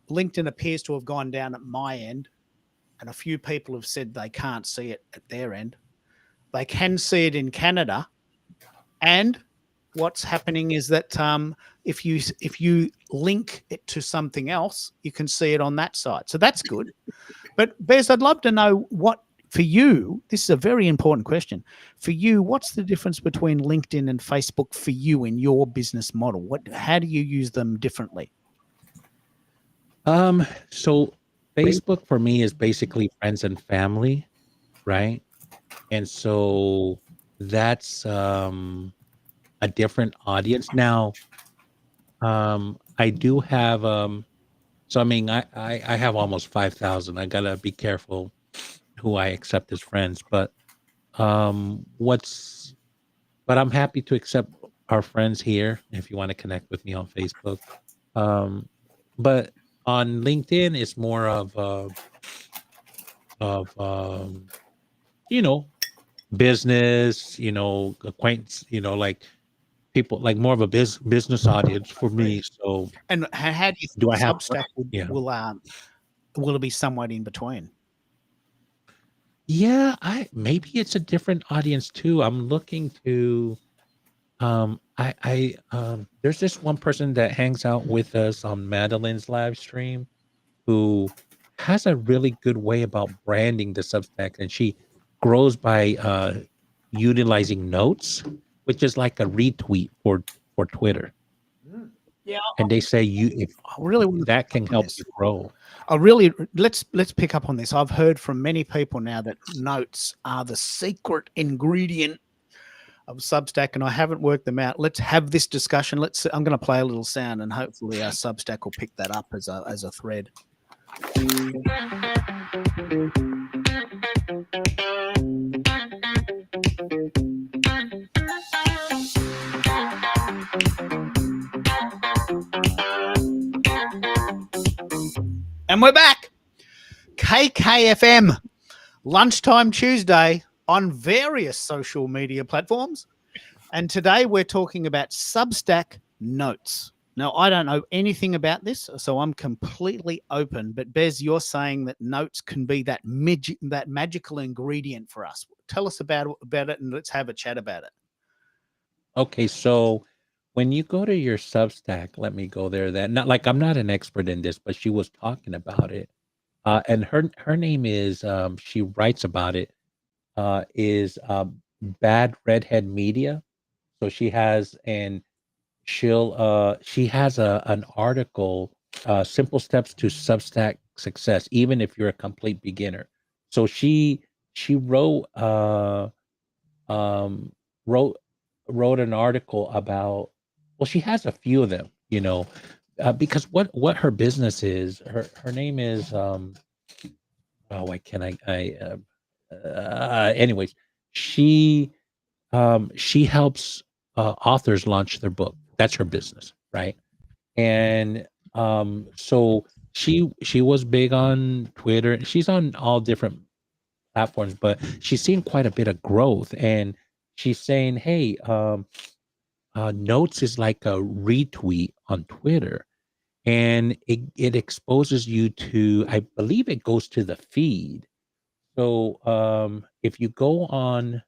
LinkedIn appears to have gone down at my end, and a few people have said they can't see it at their end. They can see it in Canada, and what's happening is that if you link it to something else, you can see it on that side. So that's good. But Bez, I'd love to know what, for you, this is a very important question. For you, what's the difference between LinkedIn and Facebook for you in your business model? How do you use them differently? So Facebook for me is basically friends and family, right? And so that's a different audience. Now, I do have so I mean I have almost 5,000. I gotta be careful who I accept as friends, but what's but I'm happy to accept our friends here if you want to connect with me on Facebook. Um, but on LinkedIn, it's more of you know business, acquaintance, like people like more of a business audience for me. So And how do you do think I have? Substack Yeah, will it be somewhat in between? yeah. I maybe it's a different audience too. I'm looking to. There's this one person that hangs out with us on Madeline's live stream who has a really good way about branding the Substack, and she grows by utilizing notes, which is like a retweet for Twitter. Yeah, And they say you if I really want to that pick can up on help this. you grow. Let's pick up on this. I've heard from many people now that notes are the secret ingredient of Substack, and I haven't worked them out. Let's have this discussion. I'm going to play a little sound, and hopefully our Substack will pick that up as a thread. And we're back. KKFM, Lunchtime Tuesday on various social media platforms. And today we're talking about Substack notes. Now, I don't know anything about this, so I'm completely open. But Bez, you're saying that notes can be that magical ingredient for us. Tell us about it, and let's have a chat about it. Okay, so when you go to your Substack, let me go there. That not like I'm not an expert in this, but she was talking about it. And her name is she writes about it is Bad Redhead Media. So she has an article, Simple Steps to Substack Success, even if you're a complete beginner. So she um wrote wrote an article about, well, she has a few of them, because what her business is, her name is oh, why can't anyways, she she helps authors launch their book. That's her business, right? And so she was big on Twitter. She's on all different platforms, but she's seen quite a bit of growth. And she's saying, hey, notes is like a retweet on Twitter, and it exposes you to, I believe it goes to the feed. So if you go on,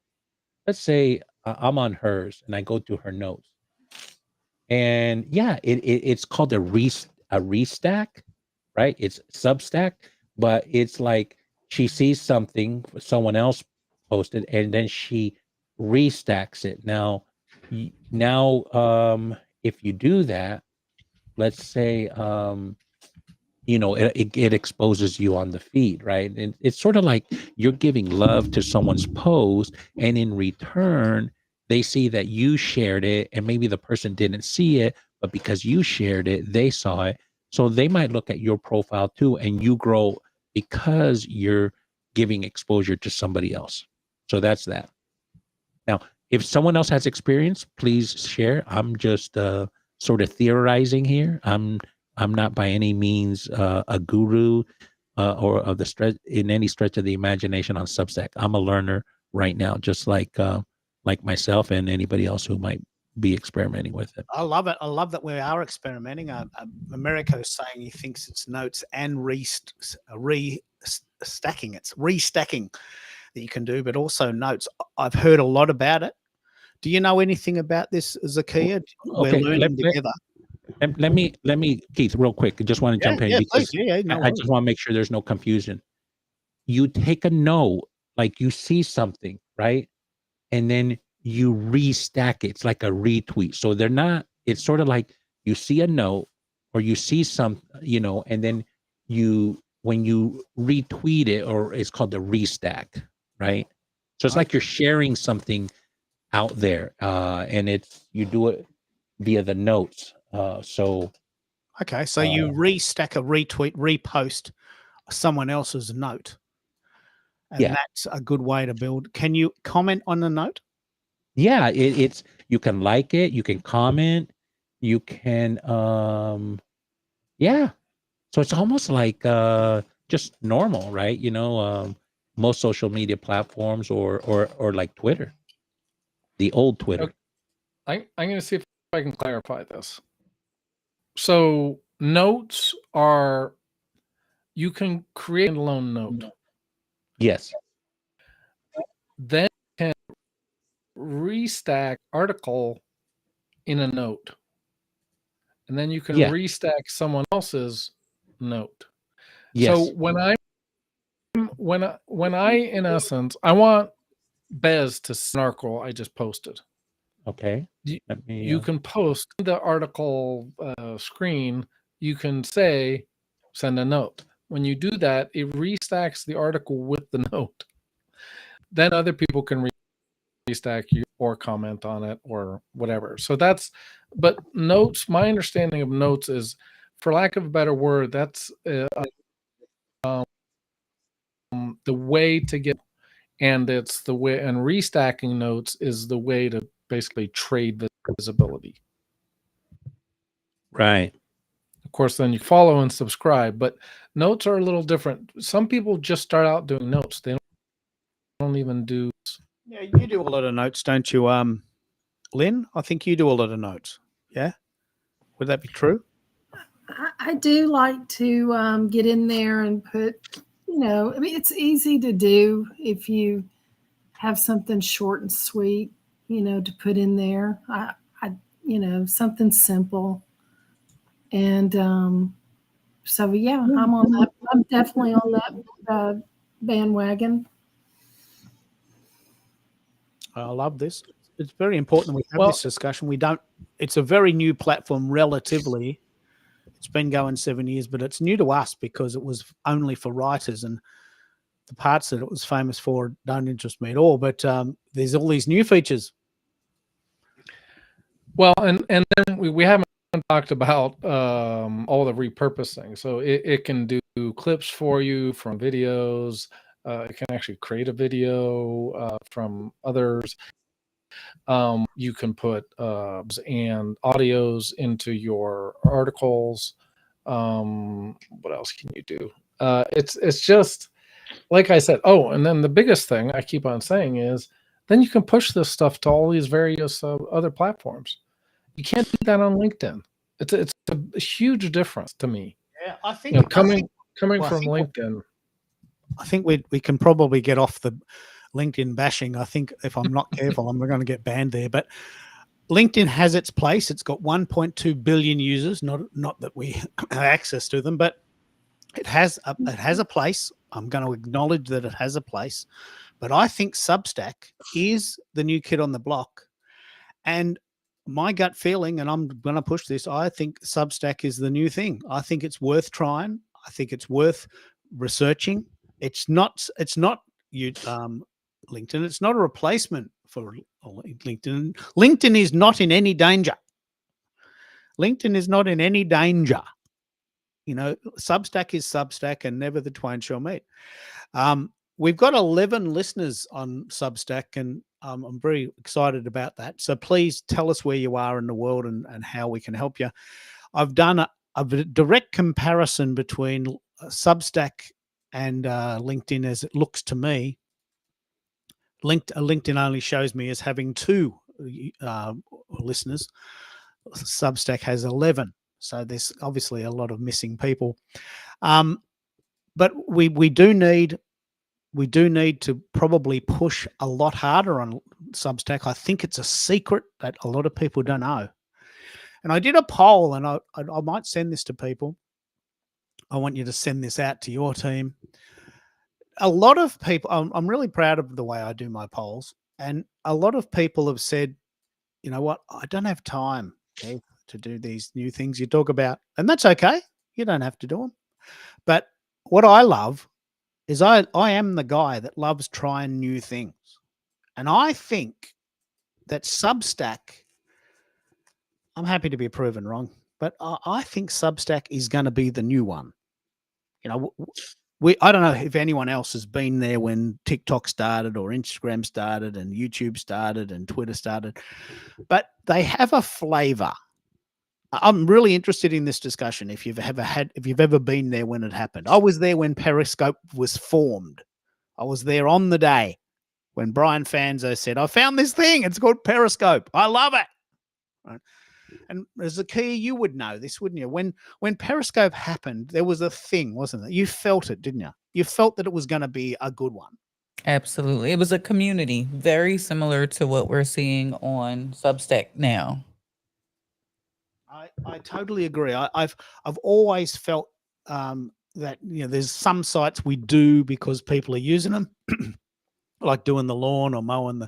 let's say I'm on hers and I go to her notes, and yeah, it's called a restack, right? It's Substack, but it's like she sees something someone else posted, and then she restacks it. Now, now, if you do that, let's say, it exposes you on the feed, right? And it's sort of like you're giving love to someone's post, and in return they see that you shared it, and maybe the person didn't see it, but because you shared it, they saw it. So they might look at your profile too, and you grow because you're giving exposure to somebody else. So that's that. Now, if someone else has experience, please share. I'm just sort of theorizing here. I'm not by any means a guru or of the stretch in any stretch of the imagination on Substack. I'm a learner right now, just like myself and anybody else who might be experimenting with it. I love it. I love that we are experimenting. Americo is saying he thinks it's notes and restacking. It's restacking that you can do, but also notes. I've heard a lot about it. Do you know anything about this, Zakia? We're Okay, learning together. let me, Keith, real quick. I just want to Yeah, jump in yeah, please. because Yeah, no I worries. just want to make sure there's no confusion. You take a note, like you see something, right? And then you restack it. It's like a retweet. So they're not, it's sort of like you see a note or you see some, and then when you retweet it, or it's called the restack, right? So it's like Okay. you're sharing something out there, and you do it via the notes. So Okay, so you restack a retweet, repost someone else's note, and yeah, that's a good way to build. Can you comment on the note? yeah, it's you can like it, you can comment, you can yeah. So it's almost like just normal, right? Most social media platforms or like Twitter, the old Twitter. I'm going to see if I can clarify this. So notes are, you can create a lone note. Yes. Then you can restack article in a note. And then you can Yeah. restack someone else's note. Yes. So when I in essence, I want Bez to see an article I just posted. Okay. You, me, you can post the article screen. You can say, send a note. When you do that, it restacks the article with the note. Then other people can restack you or comment on it or whatever. So but notes, my understanding of notes is, for lack of a better word, that's the way to get, and it's the way, and restacking notes is the way to basically trade visibility. Right. Of course, then you follow and subscribe, but notes are a little different. Some people just start out doing notes. They don't even do. Yeah, you do a lot of notes, don't you, Lynn? I think you do a lot of notes. Yeah, would that be true? I do like to get in there and put, I mean, it's easy to do if you have something short and sweet, to put in there. Something simple. And so, yeah, I'm on that. I'm definitely on that bandwagon. I love this. It's very important we have this discussion. It's a very new platform relatively. It's been going 7 years, but it's new to us because it was only for writers, and the parts that it was famous for don't interest me at all. But there's all these new features. Well, and then we haven't talked about all the repurposing. So it can do clips for you from videos. It can actually create a video from others. You can put and audios into your articles. What else can you do? It's just, like I said. Oh, and then the biggest thing I keep on saying is, then you can push this stuff to all these various other platforms. You can't do that on LinkedIn. It's a huge difference to me. Yeah, I think coming from LinkedIn. I think we can probably get off the LinkedIn bashing. I think if I'm not careful, I'm going to get banned there. But LinkedIn has its place. It's got 1.2 billion users. Not that we have access to them, but it has a place. I'm going to acknowledge that it has a place. But I think Substack is the new kid on the block. And my gut feeling, and I'm going to push this, I think Substack is the new thing. I think it's worth trying. I think it's worth researching. It's not you LinkedIn. It's not a replacement for LinkedIn. LinkedIn is not in any danger. LinkedIn is not in any danger. Substack is Substack, and never the twain shall meet. We've got 11 listeners on Substack, and I'm very excited about that. So please tell us where you are in the world and how we can help you. I've done a direct comparison between Substack and LinkedIn as it looks to me. LinkedIn only shows me as having 2 listeners. Substack has 11. So there's obviously a lot of missing people. But we do need to probably push a lot harder on Substack. I think it's a secret that a lot of people don't know. And I did a poll, and I might send this to people. I want you to send this out to your team. A lot of people, I'm really proud of the way I do my polls. And a lot of people have said, you know what, I don't have time to do these new things you talk about. And that's okay. You don't have to do them. But what I love is I am the guy that loves trying new things. And I think that Substack, I'm happy to be proven wrong, but I think Substack is going to be the new one. You know, I don't know if anyone else has been there when TikTok started or Instagram started and YouTube started and Twitter started, but they have a flavor. I'm really interested in this discussion. If you've ever been there when it happened, I was there when Periscope was formed. I was there on the day when Brian Fanzo said, "I found this thing. It's called Periscope. I love it." Right? And as a key, you would know this, wouldn't you? When Periscope happened, there was a thing, wasn't it? You felt it, didn't you? You felt that it was going to be a good one. Absolutely. It was a community, very similar to what we're seeing on Substack now. I totally agree. I've always felt that there's some sites we do because people are using them, like doing the lawn or mowing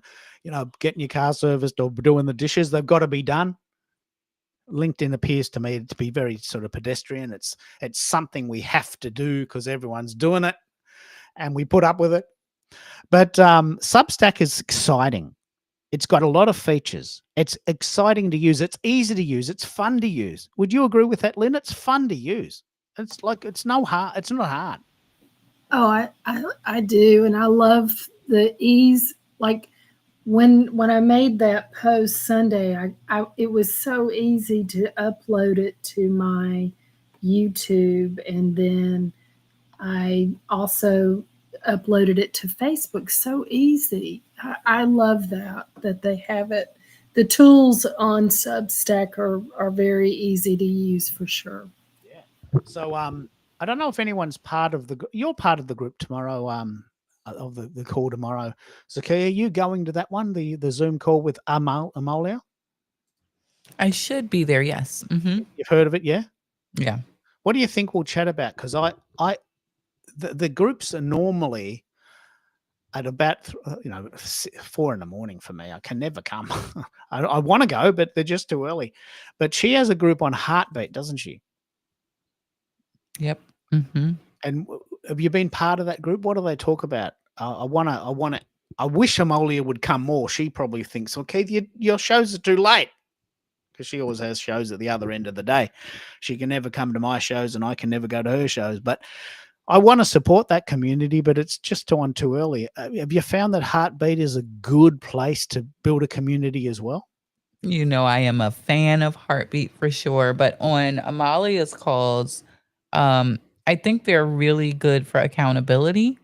getting your car serviced or doing the dishes. They've got to be done. LinkedIn appears to me to be very sort of pedestrian. It's something we have to do because everyone's doing it, and we put up with it. But Substack is exciting. It's got a lot of features. It's exciting to use. It's easy to use. It's fun to use. Would you agree with that, Lynn? It's fun to use. It's not hard. Oh, I do, and I love the ease. Like when I made that post Sunday, it was so easy to upload it to my YouTube, and then I also uploaded it to Facebook. So easy. I love that they have it. The tools on Substack are very easy to use for sure. Yeah. So I don't know if anyone's you're part of the group tomorrow, of the call tomorrow. Zakia, are you going to that one, the Zoom call with Amalia? I should be there, yes. Mm-hmm. You've heard of it, yeah? Yeah. What do you think we'll chat about? Because the groups are normally at about 4 a.m. for me. I can never come. I want to go, but they're just too early. But she has a group on heartbeat, doesn't she? Yep. Mm-hmm. And have you been part of that group? What do they talk about? I wish Amolia would come more. She probably thinks, well, Keith, your shows are too late, because she always has shows at the other end of the day. She can never come to my shows and I can never go to her shows. But I want to support that community, but it's just too early. Have you found that Heartbeat is a good place to build a community as well? You know, I am a fan of Heartbeat for sure, but on Amalia's calls, I think they're really good for accountability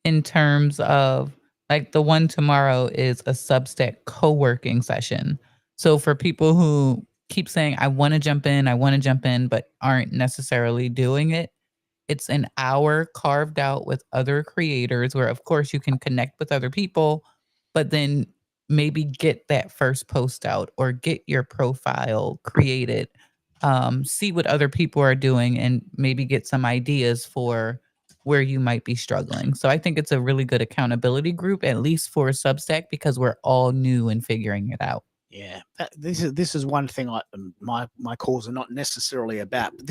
in terms of, like, the one tomorrow is a Substack co-working session. So for people who keep saying, I want to jump in, but aren't necessarily doing it, it's an hour carved out with other creators where, of course, you can connect with other people, but then maybe get that first post out or get your profile created, see what other people are doing, and maybe get some ideas for where you might be struggling. So I think it's a really good accountability group, at least for Substack, because we're all new and figuring it out. Yeah, this is one thing my calls are not necessarily about. But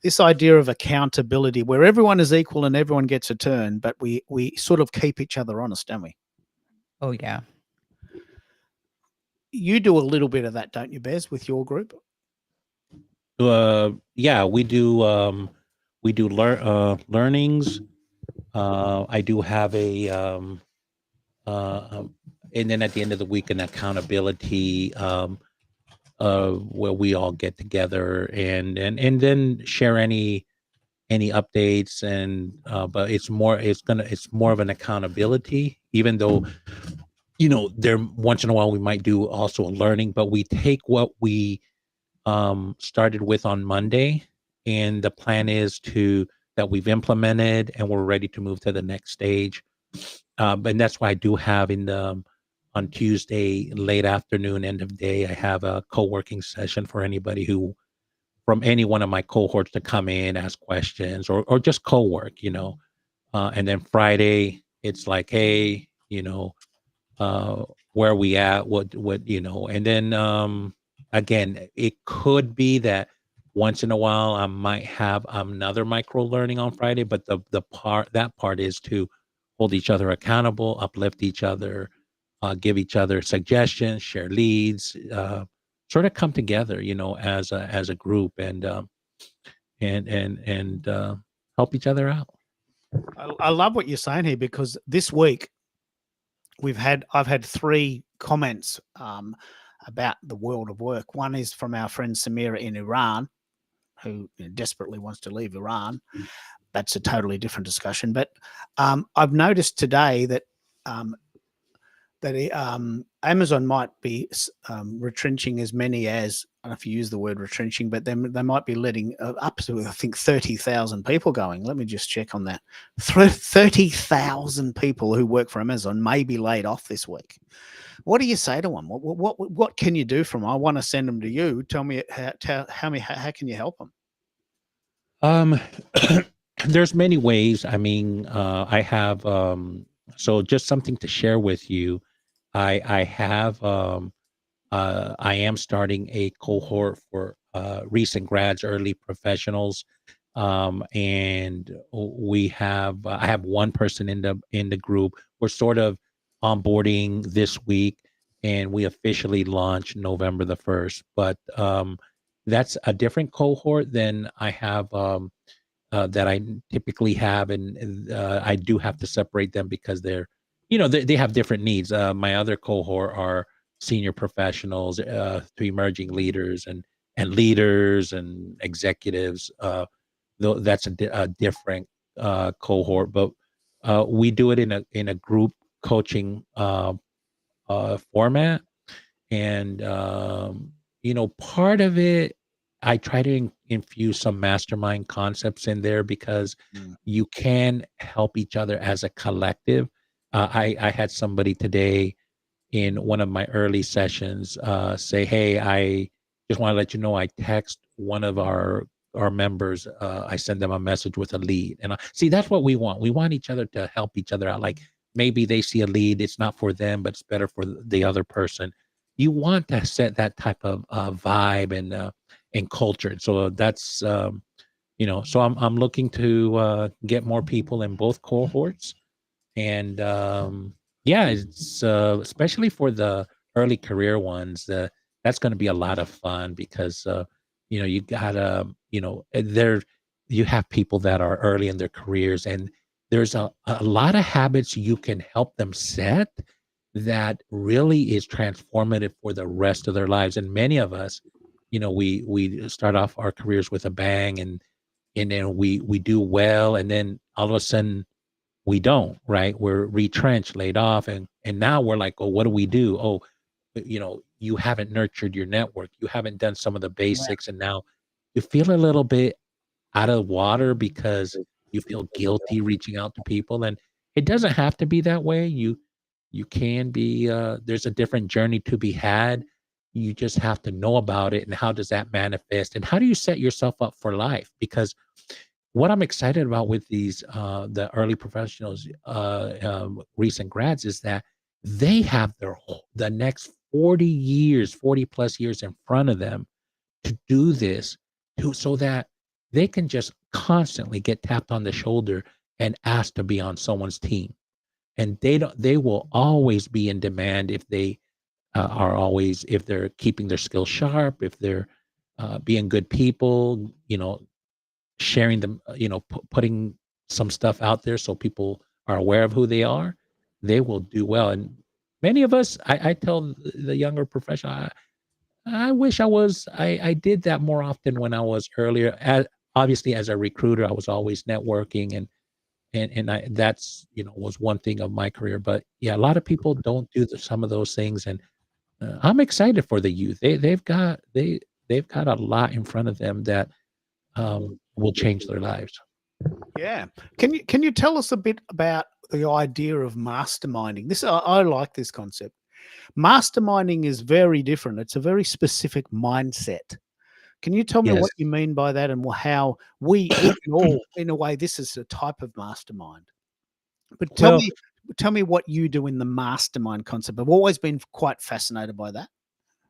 this idea of accountability, where everyone is equal and everyone gets a turn, but we sort of keep each other honest, don't we? Oh, yeah. You do a little bit of that, don't you, Bez, with your group? Yeah, we do learnings. I do have and then at the end of the week, an accountability where we all get together and then share any updates, and but it's more of an accountability, even though there once in a while we might do also a learning, but we take what we started with on Monday, and the plan is that we've implemented and we're ready to move to the next stage. And that's why I do have on Tuesday, late afternoon, end of day, I have a co-working session for anybody from any one of my cohorts to come in, ask questions, or just co-work, and then Friday, it's like, hey, where are we at? What, and then, again, it could be that once in a while I might have another micro learning on Friday, but that part is to hold each other accountable, uplift each other, give each other suggestions, share leads, sort of come together, as a group and help each other out. I love what you're saying here, because this week I've had 3 comments about the world of work. One is from our friend Samira in Iran, who desperately wants to leave Iran. That's a totally different discussion. But I've noticed today that Amazon might be retrenching as many as, I don't know if you use the word retrenching, but they might be letting up to, I think, 30,000 people going. Let me just check on that. 30,000 people who work for Amazon may be laid off this week. What do you say to them? What can you do for them? I want to send them to you. Tell me how can you help them? There's many ways. I mean, I have so just something to share with you. I have I am starting a cohort for recent grads, early professionals, and I have one person in the group. We're sort of onboarding this week, and we officially launch November the 1st. But that's a different cohort than I have. That I typically have, and I do have to separate them because they have different needs. My other cohort are senior professionals, to emerging leaders and leaders and executives. That's a different cohort, but we do it in a group coaching format. And part of it, I try to infuse some mastermind concepts in there because you can help each other as a collective. I had somebody today in one of my early sessions say, "Hey, I just want to let you know I text one of our members. I send them a message with a lead." And see, that's what we want. We want each other to help each other out. Like maybe they see a lead, it's not for them, but it's better for the other person. You want to set that type of vibe and culture. So that's so I'm looking to get more people in both cohorts. And yeah, it's especially for the early career ones, that's going to be a lot of fun because you gotta there you have people that are early in their careers, and there's a lot of habits you can help them set that really is transformative for the rest of their lives. And many of us, we start off our careers with a bang, and then we do well, and then all of a sudden we don't, right? We're retrenched, laid off, and now we're like, oh, what do we do? Oh, you haven't nurtured your network, you haven't done some of the basics, and now you feel a little bit out of water because you feel guilty reaching out to people. And it doesn't have to be that way. You can be there's a different journey to be had. You just have to know about it, and how does that manifest, and how do you set yourself up for life? Because what I'm excited about with these the early professionals, recent grads, is that they have the next 40 plus years in front of them to do this, so that they can just constantly get tapped on the shoulder and asked to be on someone's team. And they will always be in demand if they if they're keeping their skills sharp, if they're being good people, sharing them, putting some stuff out there so people are aware of who they are. They will do well. And many of us, I tell the younger professional, I wish I did that more often when I was earlier. Obviously, as a recruiter, I was always networking, and that's was one thing of my career. But yeah, a lot of people don't do some of those things, and I'm excited for the youth. They've got a lot in front of them that will change their lives. Yeah. Can you tell us a bit about the idea of masterminding? I like this concept. Masterminding is very different. It's a very specific mindset. Can you tell me Yes. what you mean by that, and how we can all, in a way, this is a type of mastermind. But Well, tell me what you do in the mastermind concept. I've always been quite fascinated by that.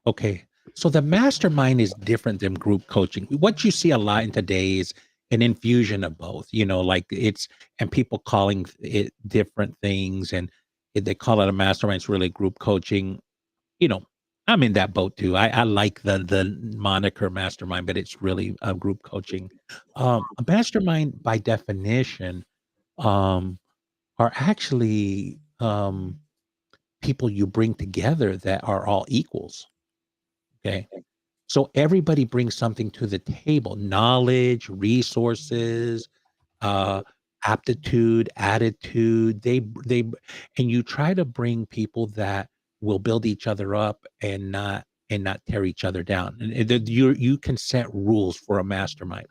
okay. So the mastermind is different than group coaching. What you see a lot in today is an infusion of both, like and people calling it different things. And they call it a mastermind. It's really group coaching. I'm in that boat too. I like the moniker mastermind, but it's really a group coaching. A mastermind, by definition, um, are actually people you bring together that are all equals. Okay. So everybody brings something to the table: knowledge, resources, uh, aptitude, attitude. And you try to bring people that will build each other up and not tear each other down. And you can set rules for a mastermind.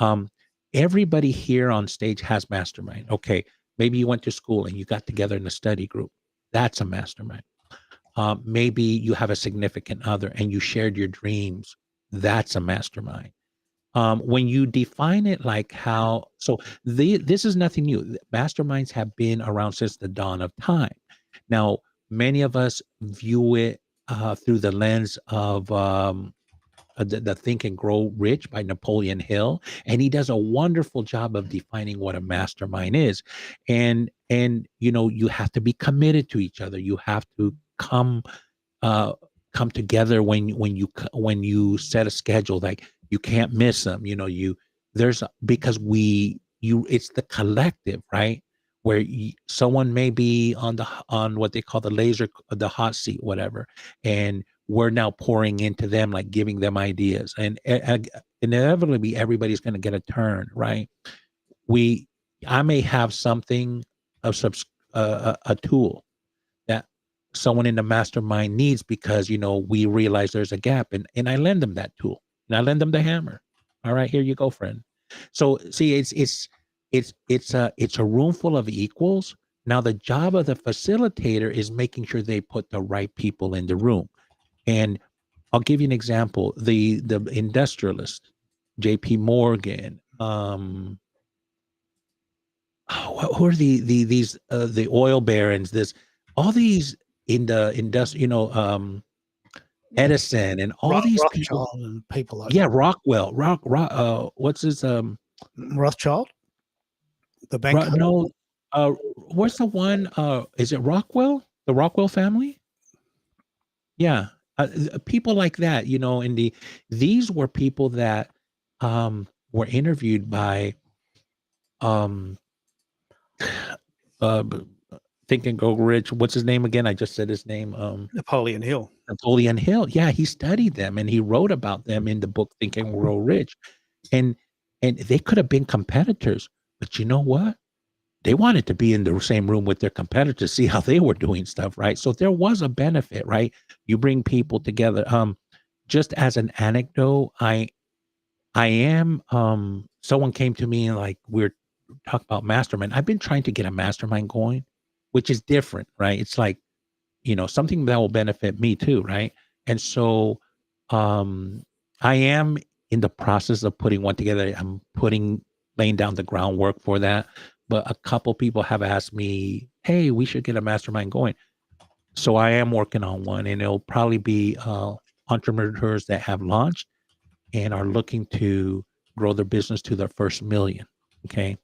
Um, Everybody here on stage has mastermind. Okay, maybe you went to school and you got together in a study group. That's a mastermind. Maybe you have a significant other and you shared your dreams. That's a mastermind. When you define it like how, so this is nothing new. Masterminds have been around since the dawn of time. Now, many of us view it through the lens of the Think and Grow Rich by Napoleon Hill, and he does a wonderful job of defining what a mastermind is. And you have to be committed to each other. You have to uh, come together when you set a schedule. Like, you can't miss them. Because it's the collective, right? Where someone may be on what they call the hot seat, whatever, and we're now pouring into them, like giving them ideas, and inevitably everybody's going to get a turn, right? I may have something of a tool that someone in the mastermind needs, because we realize there's a gap, and I lend them that tool, and I lend them the hammer. All right, here you go, friend. So see, it's a room full of equals. Now the job of the facilitator is making sure they put the right people in the room. And I'll give you an example: the industrialist, J.P. Morgan. Who are the oil barons? All these in the industry, Edison and all these people. Rothschild and people like Yeah, Rockwell, what's his Rothschild, the banker. no, what's the one? Is it Rockwell? The Rockwell family? Yeah, people like that. These were people that were interviewed by um b- Think and Go Rich. What's his name again? I just said his name. Napoleon Hill. Napoleon Hill. Yeah, he studied them and he wrote about them in the book Think and Grow Rich. And they could have been competitors, but you know what? They wanted to be in the same room with their competitors, see how they were doing stuff, right? So there was a benefit, right? You bring people together. Just as an anecdote, I am someone came to me and, like, we're talking about mastermind. I've been trying to get a mastermind going, which is different, right? It's like, something that will benefit me too, right? And so um I am in the process of putting one together. I'm laying down the groundwork for that. But a couple people have asked me, hey, we should get a mastermind going. So I am working on one, and it'll probably be entrepreneurs that have launched and are looking to grow their business to their first million. Okay.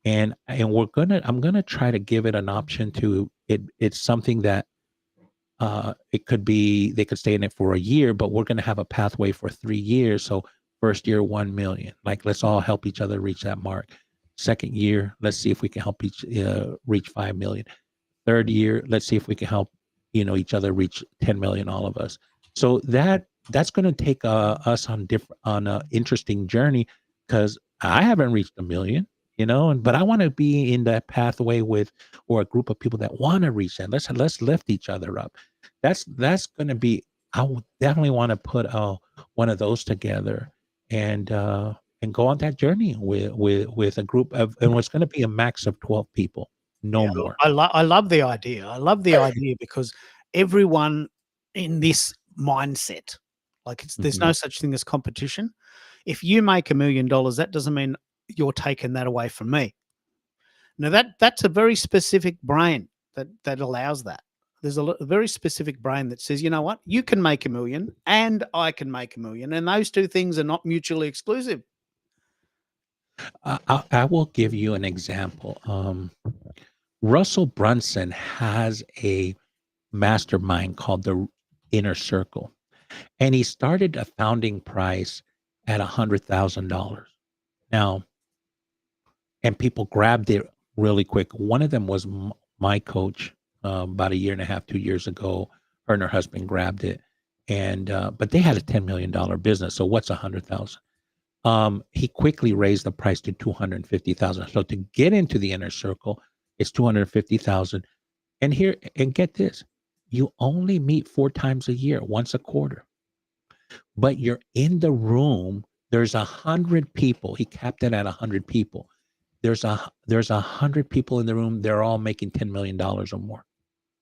And I'm gonna try to give it an option to it. It's something that it could be, they could stay in it for a year, but we're going to have a pathway for 3 years. So first year, 1 million, like, let's all help each other reach that mark. Second year, let's see if we can help each reach 5 million. Third year, let's see if we can help, each other reach 10 million, all of us. So that's going to take us on a interesting journey, because I haven't reached a million, but I want to be in that pathway or a group of people that want to reach that. Let's lift each other up. That's going to be, I would definitely want to put one of those together, and go on that journey with a group of, and it's going to be a max of 12 people, no Yeah, more. I love the idea. I love the idea because everyone in this mindset, like, there's no such thing as competition. If you make $1 million, that doesn't mean you're taking that away from me. Now that's a very specific brain that allows that. There's a very specific brain that says, you know what, you can make $1 million and I can make $1 million, and those two things are not mutually exclusive. I will give you an example. Russell Brunson has a mastermind called the Inner Circle, and he started a founding price at $100,000. Now, and people grabbed it really quick. One of them was my coach about a year and a half, 2 years ago. Her and her husband grabbed it, and but they had a $10 million business. So what's 100,000? He quickly raised the price to 250,000. So to get into the Inner Circle, it's 250,000. And here, and get this, you only meet 4 times a year, once a quarter, but you're in the room. There's 100 people. He capped it at 100 people. There's 100 people in the room. They're all making $10 million or more,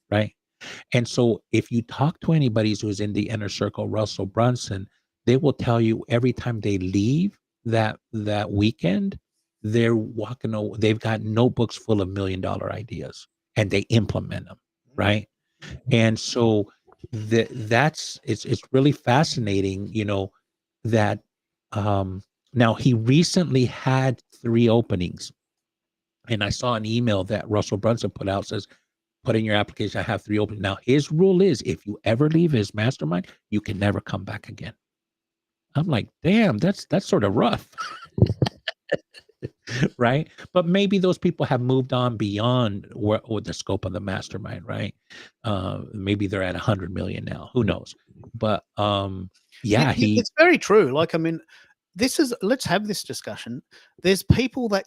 right? And so if you talk to anybody who's in the Inner Circle, Russell Brunson, they will tell you every time they leave that weekend, they're walking. They've got notebooks full of $1 million ideas, and they implement them, right? And so it's really fascinating, that now he recently had 3 openings, and I saw an email that Russell Brunson put out, says, put in your application, I have 3 openings. Now his rule is if you ever leave his mastermind, you can never come back again. I'm like, damn, that's sort of rough. Right? But maybe those people have moved on beyond what the scope of the mastermind, right? Maybe they're at 100 million now. Who knows? But yeah, it's very true. Like, I mean, let's have this discussion. There's people that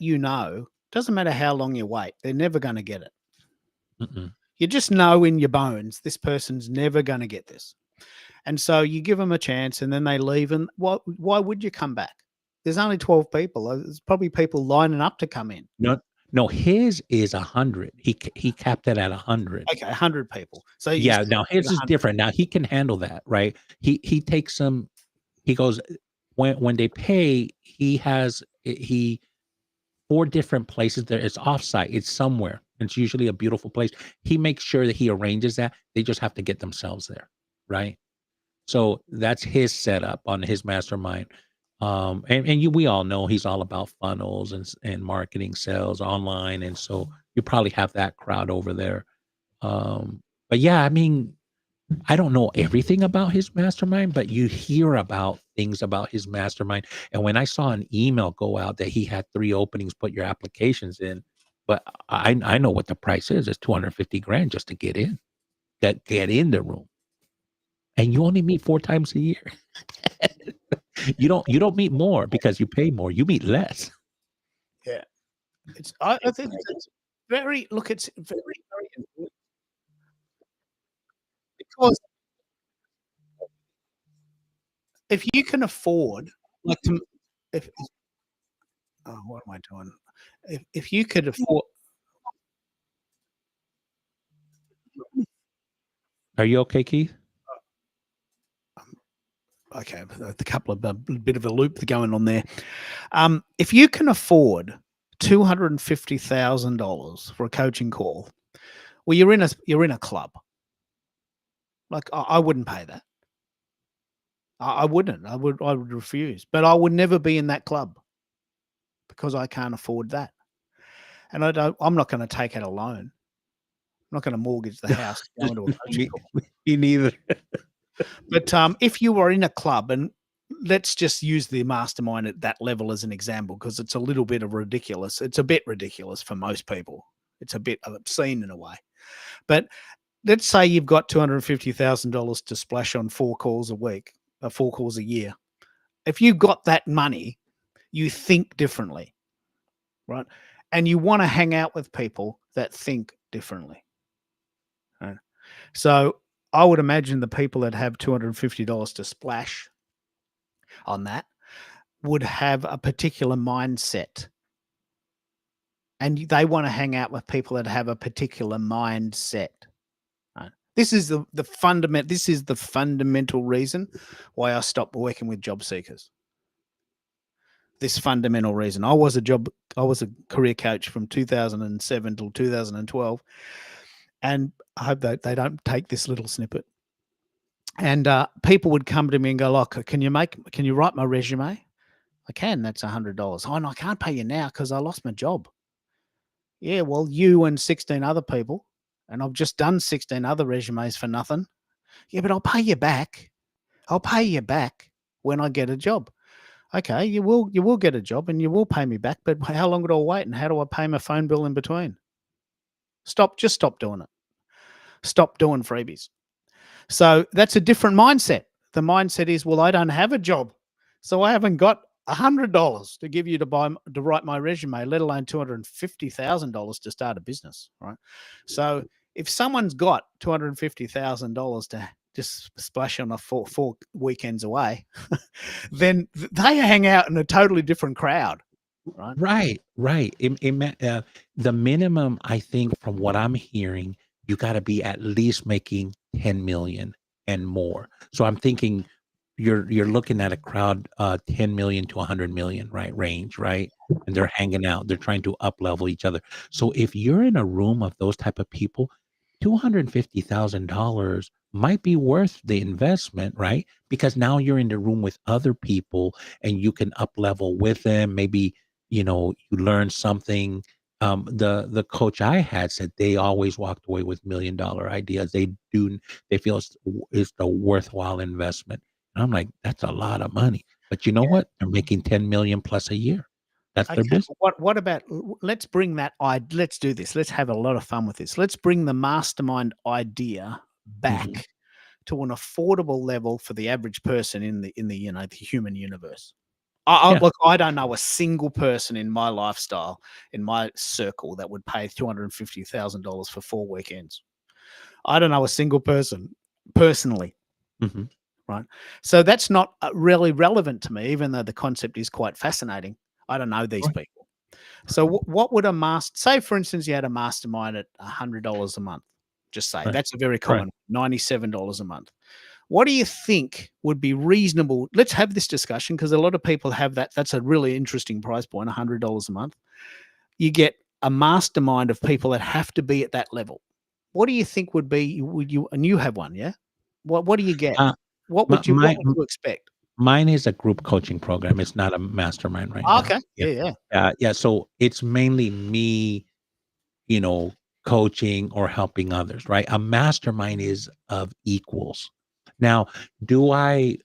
doesn't matter how long you wait, they're never going to get it. Mm-mm. You just know in your bones, this person's never going to get this. And so you give them a chance and then they leave. And why would you come back? There's only 12 people. There's probably people lining up to come in. No, his is 100. He capped it at 100. Okay, 100 people. So yeah, now his is different. Now he can handle that, right? He takes some. He goes when they pay. He has 4 different places there. It's offsite. It's somewhere. It's usually a beautiful place. He makes sure that he arranges that. They just have to get themselves there, right? So that's his setup on his mastermind. We all know he's all about funnels and marketing, sales online. And so you probably have that crowd over there. But yeah, I mean, I don't know everything about his mastermind, but you hear about things about his mastermind. And when I saw an email go out that he had 3 openings, put your applications in, but I know what the price is. It's 250 grand just to get in the room. And you only meet 4 times a year. You don't meet more because you pay more. You meet less. Yeah, I think it's very it's very important because if you can afford, like, what am I doing? If you could afford, Are you okay, Keith? okay, a couple of a bit of a loop going on there. If you can afford $250,000 for a coaching call, well, you're in a club. Like, I wouldn't pay that. I wouldn't. I would refuse. But I would never be in that club because I can't afford that. And I'm not going to take out a loan. I'm not going to mortgage the house to go into a coaching call. Me neither. But if you are in a club, and let's just use the mastermind at that level as an example, because it's a little bit of ridiculous. It's a bit ridiculous for most people. It's a bit obscene in a way. But let's say you've got $250,000 to splash on 4 calls a week, 4 calls a year. If you've got that money, you think differently, right? And you want to hang out with people that think differently. Right? So I would imagine the people that have $250 to splash on that would have a particular mindset. And they want to hang out with people that have a particular mindset. Right? This is the fundamental reason why I stopped working with job seekers. This fundamental reason. I was a career coach from 2007 till 2012. And I hope that they don't take this little snippet. And people would come to me and go, look, can you write my resume? I can. That's $100. Oh, no, I can't pay you now because I lost my job. Yeah, well, you and 16 other people, and I've just done 16 other resumes for nothing. Yeah, but I'll pay you back. I'll pay you back when I get a job. Okay, you will get a job and you will pay me back, but how long do I wait and how do I pay my phone bill in between? Just stop doing it. Stop doing freebies. So that's a different mindset. The mindset is, well, I don't have a job, so I haven't got $100 to give you to write my resume, let alone $250,000 to start a business, right? So if someone's got $250,000 to just splash on a four weekends away, then they hang out in a totally different crowd, right? Right. The minimum, I think, from what I'm hearing, you got to be at least making 10 million and more. So I'm thinking you're looking at a crowd 10 million to 100 million, right, range, right? And they're hanging out. They're trying to up level each other. So if you're in a room of those type of people, $250,000 might be worth the investment, right? Because now you're in the room with other people and you can up level with them. Maybe you learn something. The coach I had said they always walked away with $1 million ideas. They feel it's a worthwhile investment. And I'm like, that's a lot of money. But you know what? They're making 10 million plus a year. That's their Okay. business. What about let's bring that let's do this. Let's have a lot of fun with this. Let's bring the mastermind idea back Mhm. to an affordable level for the average person in the the human universe. Yeah. Look, I don't know a single person in my lifestyle, in my circle, that would pay $250,000 for 4 weekends. I don't know a single person personally, Mhm. right? So that's not really relevant to me, even though the concept is quite fascinating. I don't know these Right. people. So what would a say, for instance, you had a mastermind at $100 a month, just say Right. that's a very Right. common, $97 a month. What do you think would be reasonable? Let's have this discussion because a lot of people have that. That's a really interesting price point, $100 a month. You get a mastermind of people that have to be at that level. What do you think would you, and you have one, yeah? What do you get? Uh, What my would you expect? Mine is a group coaching program. It's not a mastermind right now. Okay. Yeah. Yeah. Yeah. So it's mainly me, you know, coaching or helping others, right? A mastermind is of equals. Now, do I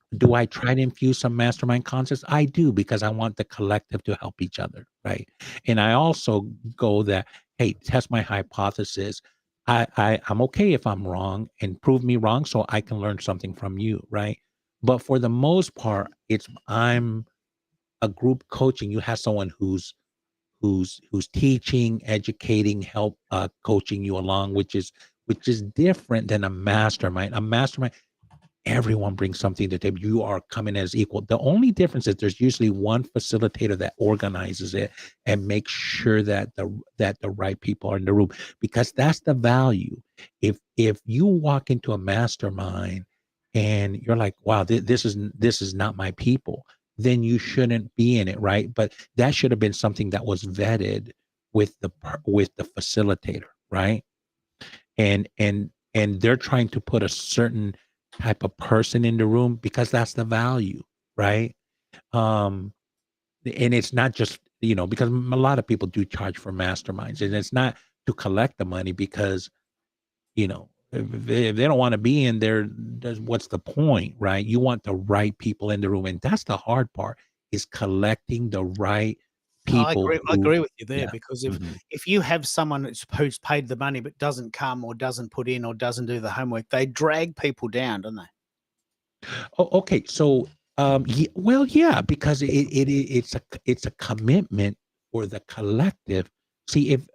try to infuse some mastermind concepts? I do because I want the collective to help each other, right? And I also go that, hey, test my hypothesis. I'm okay if I'm wrong and prove me wrong so I can learn something from you, right? But for the most part, I'm a group coaching. You have someone who's teaching, educating, help coaching you along, which is different than a mastermind. A mastermind, everyone brings something to the table. You are coming as equal. The only difference is there's usually one facilitator that organizes it and makes sure that the right people are in the room, because that's the value. If you walk into a mastermind and you're like, wow, this is not my people, then you shouldn't be in it, right? But that should have been something that was vetted with the facilitator, right? And they're trying to put a certain type of person in the room because that's the value, right? Um, and it's not just, because a lot of people do charge for masterminds, and it's not to collect the money because, if they don't want to be in there, what's the point, right? You want the right people in the room, and that's the hard part, is collecting the right I people agree. I who, agree with you there yeah. because Mhm. if you have someone who's paid the money but doesn't come or doesn't put in or doesn't do the homework, they drag people down, don't they? Oh, okay. So, well, yeah, because it's a commitment for the collective. See, if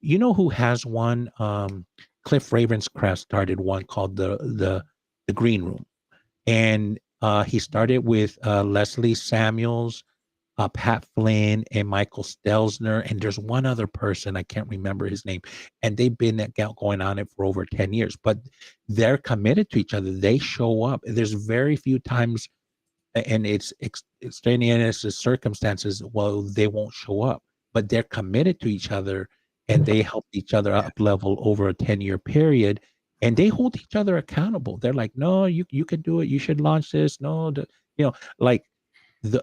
you know who has one, Cliff Ravenscraft started one called the Green Room, and he started with Leslie Samuels, Pat Flynn, and Michael Stelzner, and there's one other person I can't remember his name, and they've been going on it for over 10 years. But they're committed to each other. They show up. There's very few times, and it's extraneous circumstances. Well, they won't show up, but they're committed to each other, and they help each other up level over a 10-year period. And they hold each other accountable. They're like, no, you can do it. You should launch this. No, like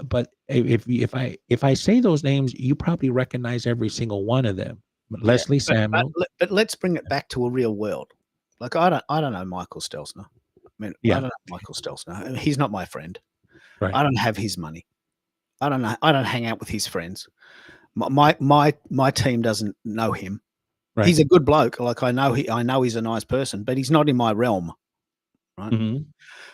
but if I say those names, you probably recognize every single one of them Leslie But, Samuel. but let's bring it back to a real world. Like I don't know Michael Stelzner. I mean, Yeah. I don't know Michael Stelzner. I mean, he's not my friend. Right. I don't have his money. I don't know. I don't hang out with his friends. My team doesn't know him. Right. He's a good bloke. Like I know he's a nice person, but he's not in my realm. Right. Mhm.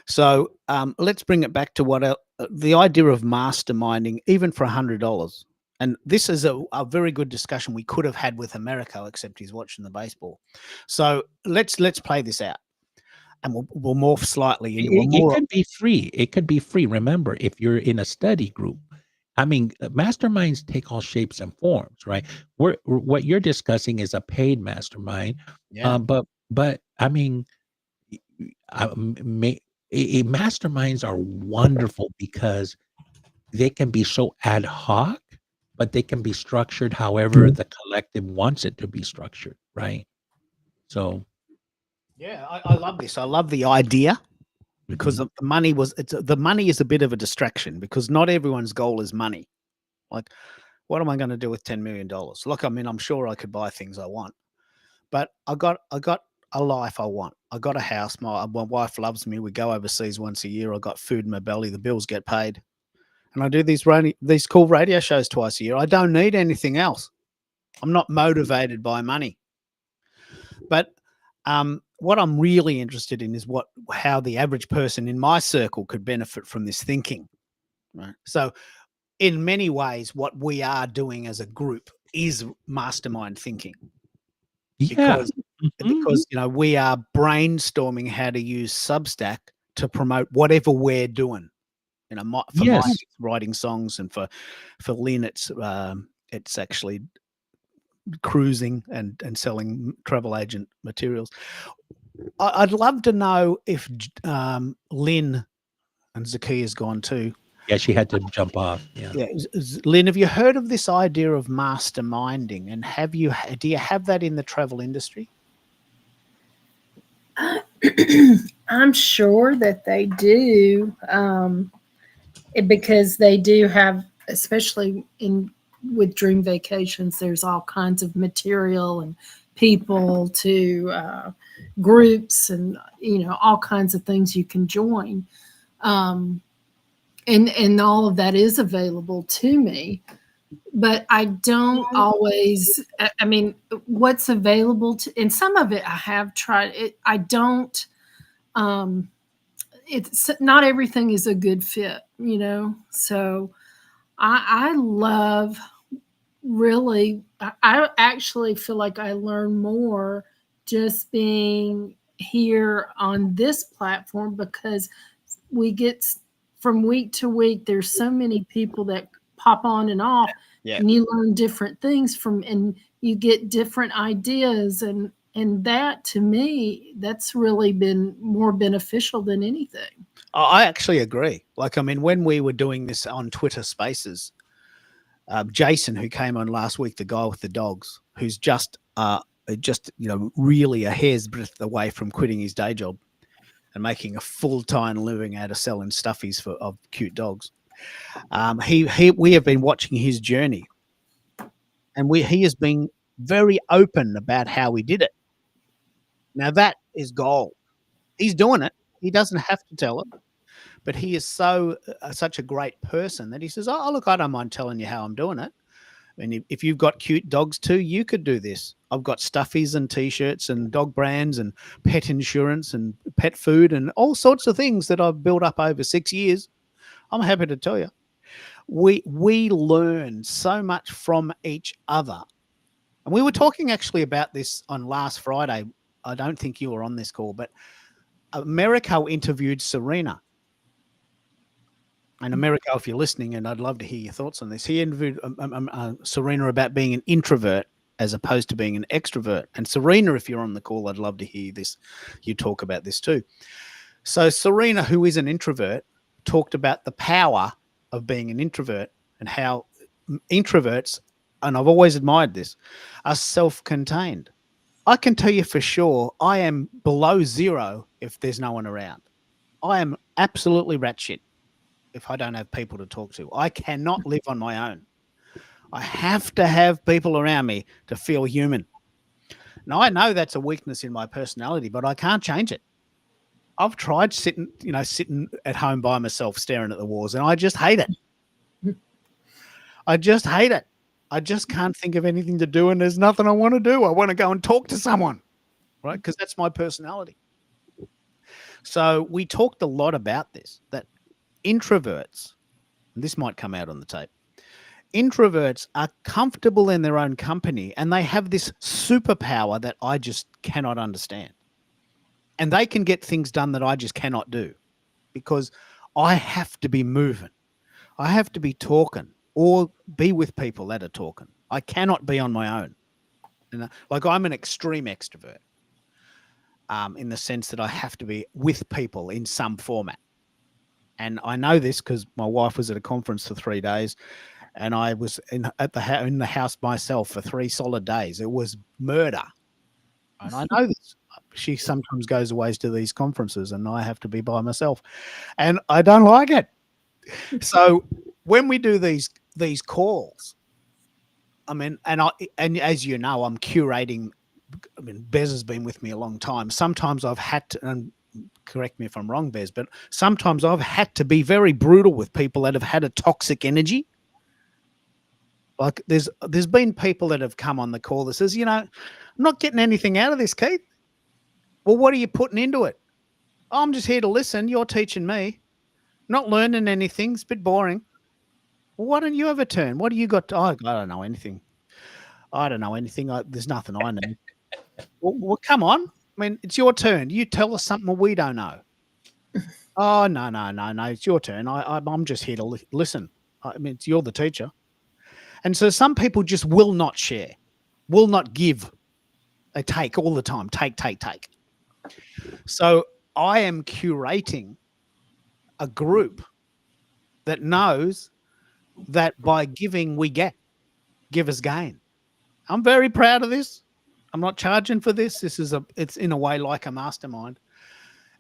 So let's bring it back to the idea of masterminding, even for $100. And this is a very good discussion we could have had with Americo, except he's watching the baseball. So let's play this out, and we'll morph slightly into a It more. could be free. It could be free. Remember, if you're in a study group, I mean, masterminds take all shapes and forms, right? What you're discussing is a paid mastermind, Yeah. but I mean, masterminds are wonderful because they can be so ad hoc, but they can be structured however the collective wants it to be structured, right? So, Yeah, I love this. I love the idea because the money the money is a bit of a distraction because not everyone's goal is money. Like, what am I going to do with $10 million? Look, I mean, I'm sure I could buy things I want, but I got a life I want. I got a house. My wife loves me. We go overseas once a year. I got food in my belly. The bills get paid, and I do these cool radio shows twice a year. I don't need anything else. I'm not motivated by money. But what I'm really interested in is how the average person in my circle could benefit from this thinking. Right. So, in many ways, what we are doing as a group is mastermind thinking. yeah. Because we are brainstorming how to use Substack to promote whatever we're doing. For mine, Yes. it's writing songs, and for Lynn, it's actually cruising and selling travel agent materials. I'd love to know if Lynn, and Zakia's gone too. Yeah, she had to jump off. Yeah. Yeah, Lynn, have you heard of this idea of masterminding? And do you have that in the travel industry? I'm sure that they do, because they do have, especially with Dream Vacations, there's all kinds of material and people to groups and all kinds of things you can join, and all of that is available to me. But I don't always, I mean, what's available and some of it I have tried it. I don't, it's not everything is a good fit, so I love, really, I actually feel like I learn more just being here on this platform because we get from week to week, there's so many people that pop on and off. Yeah. And you learn different things and you get different ideas, and that, to me, that's really been more beneficial than anything. I actually agree. Like, I mean, when we were doing this on Twitter Spaces, Jason, who came on last week, the guy with the dogs, who's just really a hair's breadth away from quitting his day job and making a full-time living out of selling stuffies of cute dogs. We have been watching his journey, and he has been very open about how he did it. Now that is gold. He's doing it. He doesn't have to tell it, but he is such a great person that he says, "Oh, look, I don't mind telling you how I'm doing it. And if you've got cute dogs too, you could do this. I've got stuffies and T-shirts and dog brands and pet insurance and pet food and all sorts of things that I've built up over 6 years. I'm happy to tell you. We learn so much from each other. And we were talking actually about this on last Friday. I don't think you were on this call, but Americo interviewed Serena. And Americo, if you're listening, and I'd love to hear your thoughts on this, he interviewed Serena about being an introvert as opposed to being an extrovert. And Serena, if you're on the call, I'd love to hear this. You talk about this too. So Serena, who is an introvert, talked about the power of being an introvert and how introverts, and I've always admired this, are self-contained. I can tell you for sure, I am below zero if there's no one around. I am absolutely ratshit if I don't have people to talk to. I cannot live on my own. I have to have people around me to feel human. Now, I know that's a weakness in my personality, but I can't change it. I've tried sitting at home by myself staring at the walls, and I just hate it. I just hate it. I just can't think of anything to do, and there's nothing I want to do. I want to go and talk to someone, right? Because that's my personality. So we talked a lot about this, that introverts, and this might come out on the tape, introverts are comfortable in their own company, and they have this superpower that I just cannot understand. And they can get things done that I just cannot do because I have to be moving. I have to be talking or be with people that are talking. I cannot be on my own. Like I'm an extreme extrovert in the sense that I have to be with people in some format. And I know this because my wife was at a conference for 3 days and I was in the house myself for 3 solid days. It was murder. And I know this. She sometimes goes away to these conferences and I have to be by myself. And I don't like it. So when we do these calls, I mean, and as you know, I'm curating. I mean, Bez has been with me a long time. Sometimes I've had to, and correct me if I'm wrong, Bez, but sometimes I've had to be very brutal with people that have had a toxic energy. Like there's been people that have come on the call that says, I'm not getting anything out of this, Keith. Well, what are you putting into it? Oh, I'm just here to listen. You're teaching me. Not learning anything. It's a bit boring. Well, why don't you have a turn? What do you got? I don't know anything. I don't know anything. There's nothing I know. Well, come on. I mean, it's your turn. You tell us something we don't know. Oh, no. It's your turn. I'm just here to listen. I mean, you're the teacher. And so some people just will not share, will not give. They take all the time. Take. So I am curating a group that knows that by giving we get, givers gain. I'm very proud of this. I'm not charging for this. It's in a way like a mastermind.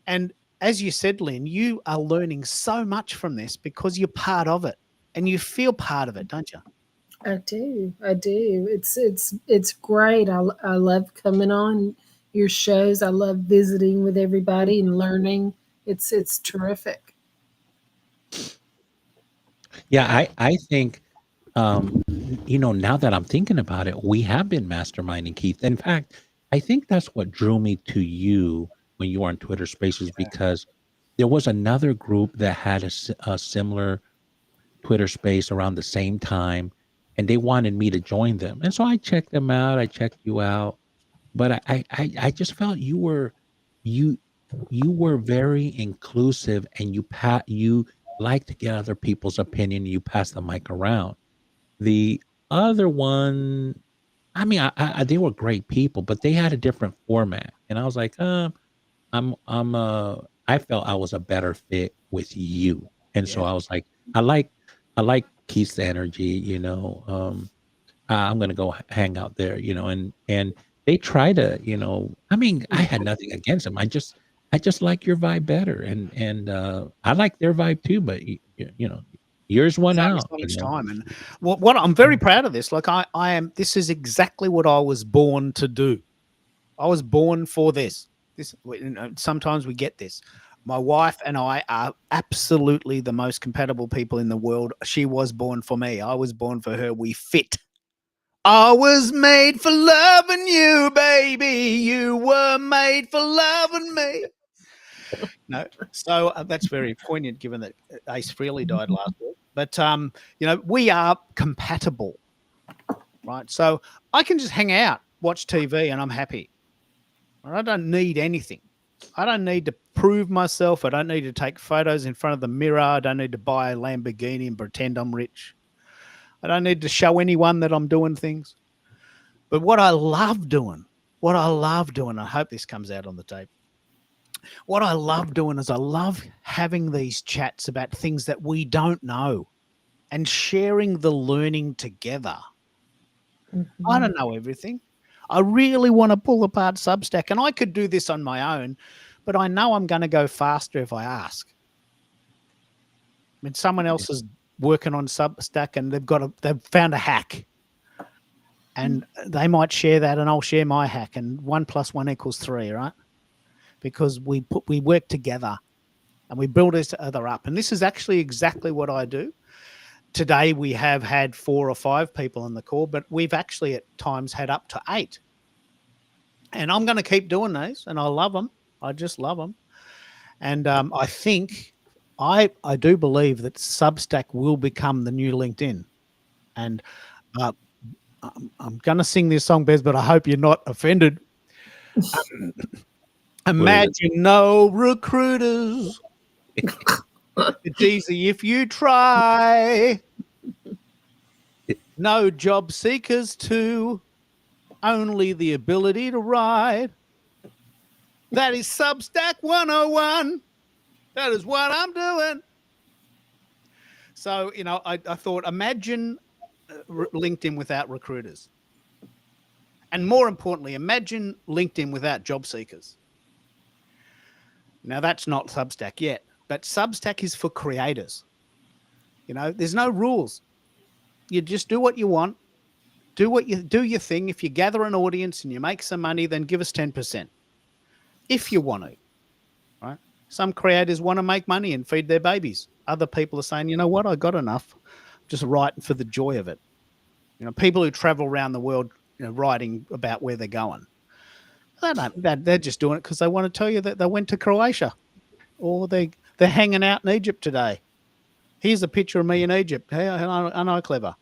And as you said, Lynn, you are learning so much from this because you're part of it and you feel part of it, don't you? I do. It's great. I love coming on your shows. I love visiting with everybody and learning. It's terrific. Yeah, I think, now that I'm thinking about it, we have been masterminding, Keith. In fact, I think that's what drew me to you when you were on Twitter Spaces because there was another group that had a similar Twitter space around the same time, and they wanted me to join them. And so I checked them out. I checked you out, but I just felt you were very inclusive, and you like to get other people's opinion. You pass the mic around. The other one, I mean, they were great people, but they had a different format, and I was like, I felt I was a better fit with you, and so I was like, I like Keith's energy, I'm gonna go hang out there, and they try to, I mean, I had nothing against them. I just like your vibe better, and I like their vibe too, but yours won Saved out. so much time, and what I'm very proud of this. Like I am. This is exactly what I was born to do. I was born for this. Sometimes we get this. My wife and I are absolutely the most compatible people in the world. She was born for me. I was born for her. We fit. I was made for loving you, baby. You were made for loving me. No, so that's very poignant given that Ace Frehley died last week. But we are compatible, right? So I can just hang out, watch TV, and I'm happy. I don't need anything. I don't need to prove myself. I don't need to take photos in front of the mirror. I don't need to buy a Lamborghini and pretend I'm rich. I don't need to show anyone that I'm doing things. But what I love doing, I hope this comes out on the tape. What I love doing is I love having these chats about things that we don't know and sharing the learning together. Mm-hmm. I don't know everything. I really want to pull apart Substack, and I could do this on my own, but I know I'm going to go faster if I ask. I mean, someone else has working on Substack, and they've found a hack, and they might share that, and I'll share my hack, and 1 + 1 = 3, right? Because we work together, and we build each other up. And this is actually exactly what I do. Today we have had 4 or 5 people on the call, but we've actually at times had up to 8. And I'm going to keep doing these, and I love them. I just love them. And I think I do believe that Substack will become the new LinkedIn. And I'm going to sing this song, Bez, but I hope you're not offended. Imagine no recruiters. It's easy if you try. No job seekers too. Only the ability to write. That is Substack 101. That is what I'm doing. So, I thought, imagine LinkedIn without recruiters. And more importantly, imagine LinkedIn without job seekers. Now, that's not Substack yet, but Substack is for creators. There's no rules. You just do what you want. Do your thing. If you gather an audience and you make some money, then give us 10%. If you want to, right? Some creators want to make money and feed their babies. Other people are saying, you know what? I got enough. Just writing for the joy of it. People who travel around the world, writing about where they're going. They're just doing it because they want to tell you that they went to Croatia, or they're hanging out in Egypt today. Here's a picture of me in Egypt. Hey, I know, clever.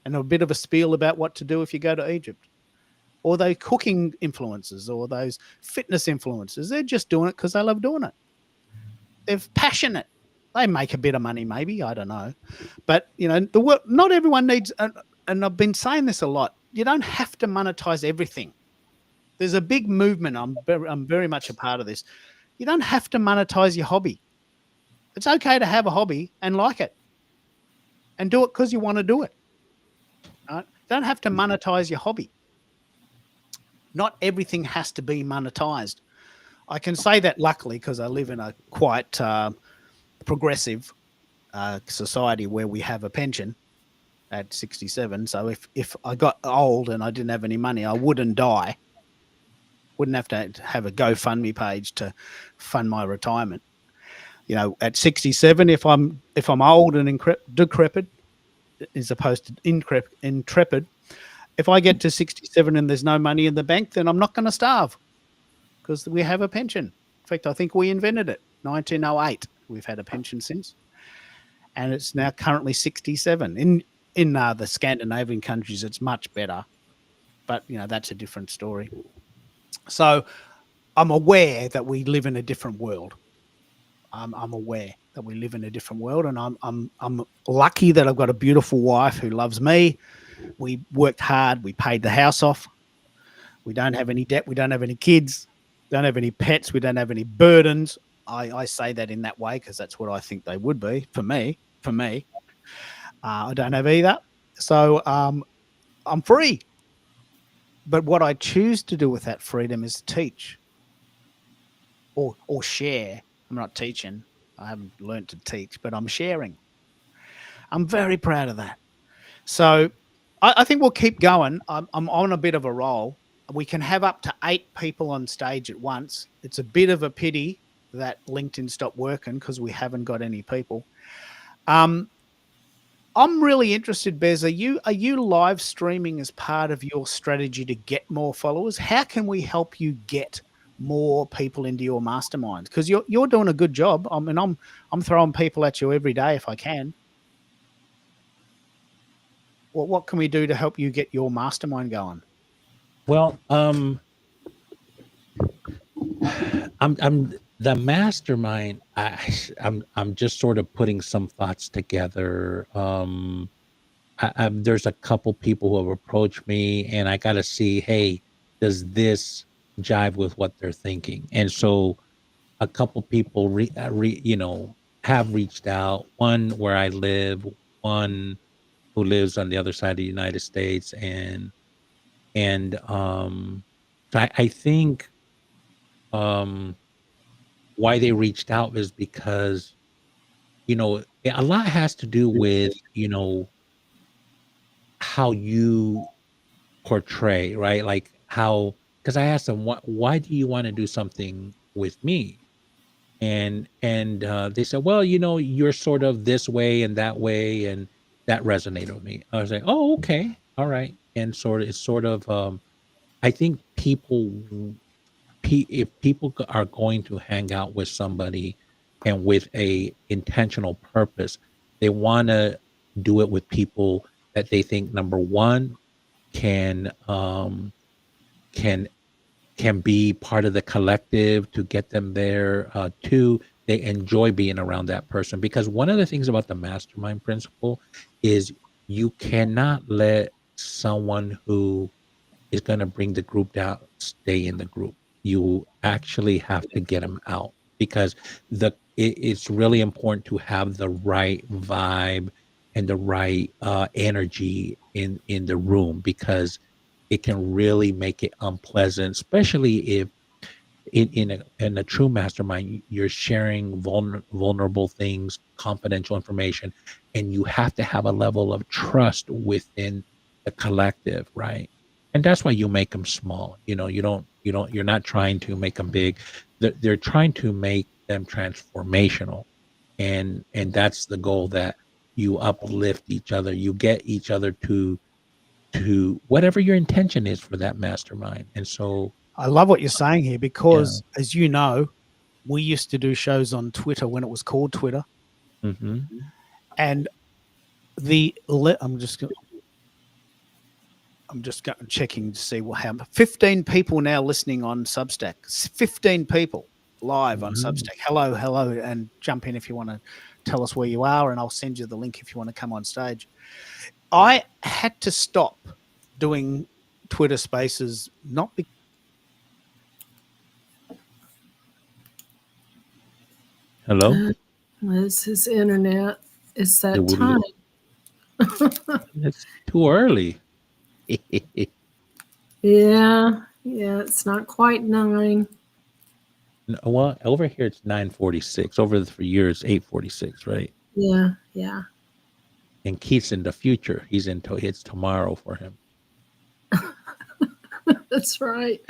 And a bit of a spiel about what to do if you go to Egypt. Or those cooking influencers, or those fitness influencers. They're just doing it because they love doing it. They're passionate. They make a bit of money, maybe. I don't know. But, the world, not everyone needs, and I've been saying this a lot, you don't have to monetize everything. There's a big movement. I'm very much a part of this. You don't have to monetize your hobby. It's okay to have a hobby and like it, and do it because you want to do it. Right? You don't have to monetize your hobby. Not everything has to be monetized. I can say that luckily because I live in a quite progressive society where we have a pension at 67. So if I got old and I didn't have any money, I wouldn't die. Wouldn't have to have a GoFundMe page to fund my retirement. At 67, if I'm old and decrepit, as opposed to intrepid, if I get to 67 and there's no money in the bank, then I'm not going to starve because we have a pension. In fact, I think we invented it, 1908. We've had a pension since, and it's now currently 67. In the Scandinavian countries, it's much better, but that's a different story. So I'm aware that we live in a different world. I'm aware that we live in a different world, and I'm lucky that I've got a beautiful wife who loves me. We worked hard. We paid the house off. We don't have any debt. We don't have any kids. Don't have any pets. We don't have any burdens. I say that in that way because that's what I think they would be for me. I don't have either. So I'm free. But what I choose to do with that freedom is teach or share. I'm not teaching. I haven't learned to teach, but I'm sharing. I'm very proud of that. So I think we'll keep going. I'm on a bit of a roll. We can have up to 8 people on stage at once. It's a bit of a pity that LinkedIn stopped working because we haven't got any people. I'm really interested, Bez. Are you live streaming as part of your strategy to get more followers? How can we help you get more people into your masterminds? Because you're doing a good job. I mean, I'm throwing people at you every day if I can. What can we do to help you get your mastermind going? Well, I'm the mastermind. I'm just sort of putting some thoughts together. There's a couple people who have approached me, and I got to see, hey, does this jive with what they're thinking? And so, a couple people have reached out. One where I live, one who lives on the other side of the United States, and so I think why they reached out is because a lot has to do with, how you portray, right? Like how, because I asked them, why do you want to do something with me? And they said, well, you're sort of this way and that way, and that resonated with me. I was like, oh, okay, all right. And it's sort of, I think if people are going to hang out with somebody and with a intentional purpose, they want to do it with people that they think, number one, can can can be part of the collective to get them there. Two, they enjoy being around that person, because one of the things about the mastermind principle is you cannot let someone who is going to bring the group down stay in the group. You actually have to get them out, because it's really important to have the right vibe and the right energy in the room, because it can really make it unpleasant, especially if in a true mastermind, you're sharing vulnerable things, confidential information, and you have to have a level of trust within the collective, right? And that's why you make them small. You're not trying to make them big. They're trying to make them transformational, and that's the goal, that you uplift each other, you get each other to whatever your intention is for that mastermind. And so, I love what you're saying here, yeah. because, as you know, we used to do shows on Twitter when it was called Twitter, Mm-hmm. and I'm just checking to see what happened. 15 people now listening on Substack. 15 people live on Substack. Hello, and jump in if you want to tell us where you are, and I'll send you the link if you want to come on stage. I had to stop doing Twitter Spaces, not because Hello? This is internet. It's It that would time. It's too early. Yeah, it's not quite 9. Well, over here it's 9:46. For years 8:46, right? Yeah. And Keith's in the future. It's tomorrow for him. That's right.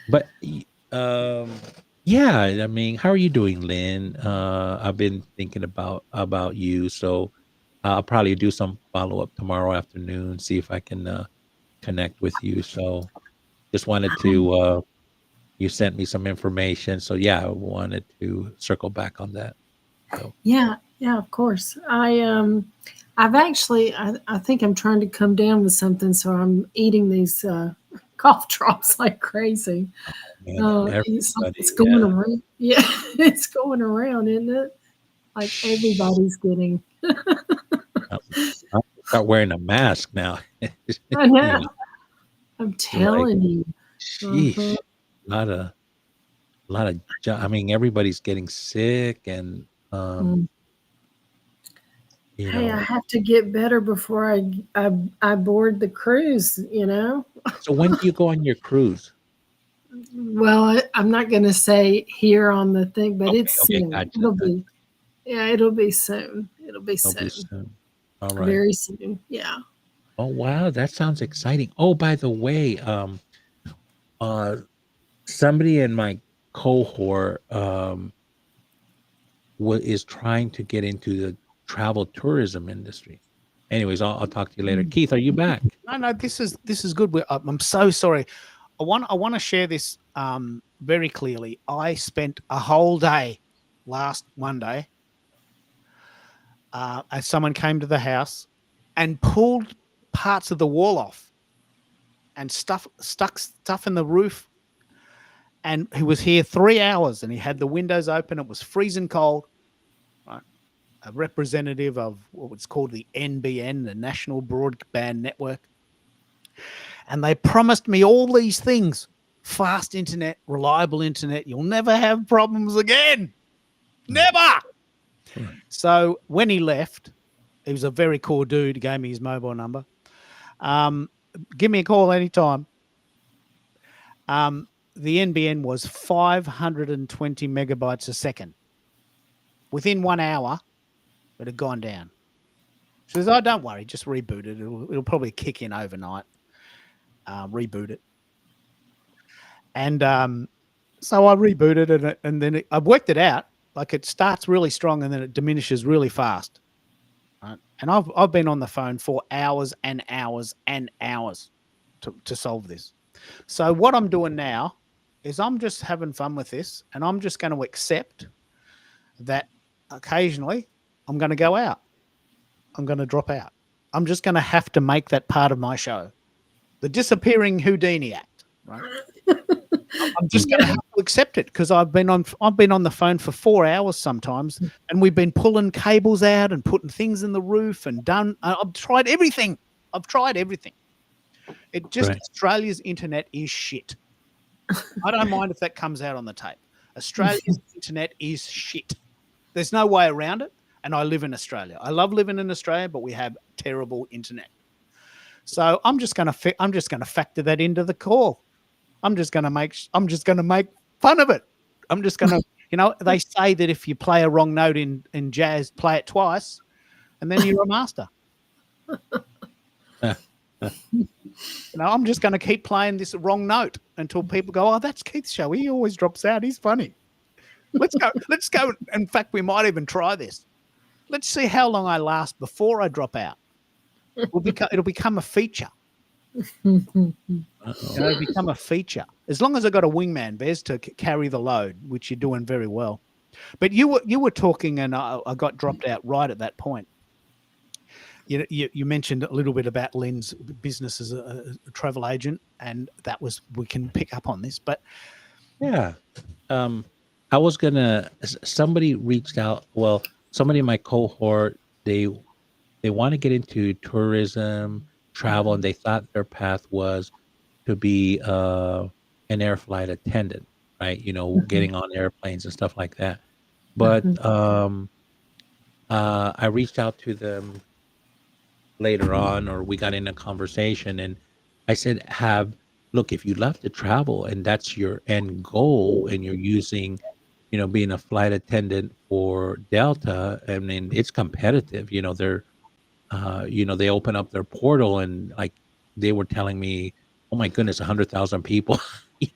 But yeah, I mean, how are you doing, Lynn? I've been thinking about you, so I'll probably do some follow-up tomorrow afternoon, see if I can connect with you. So just wanted to you sent me some information. So yeah, I wanted to circle back on that. So Yeah, of course. I've actually I think I'm trying to come down with something, so I'm eating these cough drops like crazy. man, It's everybody, going yeah. around. Yeah, it's going around, isn't it? Like everybody's getting. I'll start wearing a mask now. I know. You know, I'm like, telling you. sheesh, a lot of I mean, everybody's getting sick, and Mm. you Hey, I know. have to get better before I board the cruise. So when do you go on your cruise? Well, I'm not going to say here on the thing, but Okay, it's okay, soon. gotcha. It'll be soon. It'll be It'll be soon. soon. All right. Very soon. Yeah. Oh wow, that sounds exciting. Oh, by the way, uh, somebody in my cohort is trying to get into the travel tourism industry. Anyways, I'll talk to you later. Keith, are you back? no, this is good. I'm so sorry. I want to share this very clearly. I spent a whole day last Monday, and someone came to the house and pulled parts of the wall off and stuck stuff in the roof. And he was here 3 hours, and he had the windows open. It was freezing cold. Right? A representative of what was called the NBN, the National Broadband Network. And they promised me all these things: fast internet, reliable internet. You'll never have problems again. Never. Right. So when he left, he was a very cool dude. He gave me his mobile number. Give me a call anytime. The NBN was 520 megabytes a second. Within 1 hour, it had gone down. She says, "Oh, don't worry, just reboot it. It'll probably kick in overnight. Reboot it." And so I rebooted it, and then I've worked it out. Like it starts really strong, and then it diminishes really fast. Right? And I've been on the phone for hours and hours and hours to solve this. So what I'm doing now is I'm just having fun with this, and I'm just going to accept that occasionally I'm going to go out. I'm going to drop out. I'm just going to have to make that part of my show. The disappearing Houdini act, right? I'm just going to have to accept it because I've been on the phone for 4 hours sometimes, and we've been pulling cables out and putting things in the roof and done. I've tried everything. It just Australia's internet is shit. I don't mind if that comes out on the tape. Australia's internet is shit. There's no way around it. And I live in Australia. I love living in Australia, but we have terrible internet. So I'm just going to factor that into the call. I'm just going to make fun of it. I'm just going to, they say that if you play a wrong note in jazz, play it twice, and then you're a master. I'm just going to keep playing this wrong note until people go, "Oh, that's Keith's show. He always drops out. He's funny. Let's go. In fact, we might even try this. Let's see how long I last before I drop out. It'll become a feature. It'll become a feature. As long as I got a wingman, Bez, to carry the load, which you're doing very well. But you were talking, and I got dropped out right at that point. You mentioned a little bit about Lynn's business as a travel agent, and we can pick up on this. But yeah, I was somebody reached out. Well, somebody in my cohort, they want to get into tourism, travel, and they thought their path was to be an air flight attendant, right? Getting on airplanes and stuff like that. But I reached out to them later on, or we got in a conversation, and I said, look, if you love to travel and that's your end goal, and you're using, being a flight attendant for Delta, I mean, it's competitive. They're, they open up their portal, and like they were telling me, oh my goodness, 100,000 people,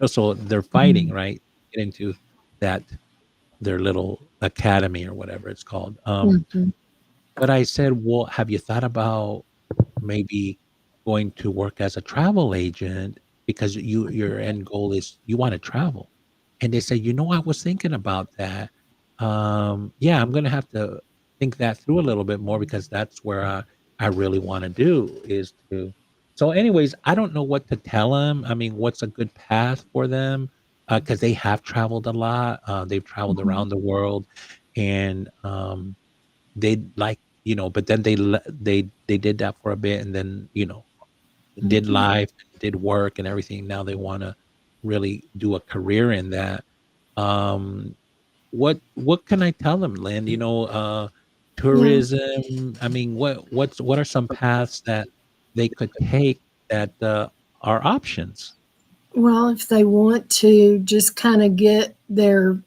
so they're fighting, right? Get into their little academy or whatever it's called. But I said, well, have you thought about maybe going to work as a travel agent, because your end goal is you want to travel? And they said, I was thinking about that. Yeah, I'm going to have to think that through a little bit more, because that's where I really want to do is to. So anyways, I don't know what to tell them. I mean, what's a good path for them? Because they have traveled a lot. They've traveled around the world, and they like, but then they did that for a bit, and then, did life, did work and everything. Now they want to really do a career in that. What can I tell them, Lynn? Tourism. I mean, what are some paths that they could take that are options? Well, if they want to just kind of get their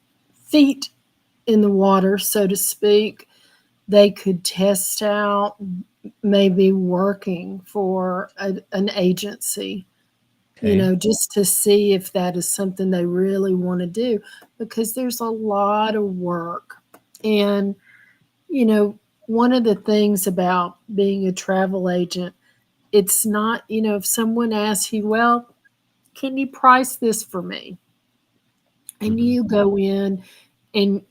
feet in the water, so to speak, they could test out maybe working for an agency, Okay. just to see if that is something they really want to do, because there's a lot of work. And, one of the things about being a travel agent, it's not, if someone asks you, well, can you price this for me? And you go in and,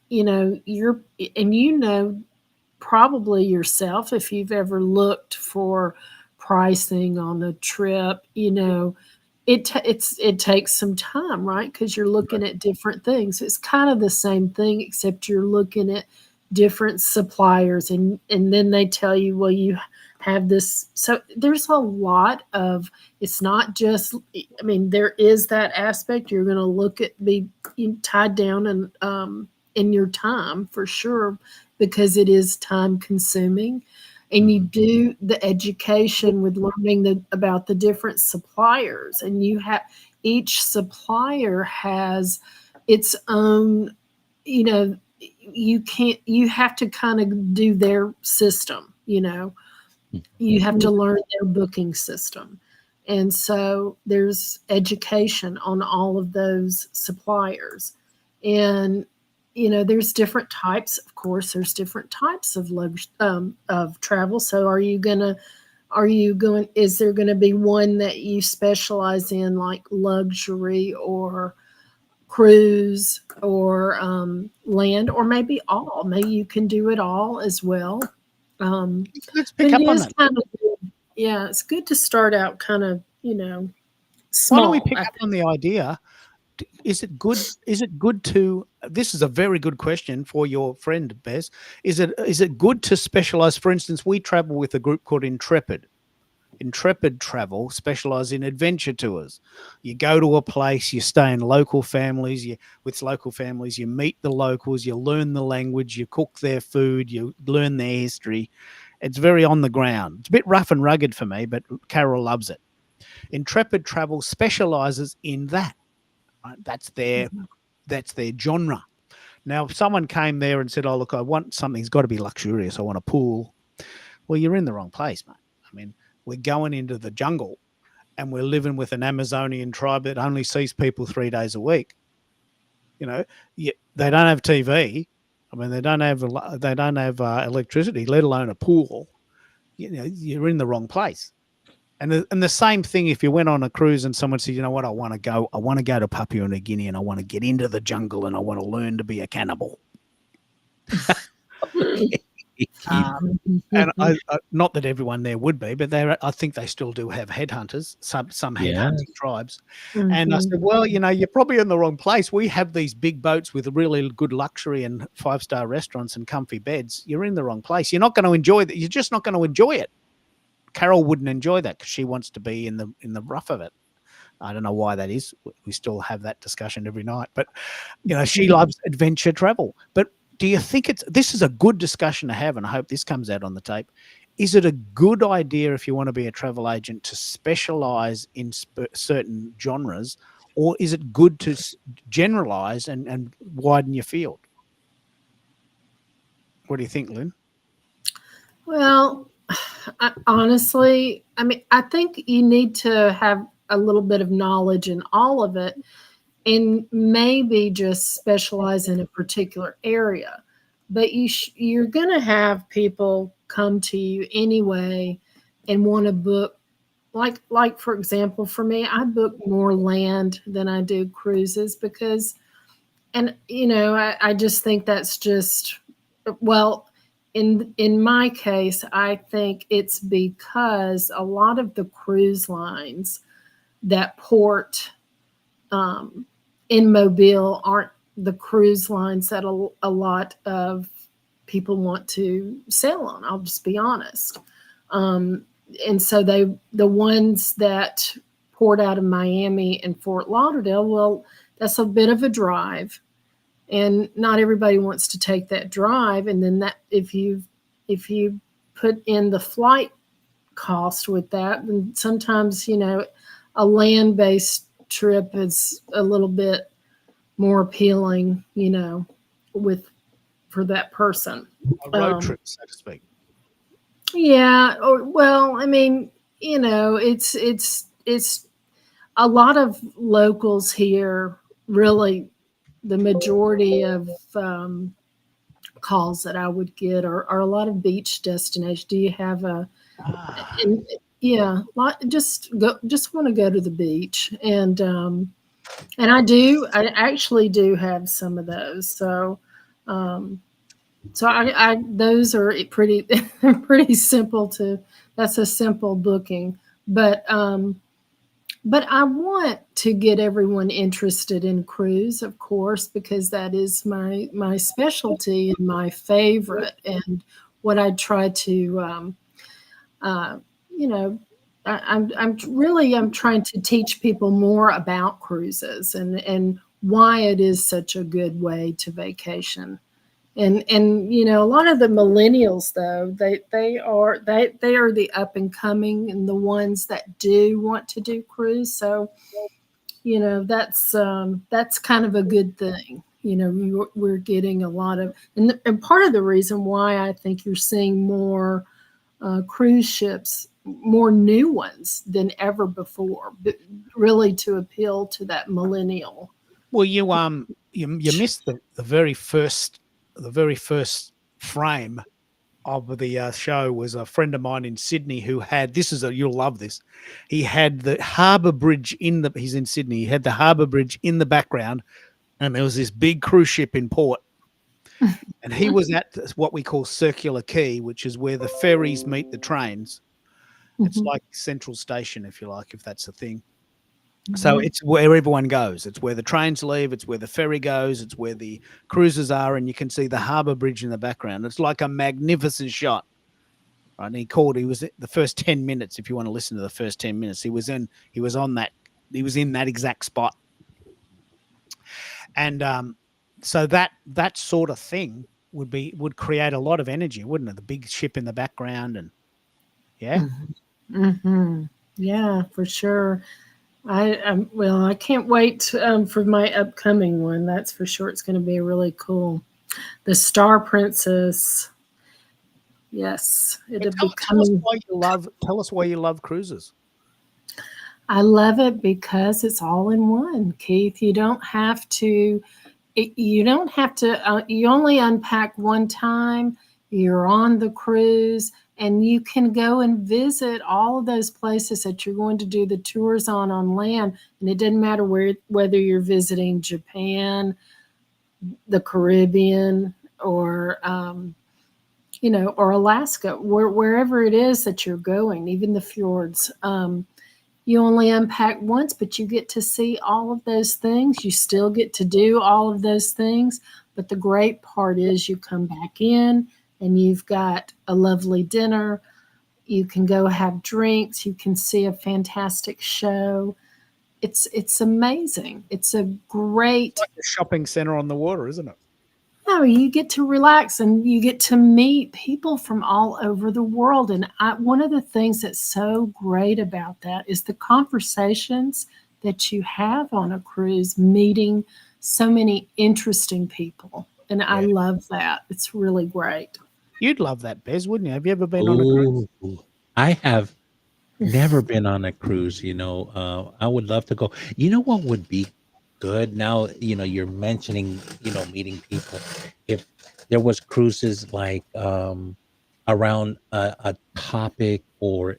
probably yourself, if you've ever looked for pricing on a trip, it takes some time, right? Because you're looking at different things. It's kind of the same thing, except you're looking at different suppliers, and then they tell you, well, you have this. So there's a lot of, it's not just, I mean, there is that aspect. You're going to be tied down and in your time for sure, because it is time consuming. And you do the education with learning about the different suppliers, and each supplier has its own, you can't, you have to kind of do their system, you have to learn their booking system. And so there's education on all of those suppliers. And, there's different types, of course, there's different types of travel. So is there going to be one that you specialize in, like luxury or cruise or land, or maybe all? Maybe you can do it all as well. Let's pick up on that. Yeah, it's good to start out kind of, Why small. don't we pick up on the idea? Is it good? Is it good to? This is a very good question for your friend Bez. Is it good to specialize? For instance, we travel with a group called Intrepid. Intrepid Travel specialize in adventure tours. You go to a place, you stay in local families. With local families, you meet the locals, you learn the language, you cook their food, you learn their history. It's very on the ground. It's a bit rough and rugged for me, but Carol loves it. Intrepid Travel specializes in that. Right? That's their genre. Now, if someone came there and said, "Oh, look, I want something's got to be luxurious. I want a pool," well, you're in the wrong place, mate. I mean, we're going into the jungle and we're living with an Amazonian tribe that only sees people 3 days a week. They don't have TV. I mean, they don't have electricity, let alone a pool. You're in the wrong place. And the same thing if you went on a cruise and someone said, "You know what, I want to go to Papua New Guinea and I want to get into the jungle and I want to learn to be a cannibal." And I, not that everyone there would be, but I think they still do have headhunters, some headhunting tribes. And I said, "Well, you're probably in the wrong place. We have these big boats with really good luxury and 5-star restaurants and comfy beds. You're in the wrong place. You're not going to enjoy that. You're just not going to enjoy it." Carol wouldn't enjoy that because she wants to be in the rough of it. I don't know why that is. We still have that discussion every night, but she loves adventure travel. But do you think this is a good discussion to have? And I hope this comes out on the tape. Is it a good idea if you want to be a travel agent to specialize in certain genres, or is it good to generalize and widen your field? What do you think, Lynn? Well, honestly, I mean, I think you need to have a little bit of knowledge in all of it and maybe just specialize in a particular area. But you're going to have people come to you anyway and want to book, like for example, for me, I book more land than I do cruises because, and I just think that's just, well, in my case, I think it's because a lot of the cruise lines that port in Mobile aren't the cruise lines that a lot of people want to sail on. I'll just be honest. And so the ones that port out of Miami and Fort Lauderdale, well, that's a bit of a drive. And not everybody wants to take that drive. And then that if you put in the flight cost with that, then sometimes a land-based trip is a little bit more appealing, for that person. A road trip, so to speak. Yeah. Well, I mean, it's a lot of locals here really. The majority of calls that I would get are a lot of beach destinations. Do you have just want to go to the beach, and I actually do have some of those. So I those are pretty simple that's a simple booking, but I want to get everyone interested in cruise, of course, because that is my specialty and my favorite, and what I try to, I'm trying to teach people more about cruises and why it is such a good way to vacation. And a lot of the millennials, though, they are the up and coming and the ones that do want to do cruise. So that's kind of a good thing, we're getting a lot of, and part of the reason why I think you're seeing more cruise ships, more new ones than ever before, but really to appeal to that millennial. Well, you missed the very first frame of the show. Was a friend of mine in Sydney who had you'll love this. He had the harbour bridge he's in Sydney. He had the harbour bridge in the background, and there was this big cruise ship in port. And he was at what we call Circular Quay, which is where the ferries meet the trains. It's like Central Station, if you like, if that's a thing. So it's where everyone goes. It's where the trains leave. It's where the ferry goes. It's where the cruisers are, and you can see the harbour bridge in the background. It's like a magnificent shot. Right? And he was the first 10 minutes. If you want to listen to the first 10 minutes, he was in that exact spot. And so that sort of thing would create a lot of energy, wouldn't it? The big ship in the background, and yeah. Yeah, for sure. I can't wait for my upcoming one. That's for sure. It's going to be really cool. The Star Princess. Yes, it'll be coming. Tell us why you love cruises. I love it because it's all in one, Keith. You don't have to. You only unpack one time. You're on the cruise, and you can go and visit all of those places that you're going to do the tours on land. And it doesn't matter whether you're visiting Japan, the Caribbean, or or Alaska, wherever it is that you're going, even the fjords. You only unpack once, but you get to see all of those things. You still get to do all of those things. But the great part is you come back in and you've got a lovely dinner. You can go have drinks. You can see a fantastic show. It's amazing. It's a great... It's like a shopping center on the water, isn't it? No, you get to relax and you get to meet people from all over the world. And one of the things that's so great about that is the conversations that you have on a cruise, meeting so many interesting people. And I love that. It's really great. You'd love that, Bez, wouldn't you? Have you ever been on a cruise? I have never been on a cruise. I would love to go. You know what would be good now? You're mentioning, meeting people. If there was cruises like around a topic or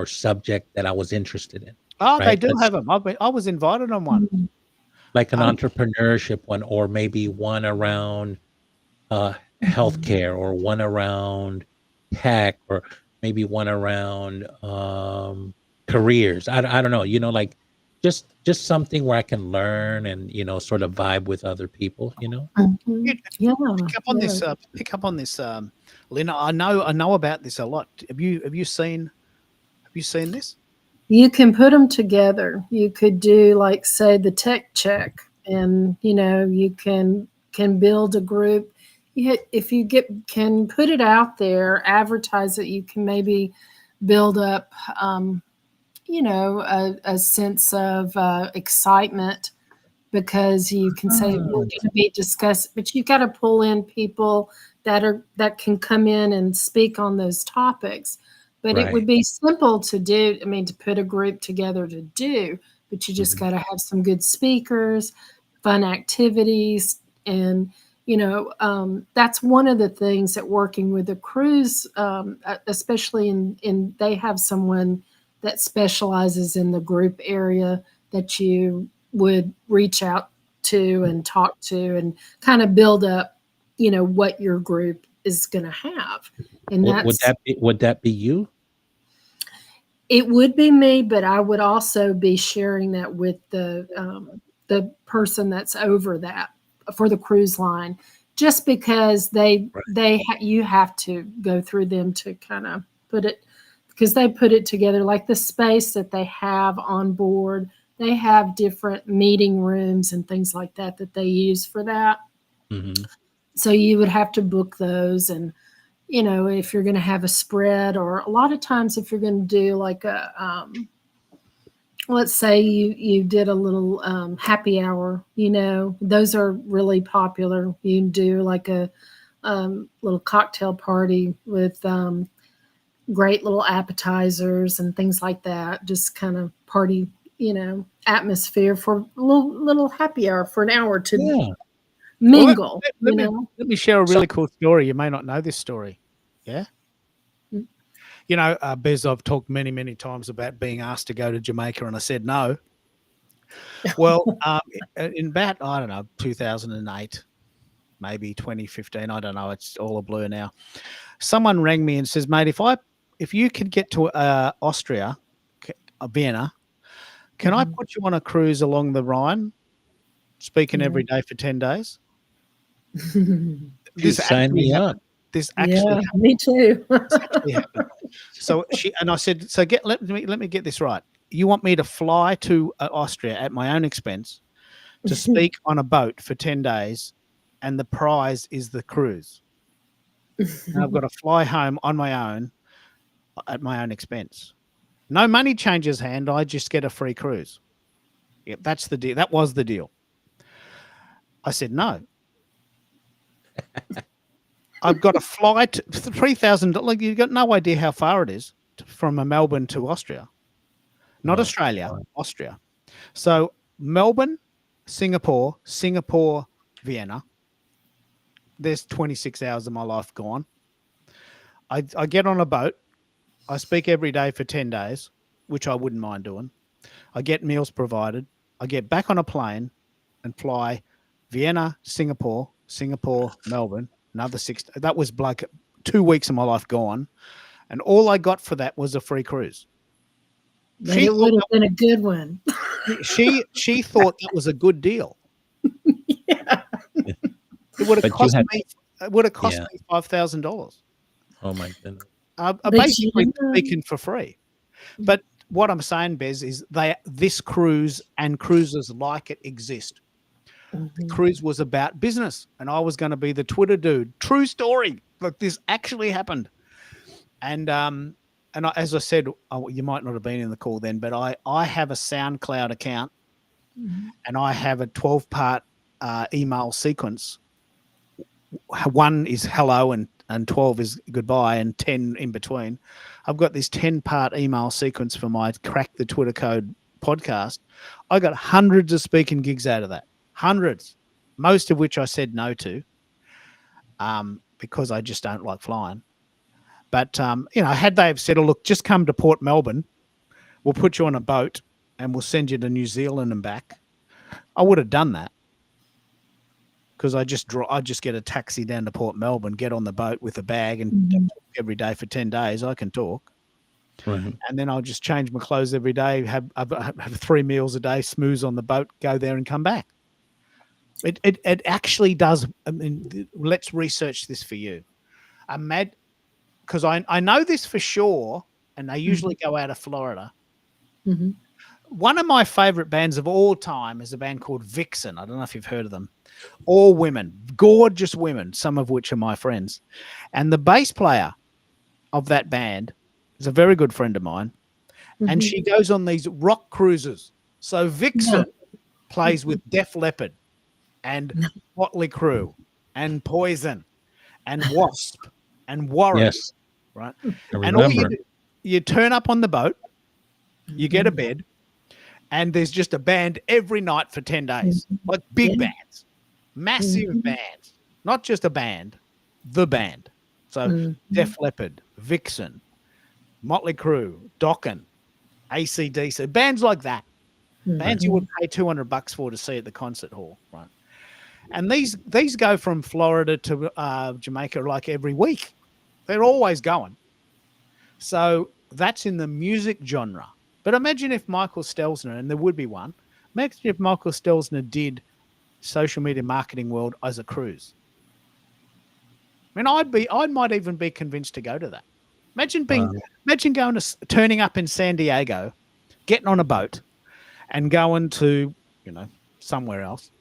subject that I was interested in. Oh, right? they do have them. I was invited on one. Like an entrepreneurship one, or maybe one around healthcare, or one around tech, or maybe one around careers. I don't know, like just something where I can learn and sort of vibe with other people. Yeah. Pick up on this, Lynn. I know about this a lot. Have you seen this? You can put them together. You could do, like, say, the tech check, and you can build a group. If you can put it out there, advertise it, you can maybe build up a sense of excitement, because you can say we're going to be discussed, but you've got to pull in people that can come in and speak on those topics. But it would be simple to do. I mean, to put a group together to do, but you just got to have some good speakers, fun activities. And, that's one of the things that working with a cruise, especially in they have someone that specializes in the group area that you would reach out to and talk to and kind of build up, what your group is going to have. And would that be you? It would be me, but I would also be sharing that with the person that's over that for the cruise line, just because you have to go through them to kind of put it, because they put it together, like the space that they have on board. They have different meeting rooms and things like that they use for that. Mm-hmm. So you would have to book those, and if you're going to have a spread, or a lot of times if you're going to do like a let's say you did a little happy hour, those are really popular. You can do like a little cocktail party with great little appetizers and things like that. Just kind of party, atmosphere for a little happy hour for an hour to Yeah. mingle. Let me share a really cool story. You may not know this story. Yeah. Bez, I've talked many, many times about being asked to go to Jamaica, and I said no. Well, in about, I don't know, 2008, maybe 2015, I don't know. It's all a blur now. Someone rang me and says, mate, if you could get to Austria, Vienna, can I put you on a cruise along the Rhine, speaking every day for 10 days? You signed me up. This actually happened. Me too. This actually happened. So I said, so let me get this right. You want me to fly to Austria at my own expense to speak on a boat for 10 days, and the prize is the cruise. And I've got to fly home on my own at my own expense. No money changes hand. I just get a free cruise. Yep, that's the deal. That was the deal. I said no. I've got a flight $3,000. You've got no idea how far it is from Melbourne to Austria. Not Australia, Austria. So Melbourne, Singapore, Vienna. There's 26 hours of my life gone. I get on a boat. I speak every day for 10 days, which I wouldn't mind doing. I get meals provided. I get back on a plane and fly Vienna, Singapore, Melbourne, another 6. That was like 2 weeks of my life gone. And all I got for that was a free cruise. But it would have been a good one. She thought that was a good deal. Yeah. It would have cost me $5,000. Oh my goodness. Basically speaking for free. But what I'm saying, Bez, is this cruise and cruises like it exist. The cruise was about business, and I was going to be the Twitter dude. True story. Like, this actually happened. And as I said, you might not have been in the call then, but I have a SoundCloud account, and I have a 12-part email sequence. 1 is hello, and 12 is goodbye, and 10 in between. I've got this 10-part email sequence for my Crack the Twitter Code podcast. I got hundreds of speaking gigs out of that. Hundreds, most of which I said no to, because I just don't like flying. But, had they have said, oh, look, just come to Port Melbourne, we'll put you on a boat and we'll send you to New Zealand and back, I would have done that. Because I just get a taxi down to Port Melbourne, get on the boat with a bag, and talk every day for 10 days. I can talk. Right. And then I'll just change my clothes every day, have 3 meals a day, smooze on the boat, go there and come back. It actually does. I mean, let's research this for you. I'm mad because I know this for sure, and they usually go out of Florida. One of my favorite bands of all time is a band called Vixen. I don't know if you've heard of them. All women, gorgeous women, some of which are my friends. And the bass player of that band is a very good friend of mine. And she goes on these rock cruises. So Vixen plays with Def Leppard and Motley Crue and Poison and Wasp and Warren. Yes. Right. And all you turn up on the boat, you get a bed, and there's just a band every night for 10 days. Like big bands, massive bands, not just a band, the band. So Def Leppard, Vixen, Motley Crue, Dokken, AC/DC, bands like that. Bands you would pay $200 for to see at the concert hall, right? And these go from Florida to Jamaica like every week. They're always going. So that's in the music genre. But imagine if Michael Stelzner, and there would be one, imagine if Michael Stelzner did social media marketing world as a cruise. I mean, I might even be convinced to go to that. Imagine turning up in San Diego, getting on a boat, and going to, somewhere else,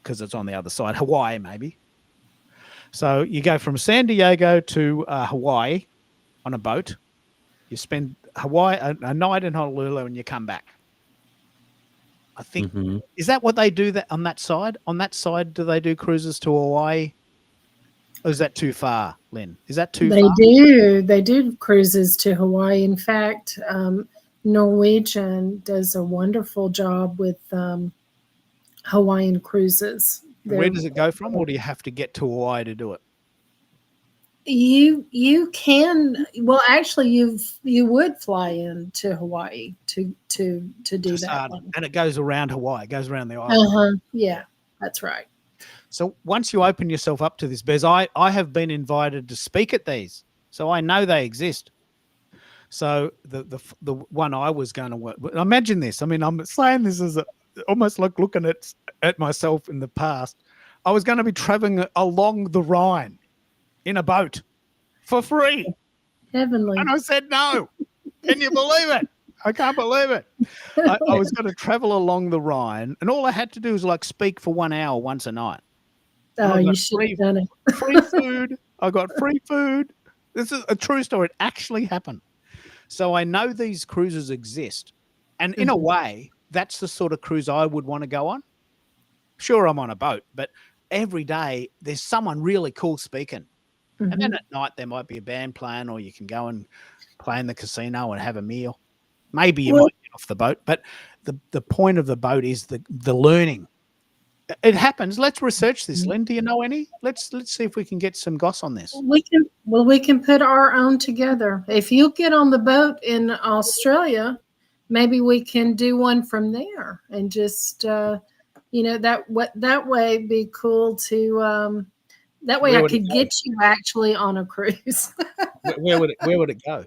because it's on the other side, Hawaii maybe. So you go from San Diego to Hawaii on a boat. You spend a night in Honolulu and you come back. I think Mhm. is that what they do that on that side? On that side, do they do cruises to Hawaii? Or is that too far, Lynn? Is that too They far? do. They do cruises to Hawaii. In fact, Norwegian does a wonderful job with Hawaiian cruises. Where They're, does it go from, or do you have to get to Hawaii to do it? you can, well, actually you would fly in to Hawaii to do To that start, one. and it goes around Hawaii. It goes around the island. Uh-huh. Yeah, that's right. So once you open yourself up to this, Bez, I have been invited to speak at these, so I know they exist. So the one I was going to work. Imagine this. I mean, I'm saying this as almost like looking at myself in the past. I was going to be traveling along the Rhine in a boat for free, Heavenly. and I said no. Can you believe it? I can't believe it. I was going to travel along the Rhine, and all I had to do was like speak for 1 hour once a night. And I You got should have done it. free food. I got free food. This is a true story. It actually happened. So I know these cruises exist. And in a way, that's the sort of cruise I would want to go on. Sure, I'm on a boat, but every day there's someone really cool speaking. And then at night there might be a band playing, or you can go and play in the casino and have a meal. Maybe you Well- might get off the boat, but the point of the boat is the learning. It happens. Let's research this, Lynn. Do you know any? Let's see if we can get some goss on this. We can put our own together. If you get on the boat in Australia, maybe we can do one from there and just that way be cool to that way Where I would it could go? get you actually on a cruise. Where would it go?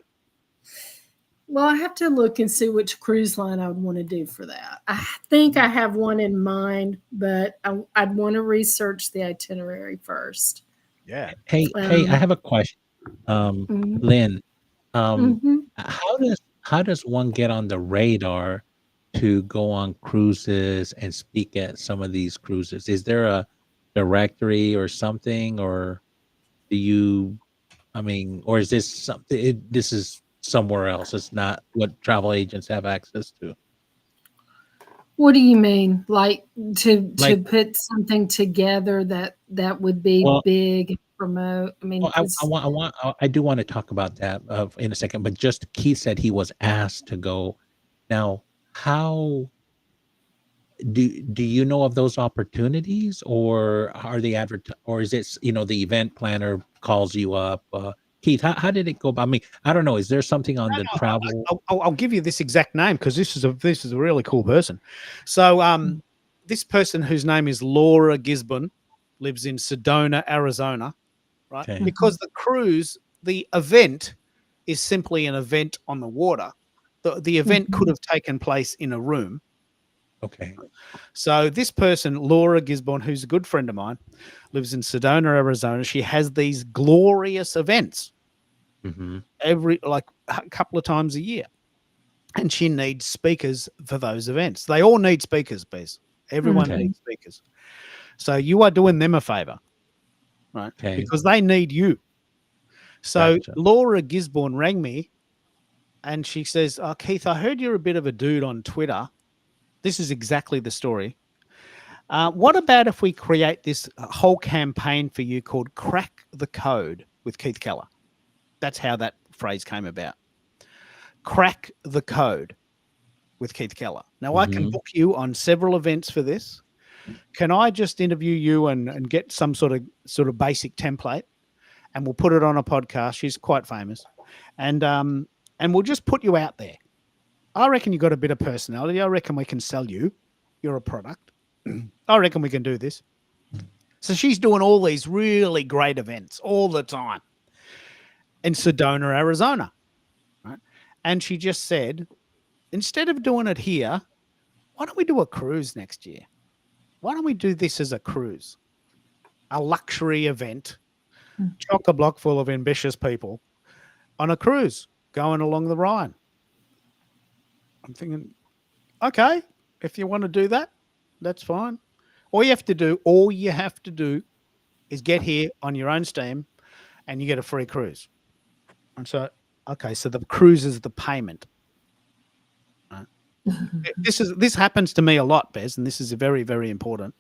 Well, I have to look and see which cruise line I would want to do for that. I think I have one in mind, but I'd want to research the itinerary first. Yeah. Hey, I have a question. Mhm. Lynn, Mhm. how does one get on the radar to go on cruises and speak at some of these cruises? Is there a directory or something, or do you, I mean, or is this something, this is somewhere else? It's not what travel agents have access to. What do you mean? Like to Like, put something together that would be well, big and promote? I mean, well, I do want to talk about that in a second, but just Keith said he was asked to go. Now, how do you know of those opportunities, or are they or is it, the event planner calls you up? Keith, how did it go about? I mean, I don't know. Is there something on the travel? I'll give you this exact name because this is a really cool person. So this person, whose name is Laura Gisborne, lives in Sedona, Arizona, right? Okay. Because the event is simply an event on the water. The event could have taken place in a room. Okay. So this person, Laura Gisborne, who's a good friend of mine, lives in Sedona, Arizona. She has these glorious events every a couple of times a year, and she needs speakers for those events. They all need speakers, Bez. Everyone Okay. needs speakers. So you are doing them a favor, right? Okay. Because they need you. So Gotcha. Laura Gisborne rang me, and she says, "Oh, Keith, I heard you're a bit of a dude on Twitter. This is exactly the story. What about if we create this whole campaign for you called Crack the Code with Keith Keller?" That's how that phrase came about. Crack the Code with Keith Keller. Now, I can book you on several events for this. Can I just interview you and get some sort of basic template, and we'll put it on a podcast? She's quite famous. And we'll just put you out there. I reckon you've got a bit of personality. I reckon we can sell you. You're a product. I reckon we can do this. So she's doing all these really great events all the time in Sedona, Arizona. Right? And she just said, instead of doing it here, why don't we do a cruise next year? Why don't we do this as a cruise? A luxury event, chock-a-block full of ambitious people on a cruise going along the Rhine. I'm thinking, okay, if you want to do that, that's fine. All you have to do is get here on your own steam and you get a free cruise. And so, okay, so the cruise is the payment. Right? This happens to me a lot, Bez, and this is very, very important.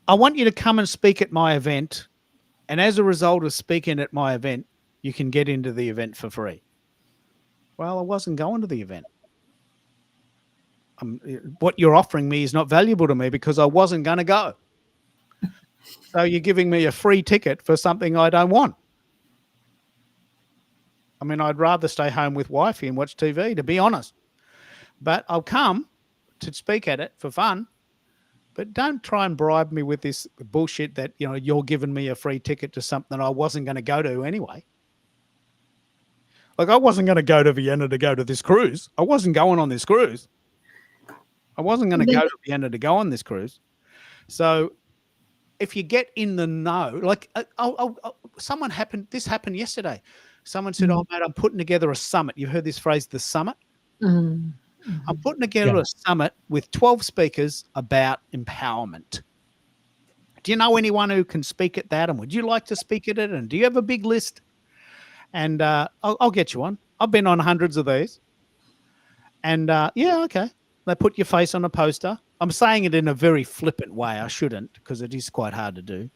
I want you to come and speak at my event, and as a result of speaking at my event, you can get into the event for free. Well, I wasn't going to the event. What you're offering me is not valuable to me because I wasn't going to go. So you're giving me a free ticket for something I don't want. I mean, I'd rather stay home with wifey and watch TV, to be honest. But I'll come to speak at it for fun. But don't try and bribe me with this bullshit that, you're giving me a free ticket to something I wasn't going to go to anyway. Like, I wasn't going to go to Vienna to go to this cruise. I wasn't going on this cruise. I wasn't going to go to Vienna to go on this cruise. So if you get in the know, like this happened yesterday. Someone said, "Oh, mate, I'm putting together a summit." You've heard this phrase, the summit? I'm putting together a summit with 12 speakers about empowerment. Do you know anyone who can speak at that? And would you like to speak at it? And do you have a big list? And I'll get you on. I've been on hundreds of these. And okay. They put your face on a poster. I'm saying it in a very flippant way. I shouldn't, because it is quite hard to do.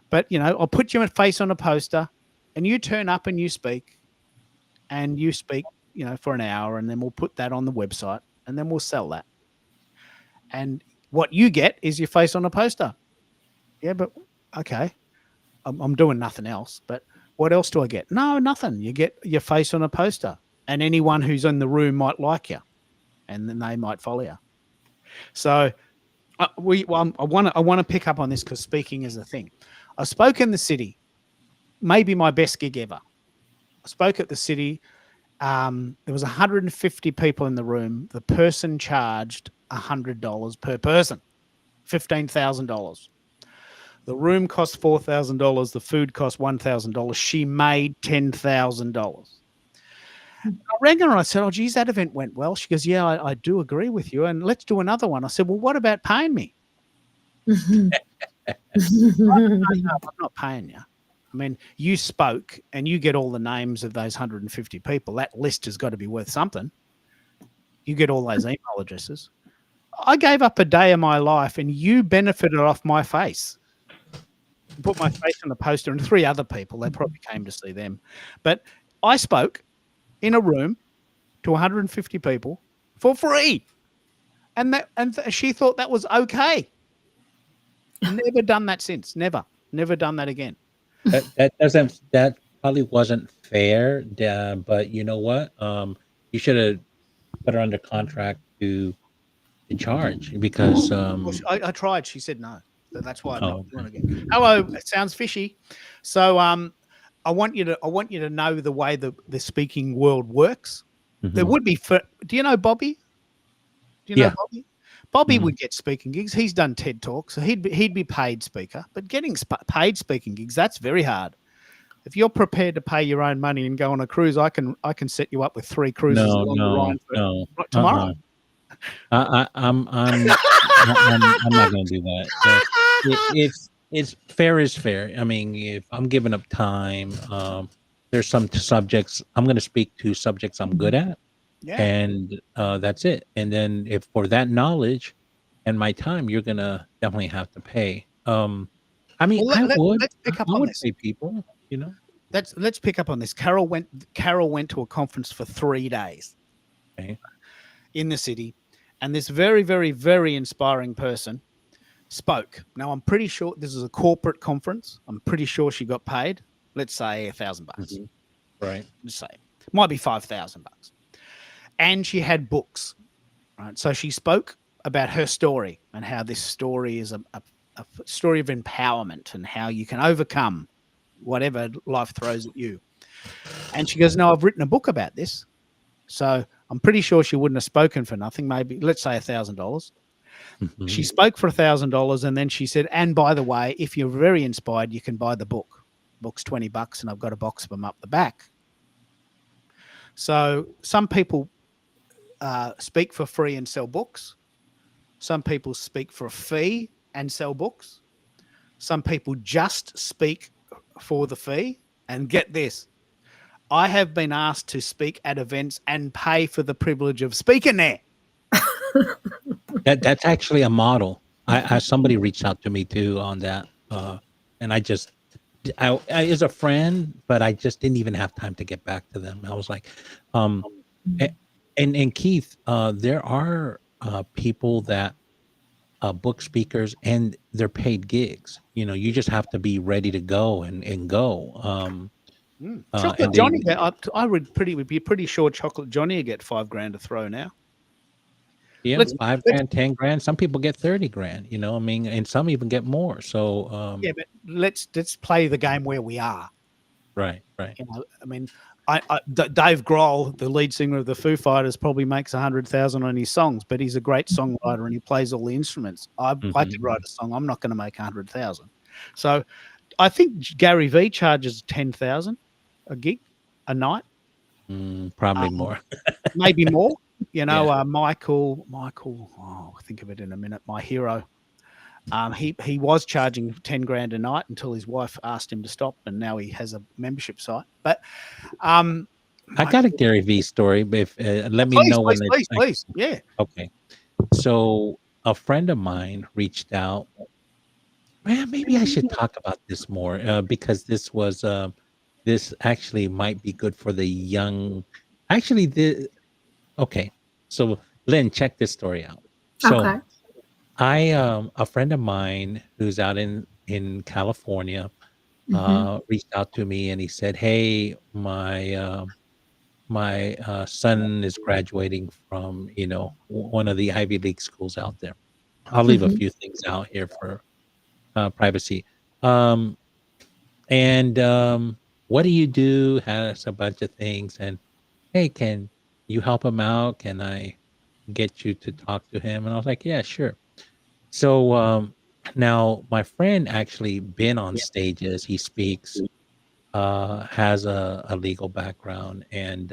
But, I'll put your face on a poster and you turn up and you speak. And you speak, for an hour, and then we'll put that on the website and then we'll sell that. And what you get is your face on a poster. Yeah, but okay. I'm doing nothing else. But what else do I get? No, nothing. You get your face on a poster, and anyone who's in the room might like you, and then they might follow you. So I want to pick up on this because speaking is a thing. I spoke in the city, maybe my best gig ever. I spoke at the city. There was 150 people in the room. The person charged $100 per person, $15,000. The room cost $4,000. The food cost $1,000. She made $10,000. I rang her and I said, "Oh, geez, that event went well." She goes, "Yeah, I do agree with you. And let's do another one." I said, "Well, what about paying me?" No, I'm not paying you. I mean, you spoke and you get all the names of those 150 people. That list has got to be worth something. You get all those email addresses. I gave up a day of my life and you benefited off my face. Put my face on the poster, and 3 other people. They probably came to see them. But I spoke in a room to 150 people for free. And she thought that was okay. Never done that since. Never done that again. That probably wasn't fair. But you know what? You should have put her under contract to charge, because I tried. She said no. So that's why I'm not doing it again. Hello, it sounds fishy. So I want you to know the way the speaking world works. There would be do you know Bobby? Do you know Bobby? Bobby would get speaking gigs. He's done TED Talks, so he'd be paid speaker. But getting paid speaking gigs, that's very hard. If you're prepared to pay your own money and go on a cruise, I can set you up with 3 cruises along the Rhine tomorrow. I'm not going to do that. It's fair is fair. I mean, if I'm giving up time, there's some subjects I'm going to speak to subjects I'm good at. Yeah. And that's it. And then if for that knowledge and my time, you're gonna definitely have to pay. I mean, let's pick up on this. Pay people, Let's pick up on this. Carol went to a conference for 3 days in the city, and this very, very, very inspiring person spoke. Now, I'm pretty sure this is a corporate conference. I'm pretty sure she got paid. Let's say $1,000. Right. Let's say it might be $5,000. And she had books, right? So she spoke about her story and how this story is a story of empowerment and how you can overcome whatever life throws at you. And she goes, "No, I've written a book about this." So I'm pretty sure she wouldn't have spoken for nothing. Maybe, let's say $1,000. She spoke for $1,000, and then she said, "And by the way, if you're very inspired, you can buy the book. Book's $20, and I've got a box of them up the back." So some people speak for free and sell books. Some people speak for a fee and sell books. Some people just speak for the fee. And get this, I have been asked to speak at events and pay for the privilege of speaking there. That's actually a model. I somebody reached out to me too on that, and I is a friend, but I just didn't even have time to get back to them. I was like, um, a- and Keith, there are people that book speakers and they're paid gigs. You know, you just have to be ready to go and go. Chocolate And Johnny, I would be pretty sure Chocolate Johnny would get $5,000 to throw now. yeah, Let's 5 grand, 10 grand. Some people get 30 grand. You know, I mean, and some even get more. So, yeah, but let's play the game where we are. right. You know, I mean, Dave Grohl, the lead singer of the Foo Fighters, probably makes 100,000 on his songs, but he's a great songwriter and he plays all the instruments. I Mhm. could write a song. I'm not going to make 100,000. So I think Gary Vee charges 10,000 a gig a night, Probably um, more. maybe more. You know, Yeah. Michael. Oh, I'll think of it in a minute. My hero. He was charging 10 grand a night until his wife asked him to stop, and now he has a membership site. But I got a Gary Vee story, but if let me please, know when it's like, please, yeah. okay. So a friend of mine reached out. Man, maybe I should talk about this more because this actually might be good for the young. Actually, okay. So Lynn, check this story out. So Okay. a friend of mine who's out in California Hmm. reached out to me and he said, "Hey, my son is graduating from one of the Ivy League schools out there. I'll leave a Hmm. few things out here for privacy. Um, and what do you do? Has a bunch of things. And hey, can you help him out? Can I get you to talk to him?" And I was like, "Yeah, sure." So now my friend actually been on stages. He speaks, has a legal background, and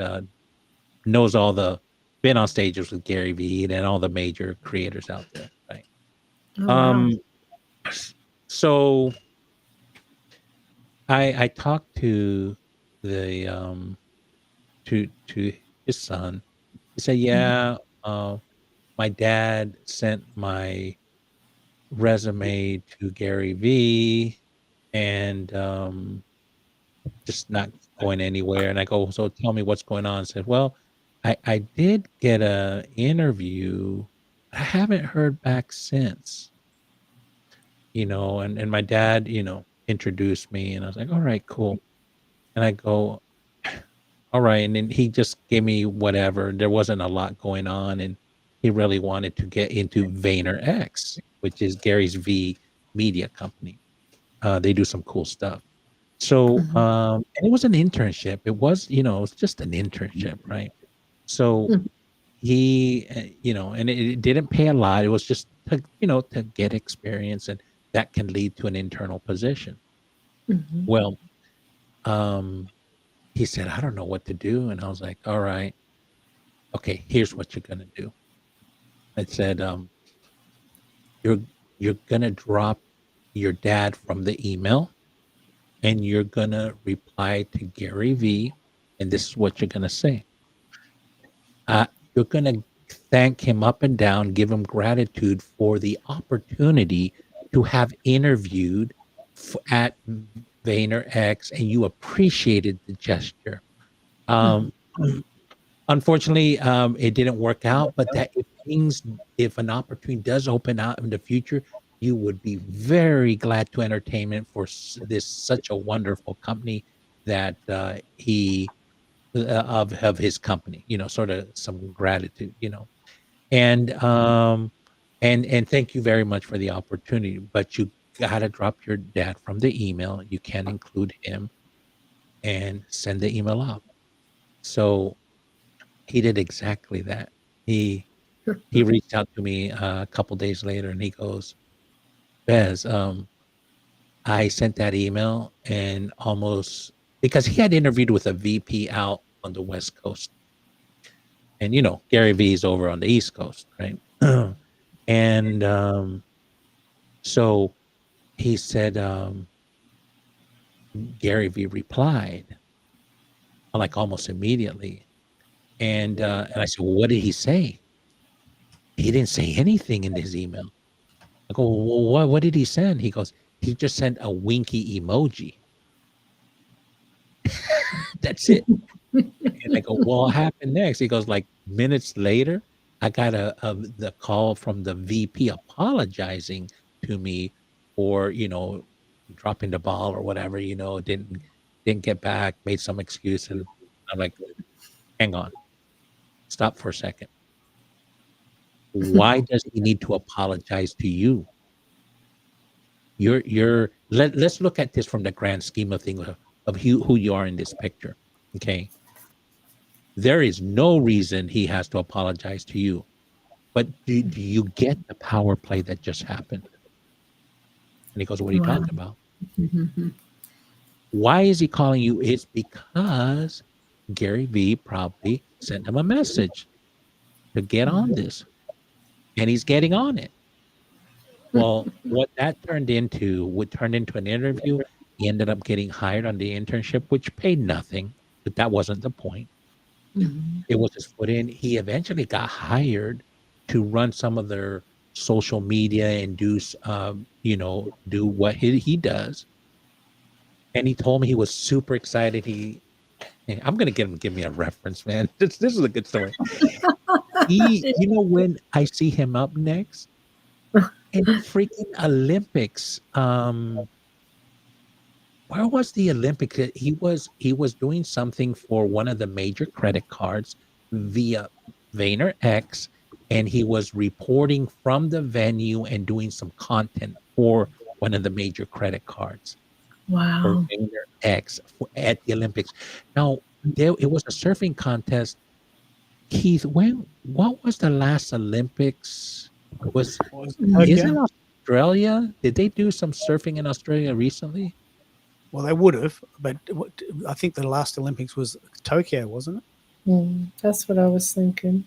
knows all the been on stages with Gary Vee and all the major creators out there, right? Oh, wow. Um, so I talked to the to his son. He said, Mhm. "Yeah, my dad sent my resume to Gary Vee, and just not going anywhere." And I go, "So tell me what's going on." I said, "Well, I did get a interview. I haven't heard back since, and my dad, introduced me, and I was like, all right, cool." And I go, all right. And then he just gave me whatever. There wasn't a lot going on. And he really wanted to get into VaynerX, which is Gary's V media company. They do some cool stuff. So, Mhm. and it was an internship. It was just an internship, right? So Mhm. he, and it didn't pay a lot. It was just to get experience, and that can lead to an internal position. Mhm. Well, um, he said, "I don't know what to do." And I was like, "All right, okay, here's what you're gonna do." I said, "You're you're gonna drop your dad from the email, and you're gonna reply to Gary V, and this is what you're gonna say. Uh, you're gonna thank him up and down, give him gratitude for the opportunity to have interviewed at VaynerX, and you appreciated the gesture. Mhm. Um, Unfortunately, it didn't work out, but that if an opportunity does open out in the future, you would be very glad to entertainment for this such a wonderful company that he of his company, sort of some gratitude, and and thank you very much for the opportunity, but you gotta drop your dad from the email. You can't include him and send the email off." So he did exactly that. He he reached out to me a couple days later, and he goes, "Bez, I sent that email and almost," because he had interviewed with a VP out on the West Coast, and Gary Vee's over on the East Coast, right? And so he said, Gary Vee replied like almost immediately, and I said, "Well, what did he say?" He didn't say anything in his email. I go, well, what did he send? He goes, he just sent a winky emoji. That's it. And I go, well, what happened next? He goes, like minutes later, I got the call from the VP apologizing to me for, dropping the ball or whatever, didn't get back, made some excuse. And I'm like, hang on, stop for a second. Why does he need to apologize to you? Let's look at this from the grand scheme of things of who you are in this picture. Okay. There is no reason he has to apologize to you. But do you get the power play that just happened? And he goes, what are you Wow. talking about? Why is he calling you? It's because Gary Vee probably sent him a message to get on this. And he's getting on it. Well, what that turned into an interview. He ended up getting hired on the internship, which paid nothing, but that wasn't the point. It was his foot in. He eventually got hired to run some of their social media and do what he does. And he told me he was super excited. I'm gonna give me a reference, man. This is a good story. When I see him up next in freaking Olympics, where was the Olympics? He was doing something for one of the major credit cards via VaynerX, and he was reporting from the venue and doing some content for one of the major credit cards for Wow. VaynerX at the Olympics. Now, it was a surfing contest. Keith, what was the last Olympics? Isn't Australia? Did they do some surfing in Australia recently? Well, they would have, but I think the last Olympics was Tokyo, wasn't it? That's what I was thinking.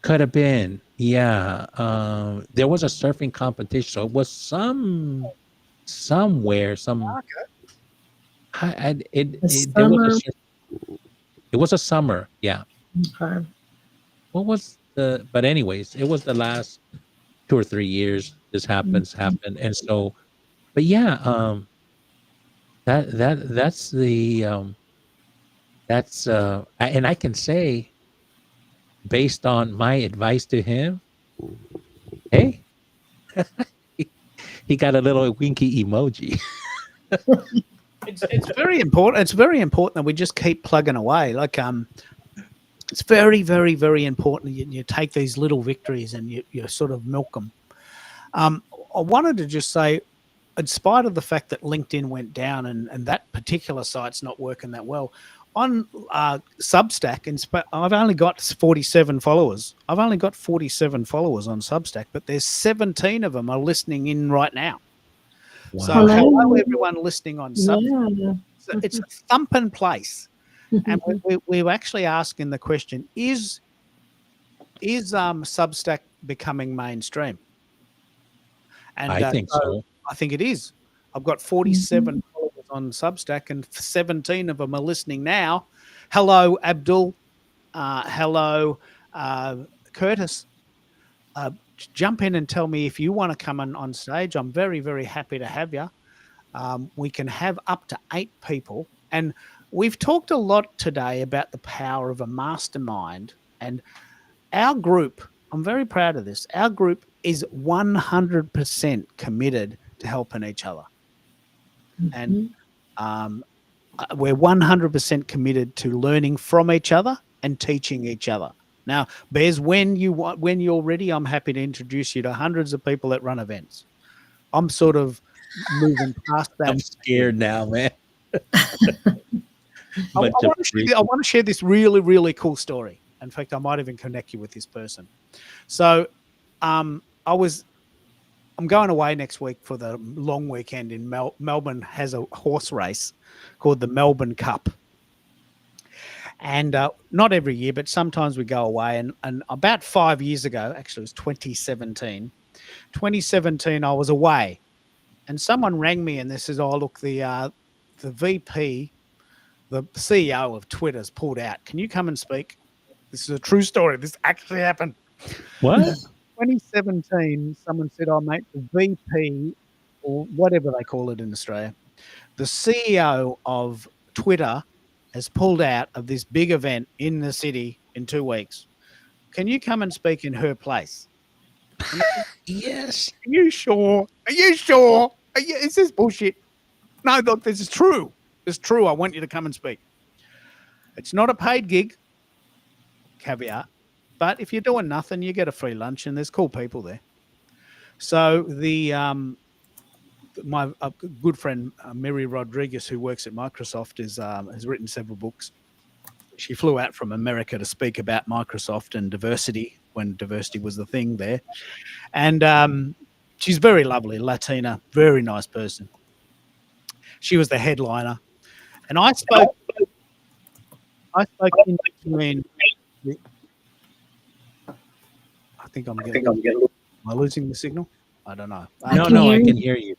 Could have been, yeah. There was a surfing competition, so it was somewhere. It was a summer, yeah. Okay. What was but anyways, it was the last 2 or 3 years this happened, and so, but yeah, that's the and I can say, based on my advice to him, hey, he got a little winky emoji. It's very important. It's very important that we just keep plugging away. Like it's very, very, very important. You take these little victories and you sort of milk them. I wanted to just say, in spite of the fact that LinkedIn went down and that particular site's not working that well, on Substack, I've only got 47 followers. I've only got 47 followers on Substack, but there's 17 of them are listening in right now. Wow. So hello, everyone listening on Substack. Yeah. It's a thumping place. And we're actually asking the question, is Substack becoming mainstream? And I think so. I think it is. I've got 47 followers on Substack, and 17 of them are listening now. Hello, Abdul. Hello, Curtis. Jump in and tell me if you want to come on stage. I'm very, very happy to have you. We can have up to 8 people. And we've talked a lot today about the power of a mastermind. And our group, I'm very proud of this, our group is 100% committed to helping each other. And we're 100% committed to learning from each other and teaching each other. Now, Bez, when you're ready, I'm happy to introduce you to hundreds of people that run events. I'm sort of moving past that. I'm scared now, man. I want to share this really, really cool story. In fact, I might even connect you with this person. So I'm going away next week for the long weekend in Melbourne. Has a horse race called the Melbourne Cup. And not every year, but sometimes we go away. And about 5 years ago, actually it was 2017. 2017, I was away. And someone rang me and they said, oh, look, the VP, the CEO of Twitter's pulled out. Can you come and speak? This is a true story. This actually happened. What? 2017, someone said, "Oh, mate, the VP or whatever they call it in Australia, the CEO of Twitter has pulled out of this big event in the city in 2 weeks. Can you come and speak in her place?" And I said, Yes. "Are you sure? Are you sure? Is this bullshit?" "No, look, this is true. It's true. I want you to come and speak." It's not a paid gig, caveat, but if you're doing nothing, you get a free lunch and there's cool people there. So my good friend Mary Rodriguez, who works at Microsoft, has written several books. She flew out from America to speak about Microsoft and diversity when diversity was the thing there, and she's very lovely, Latina, very nice person. She was the headliner, and I spoke in between. I think I'm getting. Am I losing the signal? I don't know. No, I can hear you.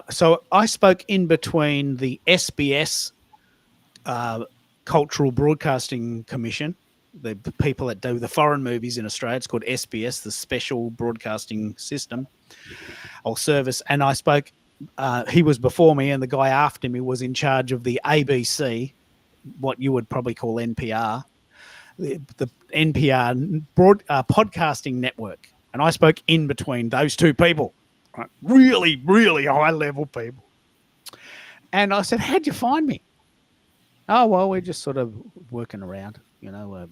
So I spoke in between the SBS Cultural Broadcasting Commission, the people that do the foreign movies in Australia. It's called SBS, the Special Broadcasting System or Service. And I spoke, he was before me, and the guy after me was in charge of the ABC, what you would probably call NPR, the NPR podcasting network. And I spoke in between those two people, right? Really, really high level people. And I said, "How'd you find me?" "Oh, well, we're just sort of working around. You know,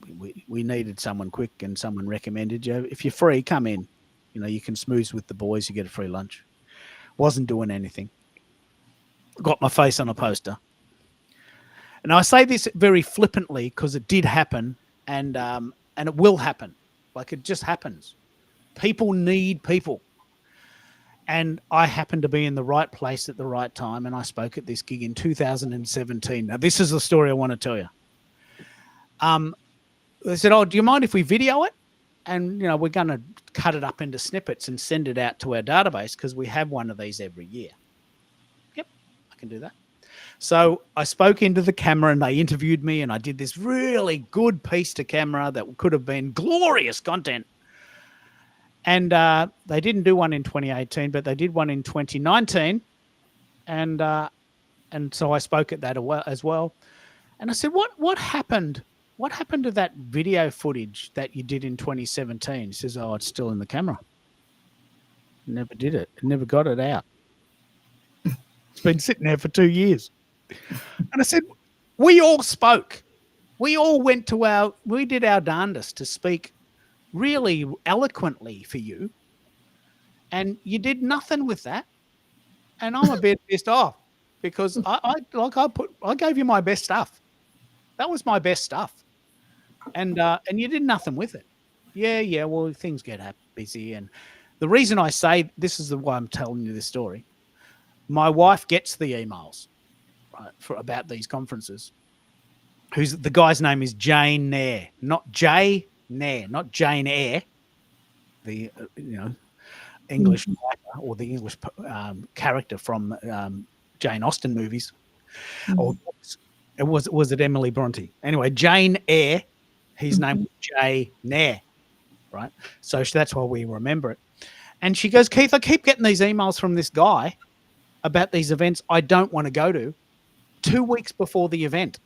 we needed someone quick and someone recommended you. If you're free, come in. You know, you can smooze with the boys. You get a free lunch." Wasn't doing anything. Got my face on a poster. And I say this very flippantly because it did happen, and it will happen. Like, it just happens. People need people. And I happened to be in the right place at the right time, and I spoke at this gig in 2017. Now, this is the story I want to tell you. They said, "Oh, do you mind if we video it? And, you know, we're going to cut it up into snippets and send it out to our database because we have one of these every year." Yep, I can do that. So I spoke into the camera and they interviewed me, and I did this really good piece to camera that could have been glorious content. And they didn't do one in 2018, but they did one in 2019. And so I spoke at that as well. And I said, what happened? What happened to that video footage that you did in 2017? He says, "Oh, it's still in the camera. Never did it. Never got it out. It's been sitting there for 2 years." And I said, "We all spoke. We all we did our darndest to speak really eloquently for you, and you did nothing with that." And I'm a bit pissed off because I gave you my best stuff. That was my best stuff, and you did nothing with it. Yeah. Well, things get busy, and the reason I say this is why I'm telling you this story. My wife gets the emails, right, about these conferences. The guy's name is Jane Nair, not Jay Nair, not Jane Eyre, the English writer or the English character from Jane Austen movies, or was it Emily Bronte? Anyway, Jane Eyre, his name was Jay Nair, right? So that's why we remember it. And she goes, "Keith, I keep getting these emails from this guy about these events I don't want to go to 2 weeks before the event.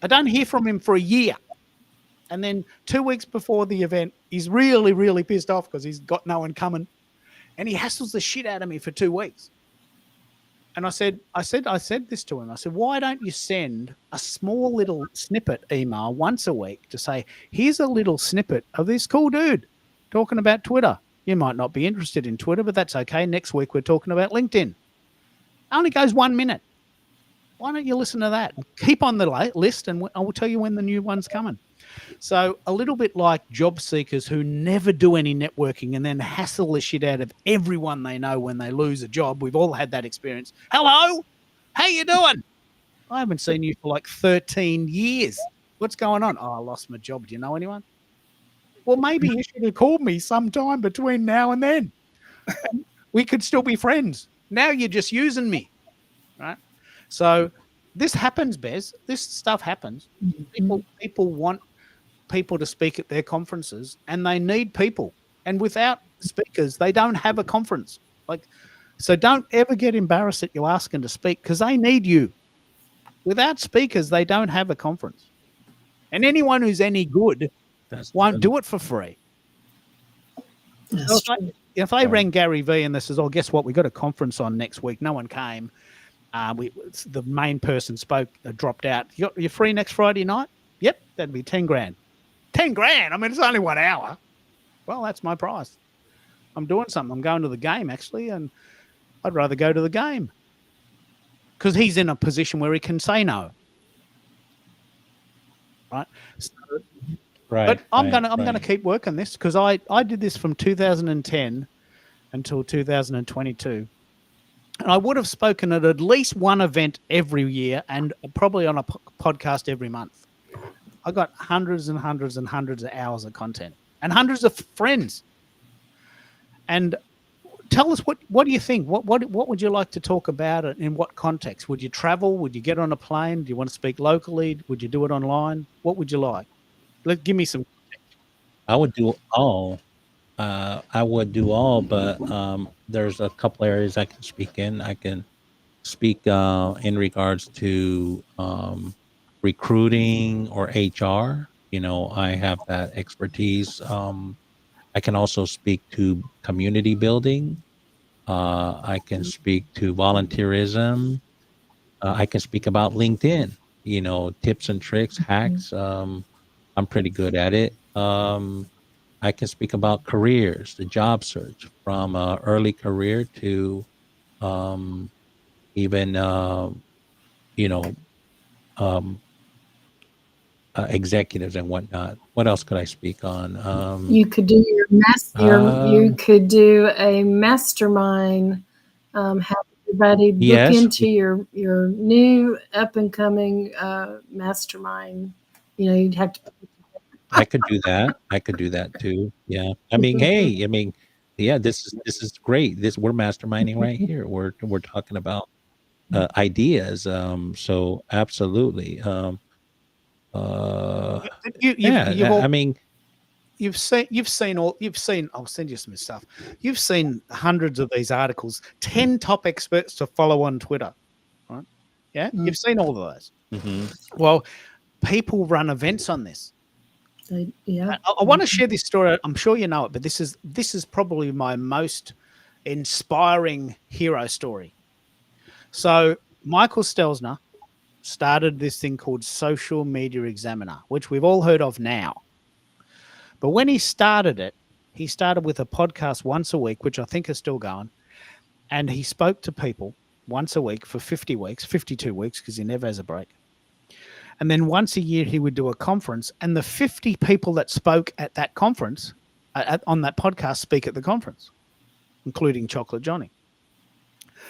I don't hear from him for a year. And then 2 weeks before the event, he's really, really pissed off because he's got no one coming. And he hassles the shit out of me for 2 weeks." And I said this to him. I said, "Why don't you send a small little snippet email once a week to say, here's a little snippet of this cool dude talking about Twitter. You might not be interested in Twitter, but that's okay. Next week, we're talking about LinkedIn. It only goes 1 minute. Why don't you listen to that? Keep on the list, and I will tell you when the new one's coming." So a little bit like job seekers who never do any networking and then hassle the shit out of everyone they know when they lose a job. We've all had that experience. "Hello, how you doing? I haven't seen you for like 13 years. What's going on?" "Oh, I lost my job. Do you know anyone?" "Well, maybe you should have called me sometime between now and then. We could still be friends. Now you're just using me." Right? So this happens, Bez. This stuff happens. People want people to speak at their conferences, and they need people. And without speakers, they don't have a conference. Like, so don't ever get embarrassed that you ask them to speak, because they need you. Without speakers, they don't have a conference. And anyone who's any good That's won't do it for free. So if I rang Gary Vee and they says, "Oh, guess what? We got a conference on next week." No one came. The main person spoke, dropped out. You're free next Friday night? Yep, that'd be 10 grand. 10 grand? I mean, it's only 1 hour. Well, that's my price. I'm doing something. I'm going to the game, actually, and I'd rather go to the game because he's in a position where he can say no. Right? So, right. but I'm gonna keep working this, because I did this from 2010 until 2022. And I would have spoken at least one event every year and probably on a podcast every month. I got hundreds and hundreds and hundreds of hours of content and hundreds of friends. And tell us, what do you think? What would you like to talk about it? In what context? Would you travel? Would you get on a plane? Do you want to speak locally? Would you do it online? What would you like? Give me some. I would do all. I would do all, but there's a couple areas I can speak in. I can speak in regards to recruiting or HR. You know, I have that expertise. I can also speak to community building. I can speak to volunteerism. I can speak about LinkedIn, you know, tips and tricks, hacks. I'm pretty good at it. I can speak about careers, the job search, from early career to even, you know, executives and whatnot. What else could I speak on? You could do you could do a mastermind. Have everybody look into your new up and coming mastermind. You know, you'd have to. I could do that. I could do that too. Yeah. I mean, hey, I mean, yeah, this is great. We're masterminding right here. We're talking about ideas. So absolutely. I mean, I'll send you some stuff. You've seen hundreds of these articles, 10 top experts to follow on Twitter, right? Yeah. You've seen all of those. Mm-hmm. Well, people run events on this. Yeah. I want to share this story. I'm sure you know it, but this is probably my most inspiring hero story. So Michael Stelzner started this thing called Social Media Examiner, which we've all heard of now. But when he started it, he started with a podcast once a week, which I think is still going. And he spoke to people once a week for 50 weeks, 52 weeks, because he never has a break. And then once a year, he would do a conference, and the 50 people that spoke at that conference, on that podcast, speak at the conference, including Chocolate Johnny.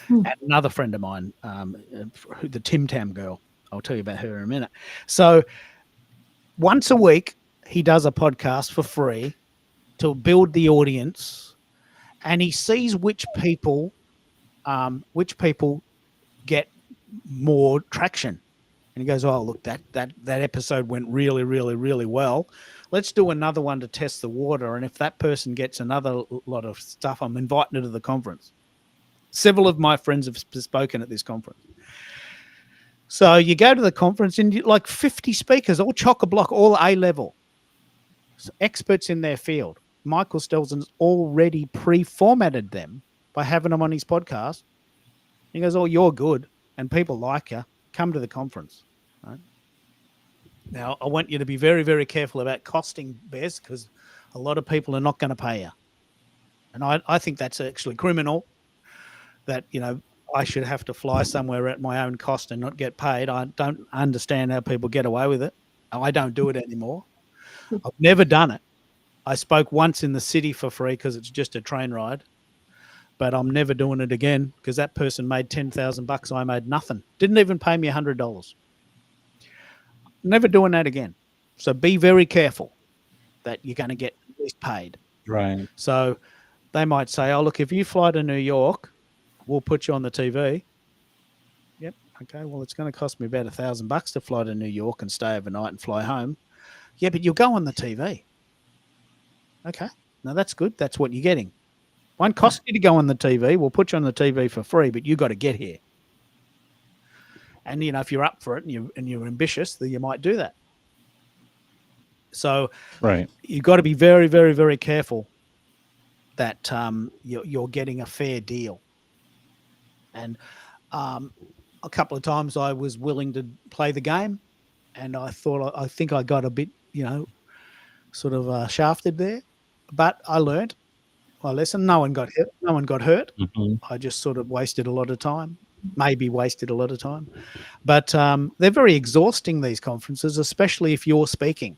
And another friend of mine, the Tim Tam girl. I'll tell you about her in a minute. So once a week, he does a podcast for free to build the audience, and he sees which people get more traction. And he goes, "Oh, look, that episode went really, really, really well. Let's do another one to test the water. And if that person gets another lot of stuff, I'm inviting her to the conference." Several of my friends have spoken at this conference. So you go to the conference and like 50 speakers, all chock-a-block, all A-level, experts in their field. Michael Stelzner's already pre-formatted them by having them on his podcast. He goes, "Oh, you're good, and people like you. Come to the conference." Right? Now, I want you to be very, very careful about costing, Bez, because a lot of people are not going to pay you. And I think that's actually criminal, that, you know, I should have to fly somewhere at my own cost and not get paid. I don't understand how people get away with it. I don't do it anymore. I've never done it. I spoke once in the city for free because it's just a train ride. But I'm never doing it again, because that person made $10,000. I made nothing. Didn't even pay me $100. Never doing that again. So be very careful that you're going to get at least paid. Right. So they might say, "Oh, look, if you fly to New York, we'll put you on the TV." Yep. Okay. Well, it's going to cost me about $1,000 to fly to New York and stay overnight and fly home. Yeah, but you'll go on the TV. Okay. Now that's good. That's what you're getting. Won't cost you to go on the TV. We'll put you on the TV for free, but you got to get here. And if you're up for it and you're ambitious, then you might do that. So Right. you've got to be very, very, very careful that you're getting a fair deal. And a couple of times I was willing to play the game, and I think I got a bit, sort of shafted there, but I learned. I listened. No one got hurt. No one got hurt. Mhm. I just sort of wasted a lot of time. Maybe wasted a lot of time, but they're very exhausting, these conferences, especially if you're speaking.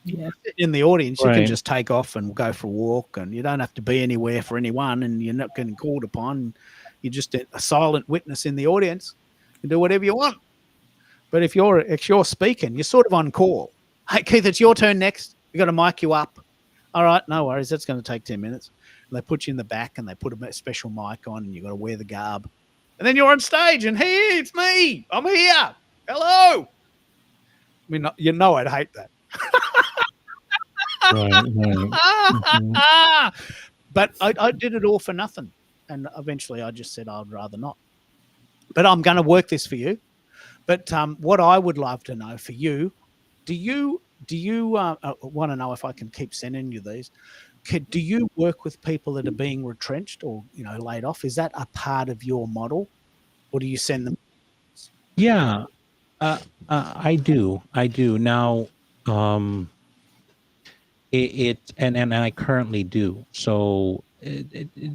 Yeah. In the audience, you can Right. just take off and go for a walk, and you don't have to be anywhere for anyone, and you're not getting called upon. You're just a silent witness in the audience. You can do whatever you want. But if you're speaking, you're sort of on call. Hey, Keith, it's your turn next. We got to mic you up. All right, no worries. That's going to take 10 minutes. And they put you in the back, and they put a special mic on, and you got to wear the garb. And then you're on stage, and hey, it's me. I'm here. Hello. I mean, I'd hate that. Right. Mhm. But I did it all for nothing. And eventually I just said I'd rather not. But I'm going to work this for you. But what I would love to know for you, do you want to know if I can keep sending you these? Do you work with people that are being retrenched or laid off? Is that a part of your model, or do you send them? Yeah. I do. Now, and I currently do. So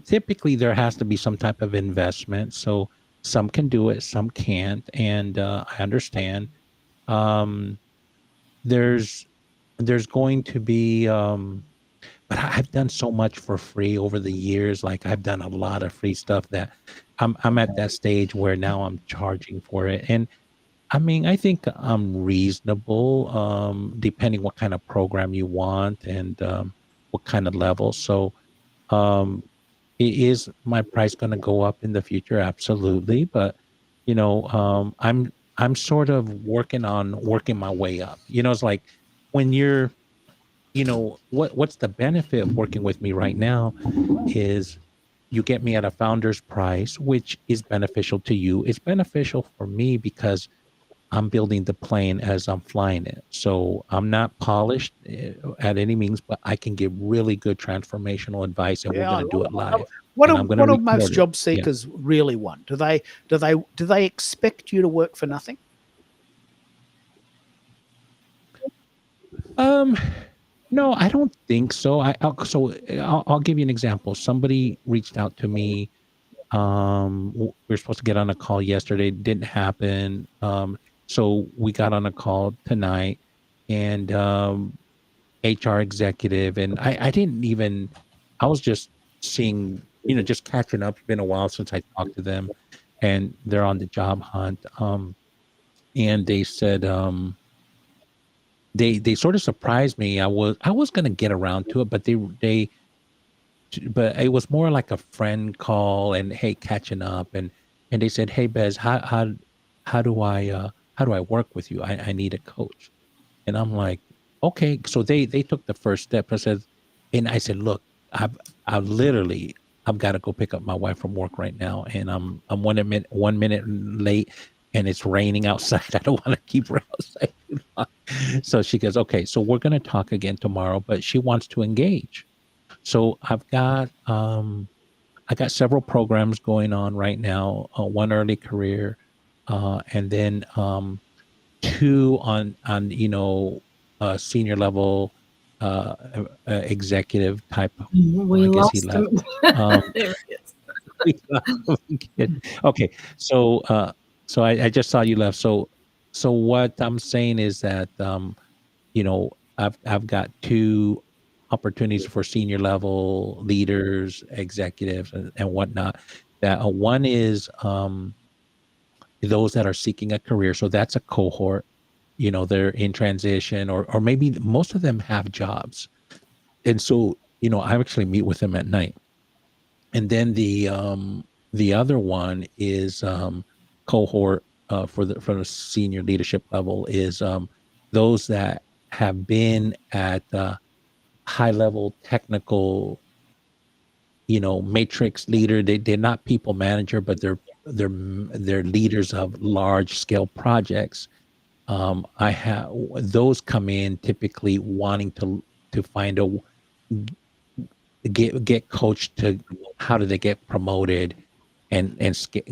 typically there has to be some type of investment. So some can do it, some can't, and I understand. Um, there's going to be, but I've done so much for free over the years. Like I've done a lot of free stuff that I'm at that stage where now I'm charging for it, and I mean, I think I'm reasonable, depending what kind of program you want and what kind of level. So, um, is my price going to go up in the future? Absolutely, but I'm sort of working my way up. It's like when you're, what's the benefit of working with me right now is you get me at a founder's price, which is beneficial to you. It's beneficial for me because I'm building the plane as I'm flying it. So I'm not polished at any means, but I can give really good transformational advice, and we're going to do it live. What and I'm do going to most record it. job Yeah. seekers really want? Do they expect you to work for nothing? No, I don't think so. I'll give you an example. Somebody reached out to me. We were supposed to get on a call yesterday. It didn't happen. So we got on a call tonight, and HR executive, and I didn't even. I was just seeing, just catching up. It's been a while since I talked to them, and they're on the job hunt. And they said, they sort of surprised me. I was gonna get around to it, but but it was more like a friend call and hey, catching up, and they said, hey Bez, how do I work with you? I need a coach. And I'm like, okay. So they took the first step. I said, look, I've got to go pick up my wife from work right now, and I'm 1 minute late, and it's raining outside. I don't want to keep her outside. So she goes, okay, so we're going to talk again tomorrow, but she wants to engage. So I got several programs going on right now, one early career, and then two on senior level executive type. We I guess he lost left. him. There he is. Okay, so I just saw you left. So what I'm saying is that I've got two opportunities for senior level leaders, executives, and whatnot. That one is those that are seeking a career. So that's a cohort. They're in transition, or maybe most of them have jobs, and so I actually meet with them at night. And then the other one is cohort for the senior leadership level is those that have been at high level technical, matrix leader. They're not people manager, but they're leaders of large scale projects. I have those come in typically wanting to find a get coached to how do they get promoted and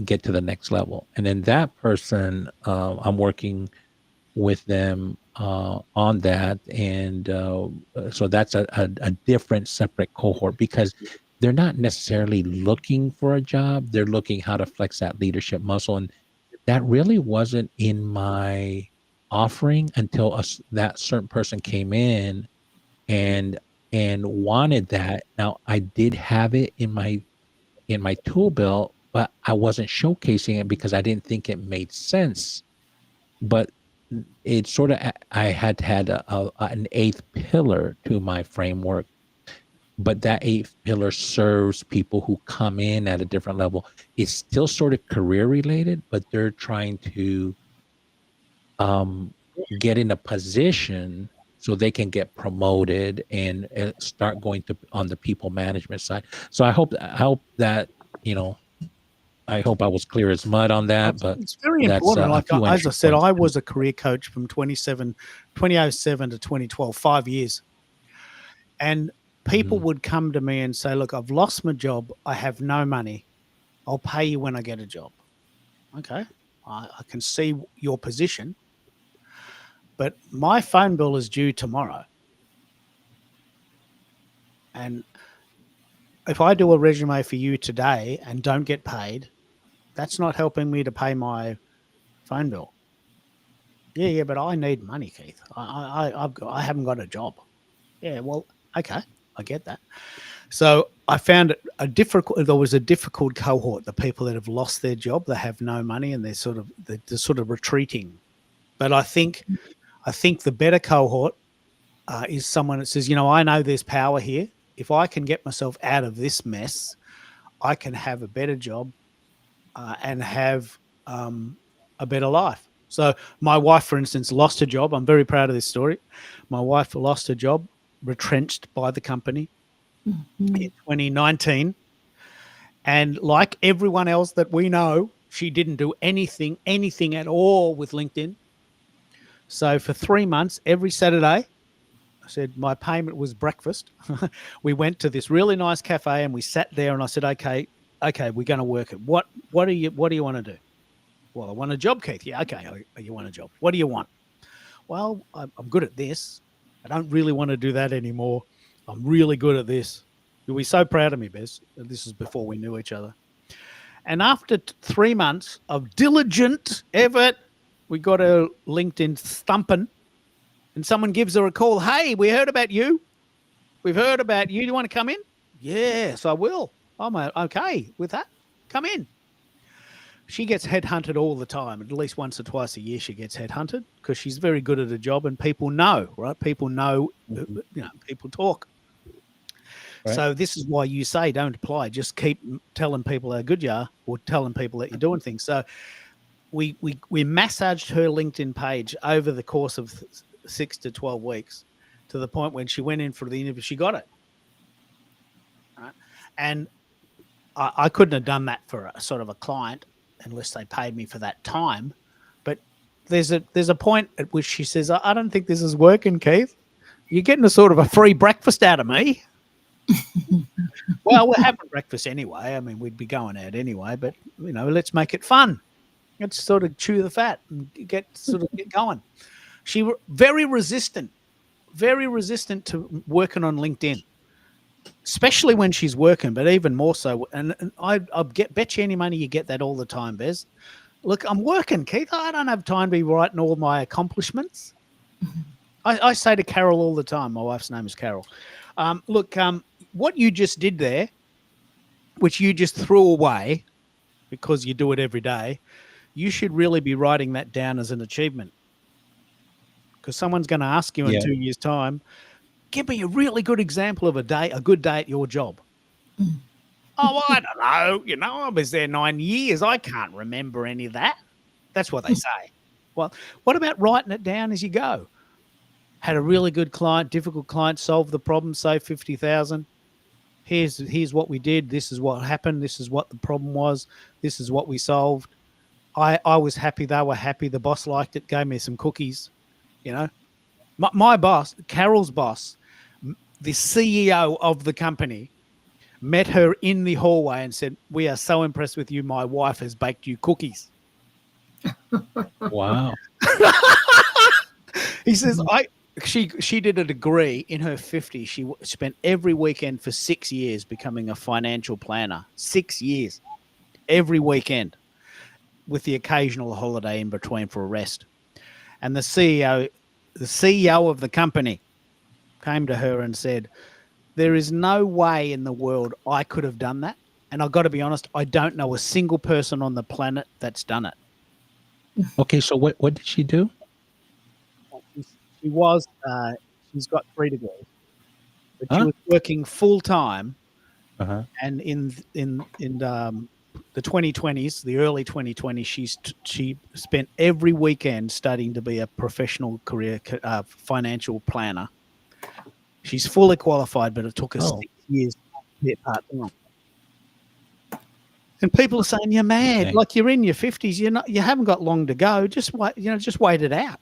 get to the next level. And then that person, I'm working with them on that, and so that's a different separate cohort, because they're not necessarily looking for a job. They're looking how to flex that leadership muscle, and that really wasn't in my offering until that certain person came in and wanted that. Now I did have it in my tool belt, but I wasn't showcasing it because I didn't think it made sense. But it sort of, I had an eighth pillar to my framework, but that eighth pillar serves people who come in at a different level. It's still sort of career related, but they're trying to get in a position so they can get promoted and start going to on the people management side. So I hope that, I hope I was clear as mud on that, but It's very that's important. a Like, few as I entry said, points. I was a career coach from 2007 to 2012, 5 years. And people would come to me and say, look, I've lost my job. I have no money. I'll pay you when I get a job. Okay. I can see your position, but my phone bill is due tomorrow. And if I do a resume for you today and don't get paid, that's not helping me to pay my phone bill. Yeah, but I need money, Keith. I haven't got a job. Yeah, well, okay, I get that. So I found it there was a difficult cohort, the people that have lost their job, they have no money, and they're sort of retreating. But I think the better cohort is someone that says, I know there's power here. If I can get myself out of this mess, I can have a better job and have a better life. So my wife, for instance, lost her job. I'm very proud of this story. My wife lost her job, retrenched by the company in 2019. And like everyone else that we know, she didn't do anything at all with LinkedIn. So for 3 months, every Saturday, I said my payment was breakfast. We went to this really nice cafe and we sat there, and I said, okay, we're going to work it. What do you want to do? Well, I want a job, Keith. Yeah, okay. You want a job. What do you want? Well, I'm good at this. I don't really want to do that anymore. I'm really good at this. You'll be so proud of me, Bez. This is before we knew each other. And after 3 months of diligent effort, we got her LinkedIn thumping, and someone gives her a call. Hey, we heard about you. We've heard about you. Do you want to come in? Yes, I will. I'm okay with that. Come in. She gets headhunted all the time. At least once or twice a year she gets headhunted because she's very good at a job, and people know, right? People know, people talk. Right. So this is why you say don't apply. Just keep telling people how good you are, or telling people that you're doing things. So we massaged her LinkedIn page over the course of 6 to 12 weeks to the point when she went in for the interview, she got it. Right? And I couldn't have done that for a sort of a client unless they paid me for that time. But there's a point at which she says, I don't think this is working, Keith. You're getting a sort of a free breakfast out of me. Well, we're having breakfast anyway. I mean, we'd be going out anyway, but let's make it fun. Let's sort of chew the fat and get going. She very resistant to working on LinkedIn, especially when she's working, but even more so. And I bet you any money you get that all the time, Bez. Look, I'm working, Keith. I don't have time to be writing all my accomplishments. I say to Carol all the time, my wife's name is Carol, look, what you just did there, which you just threw away because you do it every day, you should really be writing that down as an achievement, because someone's going to ask you in 2 years' time, give me a really good example of a good day at your job. Oh, well, I don't know. I was there 9 years. I can't remember any of that. That's what they say. Well, what about writing it down as you go? Had a really good client, difficult client, solved the problem, saved 50,000. Here's what we did. This is what happened. This is what the problem was. This is what we solved. I was happy. They were happy. The boss liked it. Gave me some cookies. You know, my boss, Carol's boss, the CEO of the company, met her in the hallway and said, "We are so impressed with you. My wife has baked you cookies." Wow. He says, she did a degree in her 50s. She spent every weekend for 6 years becoming a financial planner. 6 years, every weekend, with the occasional holiday in between for a rest. And the CEO of the company came to her and said, "There is no way in the world I could have done that. And I've got to be honest, I don't know a single person on the planet that's done it." Okay, so what did she do? She's got 3 degrees, but she Huh? was working full time. Uh-huh. And in the 2020s, the early 2020s, she spent every weekend studying to be a professional career financial planner. She's fully qualified, but it took her 6 years to get part time. And people are saying, "You're mad! Okay. Like, you're in your 50s. You haven't got long to go. Just wait. Just wait it out."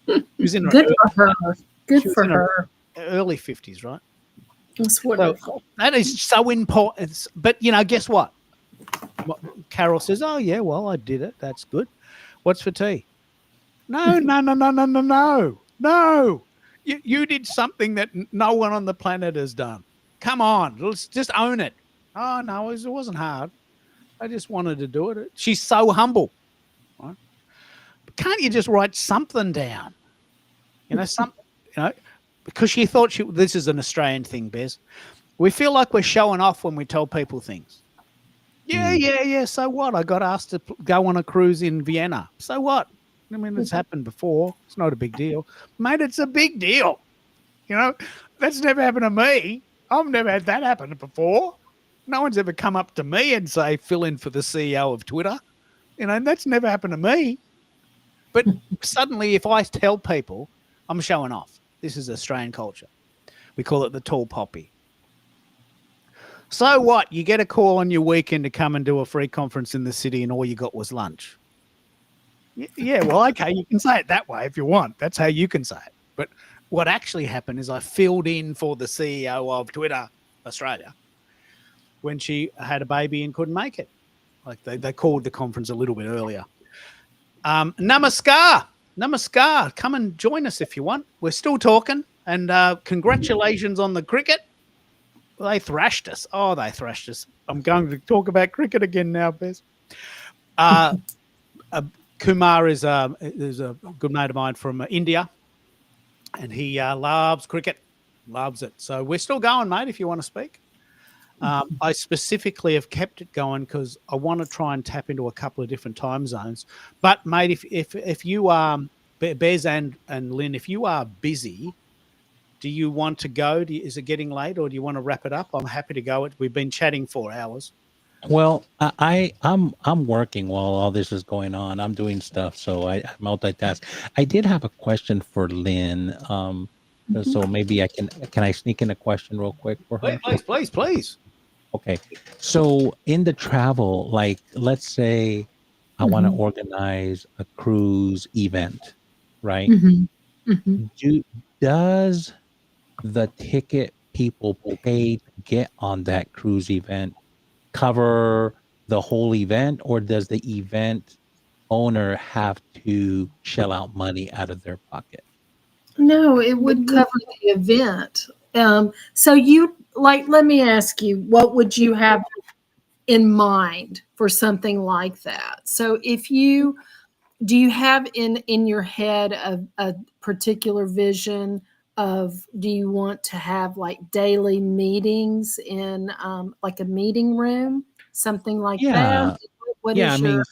She was in Good for her. Good for her. Early 50s, right? That's wonderful. That is so important. But guess what? Carol says, "Oh yeah, well, I did it. That's good. What's for tea?" No. You did something that no one on the planet has done. Come on, let's just own it. "Oh no, it wasn't hard. I just wanted to do it." She's so humble. Right? But can't you just write something down? Something. Because she thought this is an Australian thing, Bez. We feel like we're showing off when we tell people things. Yeah. So what? I got asked to go on a cruise in Vienna. So what? I mean, it's happened before. It's not a big deal. Mate, it's a big deal. That's never happened to me. I've never had that happen before. No one's ever come up to me and say, "Fill in for the CEO of Twitter." And that's never happened to me. But suddenly, if I tell people, I'm showing off. This is Australian culture. We call it the tall poppy. So what? You get a call on your weekend to come and do a free conference in the city, and all you got was lunch. Yeah, well, okay, you can say it that way if you want. That's how you can say it. But what actually happened is I filled in for the CEO of Twitter Australia when she had a baby and couldn't make it. Like they called the conference a little bit earlier. Namaskar. Come and join us if you want. We're still talking. And congratulations on the cricket. Well, they thrashed us. Oh, they thrashed us. I'm going to talk about cricket again now, Bez. Kumar is a good mate of mine from India, and he loves cricket, loves it. So we're still going, mate, if you want to speak. I specifically have kept it going because I want to try and tap into a couple of different time zones. But, mate, if you are, Bez and Lynn, if you are busy, do you want to go? Is it getting late, or do you want to wrap it up? I'm happy to go. We've been chatting 4 hours. Well, I'm working while all this is going on. I'm doing stuff, so I multitask. I did have a question for Lynn. So maybe can I sneak in a question real quick for her? Please. Okay. So in the travel, like let's say I want to organize a cruise event, right? Does the ticket people pay to get on that cruise event cover the whole event, or does the event owner have to shell out money out of their pocket? No, it would cover the event. So let me ask you, what would you have in mind for something like that? So do you have in your head a particular vision of, do you want to have like daily meetings in like a meeting room, something like that? What is your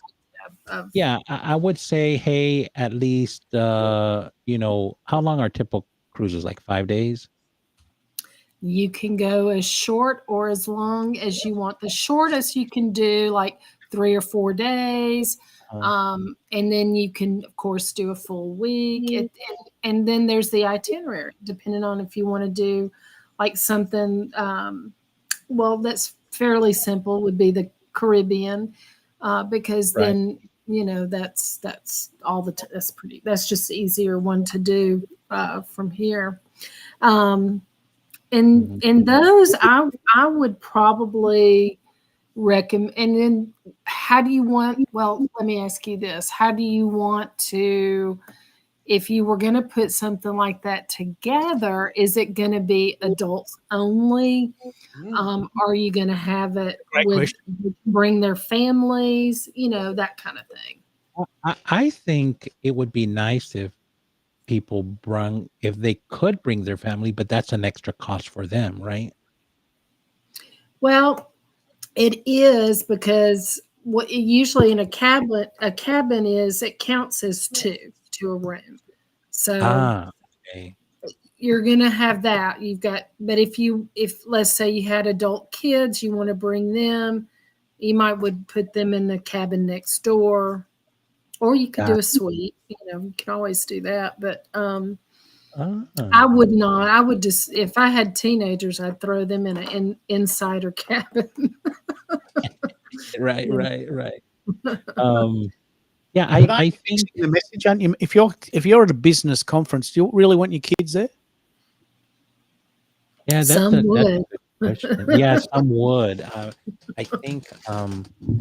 I would say, hey, at least how long are typical cruises? Like 5 days? You can go as short or as long as you want. The shortest you can do like 3 or 4 days. And then you can, of course, do a full week. And then there's the itinerary, depending on if you want to do like something, well, that's fairly simple, would be the Caribbean, because Right. then, that's all that's just easier one to do from here. And those I would probably recommend. And then how do you want, well, let me ask you this. How do you want to, if you were going to put something like that together, is it going to be adults only? Are you going to have it Great with question. bring their families, that kind of thing? I think it would be nice if if they could bring their family, but that's an extra cost for them, right? Well, it is, because what usually in a cabin is, it counts as two to a room. So Okay. you're going to have that. But if let's say you had adult kids, you want to bring them, you would put them in the cabin next door, or you could do a suite. You can always do that. But I would not. I would just, if I had teenagers, I'd throw them in an insider cabin. Right. Yeah, But I aren't you think mixing the message, aren't you? If you're at a business conference, do you really want your kids there? yeah, Some that's a would. good question. Yeah, some would. I think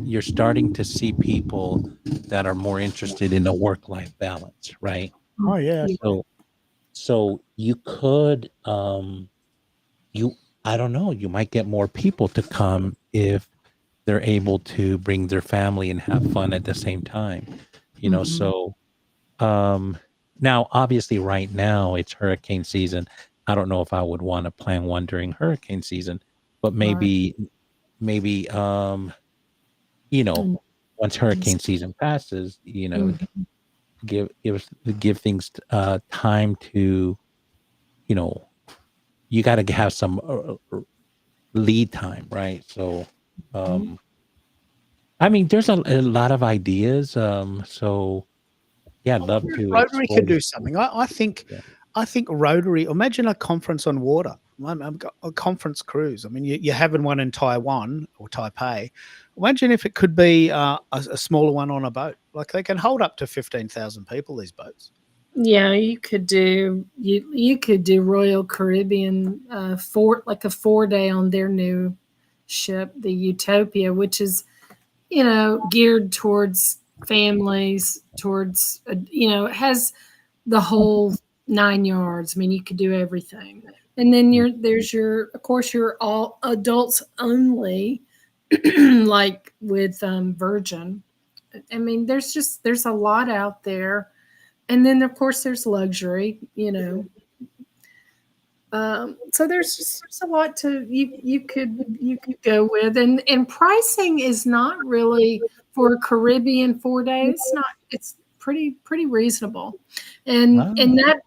you're starting to see people that are more interested in a work-life balance, right? Oh yeah. So you could I don't know, you might get more people to come if they're able to bring their family and have fun at the same time. So now obviously right now it's hurricane season. I don't know if I would want to plan one during hurricane season, but Right. maybe Mm. once hurricane season passes, give things time to, you know, you got to have some lead time, right? So I mean, there's a lot of ideas. So yeah, I'd love to Rotary explore could do this. something. I think Yeah. I think Rotary. Imagine a conference on water. I've got a conference cruise. I mean, you're having one in Taiwan or Taipei. Imagine if it could be a smaller one on a boat. Like they can hold up to 15,000 people. These boats. Yeah, you could do Royal Caribbean, like a 4-day on their new ship, the Utopia, which is, geared towards families, towards, it has the whole 9 yards. I mean, you could do everything. And then of course, your all adults only, like with Virgin. I mean, there's a lot out there. And then of course there's luxury. So there's a lot you could go with, and pricing is not really, for a Caribbean 4 days. It's pretty reasonable, and Wow.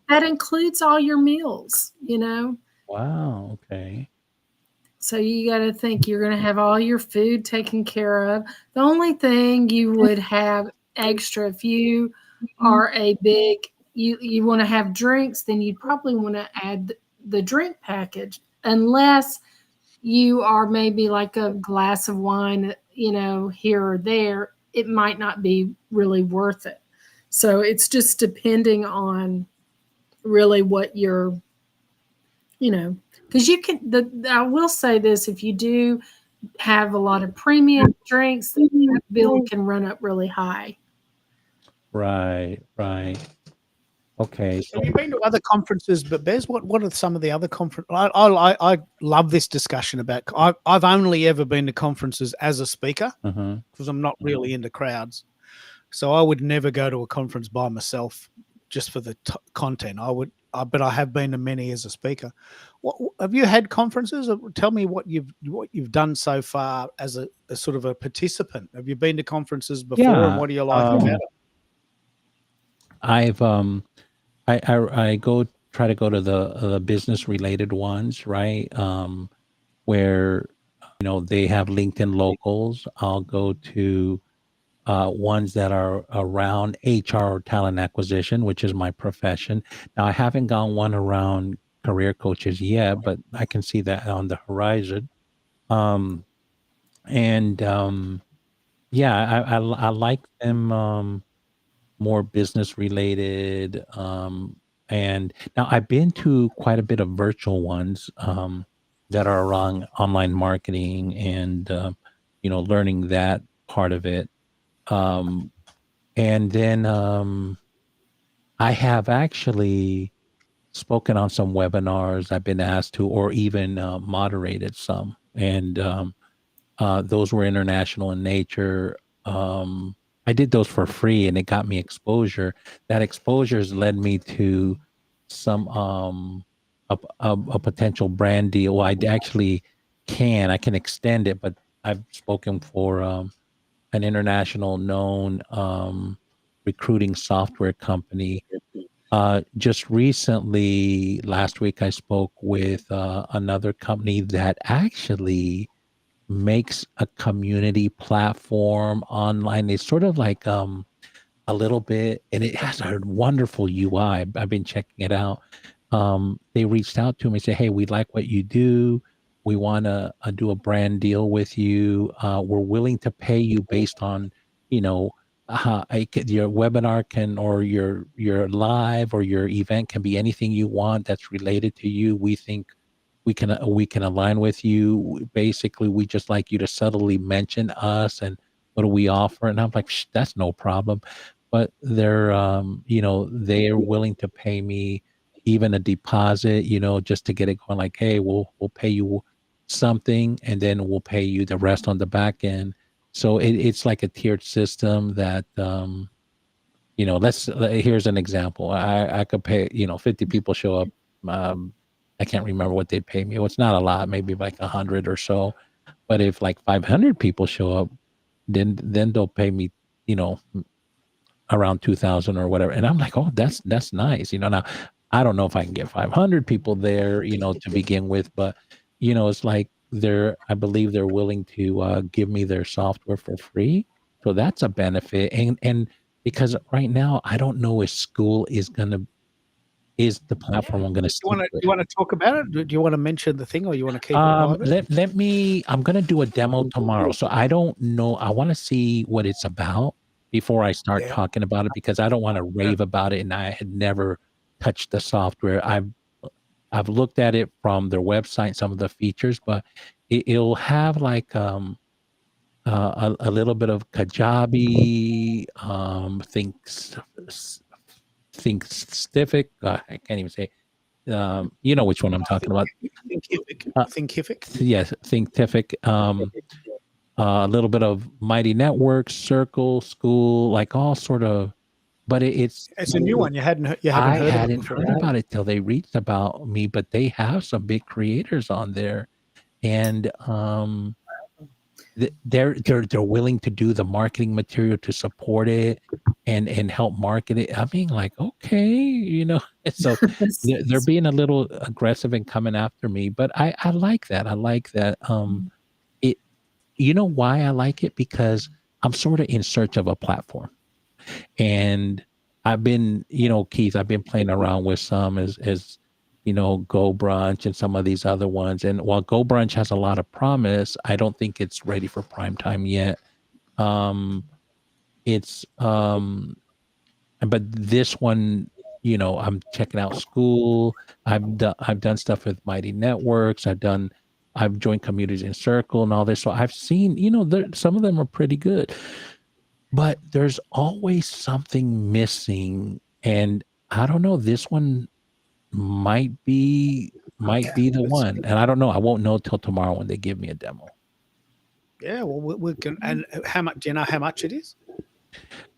that includes all your meals. Wow. Okay. So you got to think you're going to have all your food taken care of. The only thing you would have extra, if you are you want to have drinks, then you'd probably want to add the drink package, unless you are maybe like a glass of wine, here or there. It might not be really worth it. So it's just depending on really what you're, because I will say this: if you do have a lot of premium drinks, that bill can run up really high. Right. Okay. Have you been to other conferences? But Bez, what are some of the other conferences? I love this discussion about. I've only ever been to conferences as a speaker because I'm not really into crowds. So I would never go to a conference by myself just for the content. But I have been to many as a speaker. What have you had conferences? Tell me what you've done so far as a sort of a participant. Have you been to conferences before, and what do you like about it? I've I try to go to the business related ones, right? Where they have LinkedIn locals. I'll go to ones that are around HR or talent acquisition, which is my profession. Now, I haven't gone one around career coaches yet, but I can see that on the horizon. Um, and yeah, I like them more business related. And now I've been to quite a bit of virtual ones that are around online marketing and learning that part of it. Um, and then I have actually spoken on some webinars I've been asked to, or even moderated some. And those were international in nature. I did those for free and it got me exposure. That exposure has led me to some a potential brand deal. Well, I can extend it, but I've spoken for an international known recruiting software company. Just recently, last week, I spoke with another company that actually makes a community platform online. It's sort of like a little bit, and it has a wonderful UI. I've been checking it out. They reached out to me and said, "Hey, we like what you do. We want to do a brand deal with you. We're willing to pay you based on, you know, your webinar can or your live or your event can be anything you want that's related to you. We think we can align with you. Basically, we just like you to subtly mention us and what do we offer." And I'm like, that's no problem. But they're willing to pay me even a deposit, just to get it going. Like, hey, we'll pay you something, and then we'll pay you the rest on the back end. So it's like a tiered system that here's an example. I could pay, 50 people show up. Um, I can't remember what they'd pay me. Well, it's not a lot, maybe like 100 or so. But if like 500 people show up, then they'll pay me, you know, around 2,000 or whatever. And I'm like, oh, that's nice. Now I don't know if I can get 500 people there, to begin with, but it's like I believe they're willing to give me their software for free. So that's a benefit. And because right now I don't know if school is the platform I'm going to Do stick you with. want to talk about it? Do you want to mention the thing, or you want to keep it private? I'm going to do a demo tomorrow. So I don't know. I want to see what it's about before I start Yeah. talking about it, because I don't want to rave about it. And I had never touched the software. I've looked at it from their website, some of the features, but it'll have like a little bit of Kajabi, Thinkific. I can't even say. You know which one I'm talking about. Thinkific. Yes, Thinkific. A little bit of Mighty Networks, Circle, School, like all sort of. But it's a new one. You hadn't I heard of it hadn't before. heard about it till they reached about me, but they have some big creators on there, and they're willing to do the marketing material to support it and help market it. I mean, like, okay, so they're being a little aggressive and coming after me, but I like that. I like that. It, why I like it? Because I'm sort of in search of a platform, and I've been, Keith, I've been playing around with some as Go Brunch and some of these other ones. And while Go Brunch has a lot of promise, I don't think it's ready for prime time yet. It's but this one, I'm checking out School. I've done stuff with Mighty Networks. I've joined communities in Circle and all this. So I've seen, some of them are pretty good, but there's always something missing. And I don't know, this one might be the one. And I don't know. I won't know till tomorrow when they give me a demo. Yeah, well, we can. And how much? Do you know how much it is?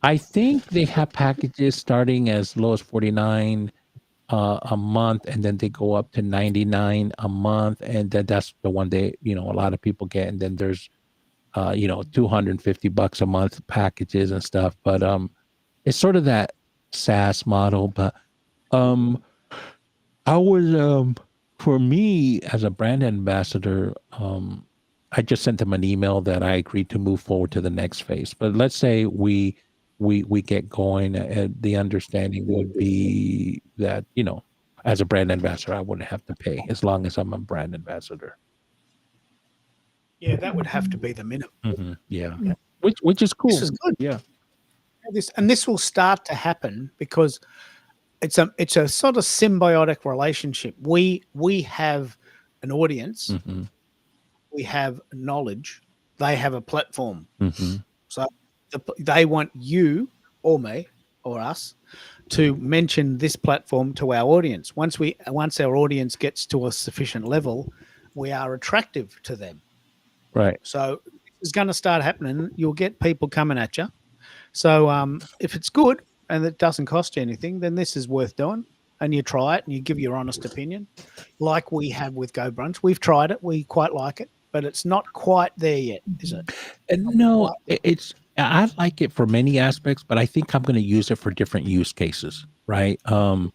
I think they have packages starting as low as $49 a month, and then they go up to $99 a month, and that's the one they, a lot of people get. And then there's $250 a month packages and stuff. But it's sort of that SaaS model. But I was for me as a brand ambassador, I just sent them an email that I agreed to move forward to the next phase. But let's say we get going, and the understanding would be that, as a brand ambassador, I wouldn't have to pay as long as I'm a brand ambassador. Yeah, that would have to be the minimum. Yeah, Yeah. which is cool. This is good. Yeah. This will start to happen because it's a sort of symbiotic relationship. We have an audience, Mhm. we have knowledge, they have a platform. Mhm. So they want you or me or us to mention this platform to our audience. Once our audience gets to a sufficient level, we are attractive to them. Right. So it's going to start happening. You'll get people coming at you. So if it's good and it doesn't cost you anything, then this is worth doing. And you try it and you give your honest opinion, like we have with Go Brunch. We've tried it. We quite like it, but it's not quite there yet, is it? No, I like it for many aspects, but I think I'm going to use it for different use cases, right? And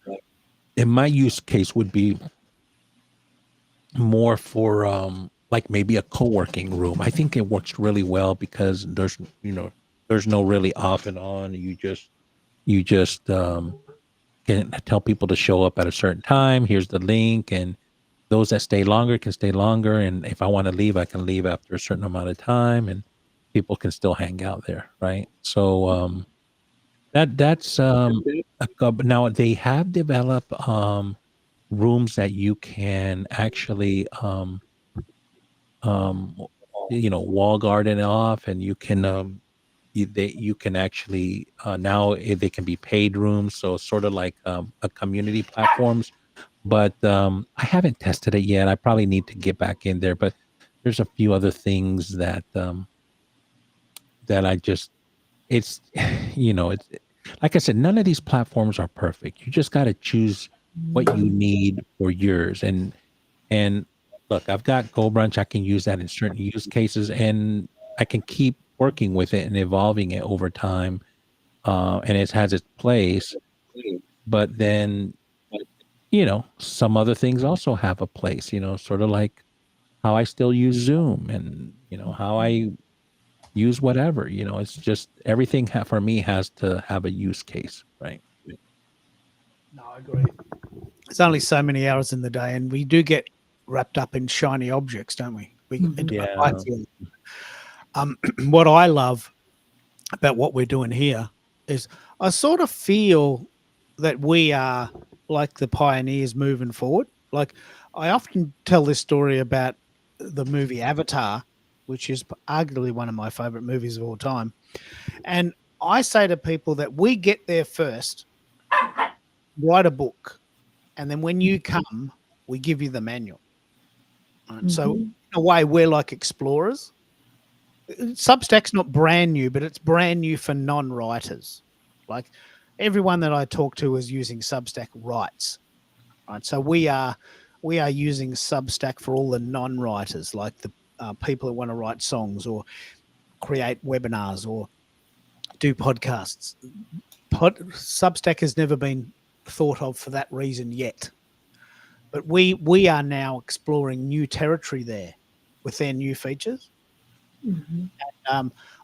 my use case would be more for like maybe a co-working room. I think it works really well because there's no really off and on. You just can tell people to show up at a certain time. Here's the link, and those that stay longer can stay longer. And if I want to leave, I can leave after a certain amount of time, and people can still hang out there, right? So that's now they have developed rooms that you can actually wall garden off, and you can you can actually now they can be paid rooms, so sort of like a community platforms. But I haven't tested it yet. I probably need to get back in there, but there's a few other things that that I just it's it's like I said, none of these platforms are perfect. You just got to choose what you need for yours. And look, I've got Go Brunch. I can use that in certain use cases, and I can keep working with it and evolving it over time. And it has its place, but then, some other things also have a place, sort of like how I still use Zoom, and, how I use whatever, it's just everything for me has to have a use case, right? No, I agree. There's only so many hours in the day, and we do get wrapped up in shiny objects, don't we? I feel. What I love about what we're doing here is I sort of feel that we are like the pioneers moving forward. Like, I often tell this story about the movie Avatar, which is arguably one of my favorite movies of all time. And I say to people that we get there first, write a book, and then when you come, we give you the manual. Right? So in a way, we're like explorers. Substack's not brand new, but it's brand new for non-writers. Like, everyone that I talk to is using Substack writes. Right? So we are using Substack for all the non-writers, like the people that want to write songs or create webinars or do podcasts. Substack has never been thought of for that reason yet. But we are now exploring new territory there with their new features. And,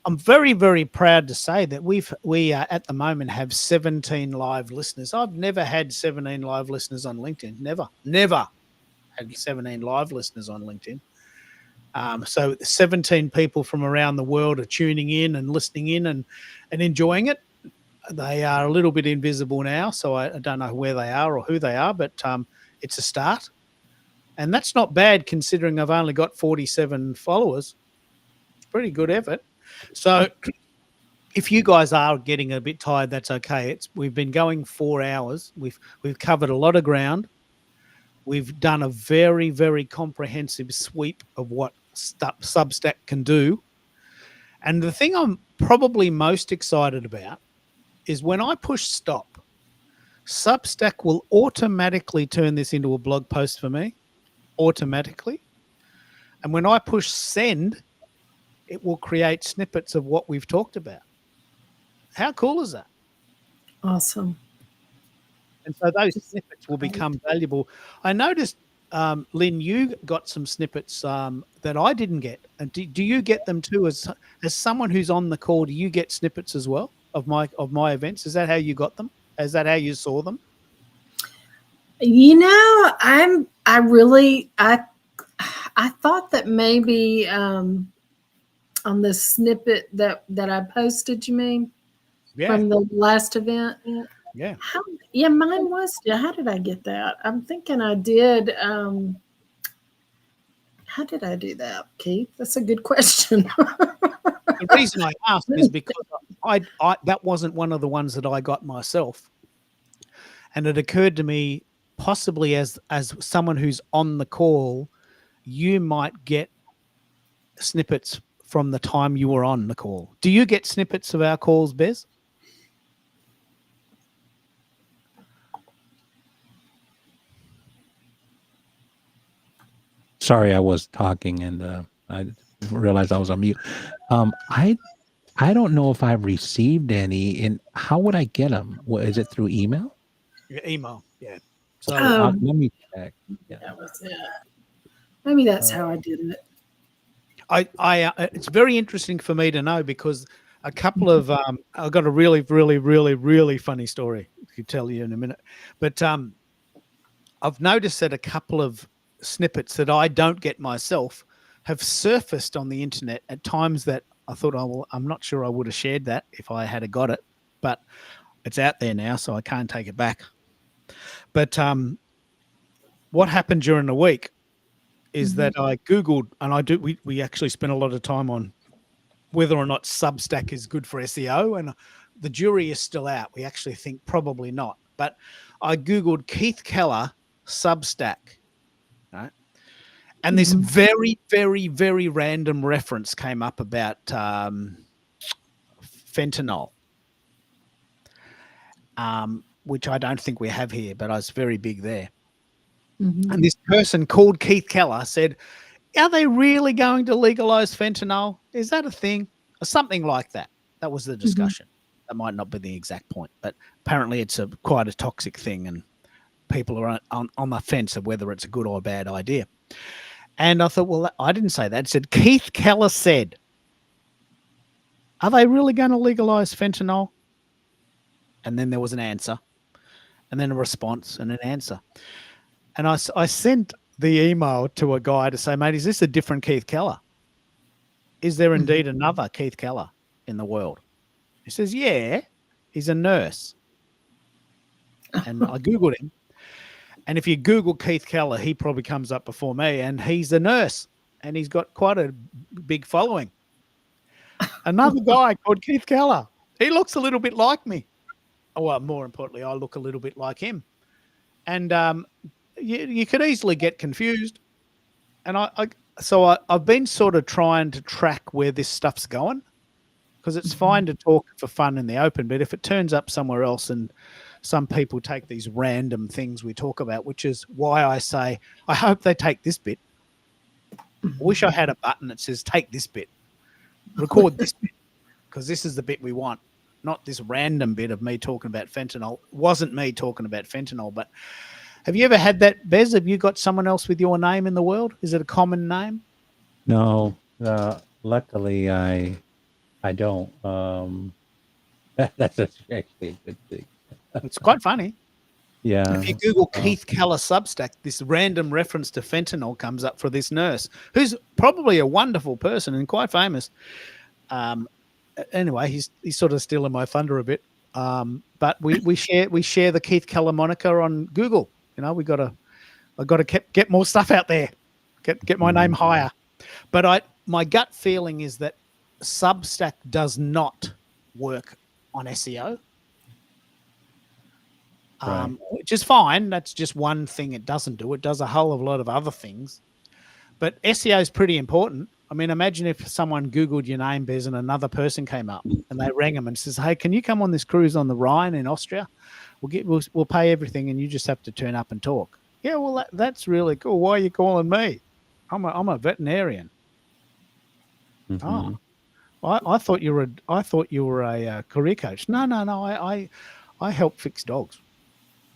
I'm very, very proud to say that we at the moment have 17 live listeners. I've never had 17 live listeners on LinkedIn. Never had 17 live listeners on LinkedIn. So 17 people from around the world are tuning in and listening in and enjoying it. They are a little bit invisible now, so I don't know where they are or who they are, but it's a start. And that's not bad considering I've only got 47 followers. It's pretty good effort. So if you guys are getting a bit tired, that's okay. We've been going 4 hours. We've covered a lot of ground. We've done a very, very comprehensive sweep of what Substack can do. And the thing I'm probably most excited about is when I push stop, Substack will automatically turn this into a blog post for me, automatically. And when I push send, it will create snippets of what we've talked about. How cool is that? Awesome. And so those snippets will become valuable. I noticed Lynn, you got some snippets that I didn't get. And do you get them too? As someone who's on the call, do you get snippets as well of my events? Is that how you got them? Is that how you saw them? You know, I thought that maybe on the snippet that I posted, you mean, from the last event? Yeah. Mine was. How did I get that? I'm thinking I did. How did I do that, Keith? That's a good question. The reason I asked is because I that wasn't one of the ones that I got myself, and it occurred to me, possibly as someone who's on the call, you might get snippets from the time you were on the call. Do you get snippets of our calls, Bez? Sorry, I was talking and I realized I was on mute. I don't know if I've received any. And how would I get them? Is it through email? Your email, yeah. So let me check. Yeah. That was it. Maybe that's how I did it. It's very interesting for me to know, because a couple of I've got a really, really, really, really funny story to tell you in a minute. But I've noticed that a couple of snippets that I don't get myself have surfaced on the internet at times that I thought, oh, well, I'm not sure I would have shared that if I had got it, but it's out there now, so I can't take it back. But what happened during the week is that I Googled, and we actually spent a lot of time on whether or not Substack is good for SEO, and the jury is still out. We actually think probably not. But I Googled Keith Keller Substack, right? And this very, very, very random reference came up about fentanyl, which I don't think we have here, but I was very big there. And this person called Keith Keller said, are they really going to legalize fentanyl? Is that a thing? Or something like that. That was the discussion. That might not be the exact point, but apparently it's quite a toxic thing, and people are on the fence of whether it's a good or a bad idea. And I thought, well, I didn't say that. It said, Keith Keller said, are they really going to legalize fentanyl? And then there was an answer, and then a response and an answer. And I sent the email to a guy to say, mate, is this a different Keith Keller? Is there indeed another Keith Keller in the world? He says, yeah, he's a nurse. And I Googled him. And if you Google Keith Keller, he probably comes up before me, and he's a nurse, and he's got quite a big following. Another guy called Keith Keller. He looks a little bit like me. Oh, well, more importantly, I look a little bit like him. And you could easily get confused. And I've been sort of trying to track where this stuff's going, because it's fine to talk for fun in the open, but if it turns up somewhere else, and some people take these random things we talk about, which is why I say, I hope they take this bit. I wish I had a button that says, take this bit, record this bit, because this is the bit we want, not this random bit of me talking about fentanyl. It wasn't me talking about fentanyl, but have you ever had that, Bez? Have you got someone else with your name in the world? Is it a common name? No, luckily I don't. That's actually a good thing. It's quite funny. Yeah. If you Google Keith Keller Substack, this random reference to fentanyl comes up for this nurse, who's probably a wonderful person and quite famous. Anyway, he's sort of stealing my thunder a bit. But we share the Keith Keller moniker on Google. You know, I got to get more stuff out there, get my name higher. But my gut feeling is that Substack does not work on SEO. Right. Which is fine. That's just one thing it doesn't do. It does a whole lot of other things. But SEO is pretty important. I mean, imagine if someone Googled your name, Bez, and another person came up and they rang them and says, hey, can you come on this cruise on the Rhine in Austria? We'll pay everything and you just have to turn up and talk. Yeah, well, that's really cool. Why are you calling me? I'm a veterinarian. Oh, I thought you were a career coach. No. I help fix dogs.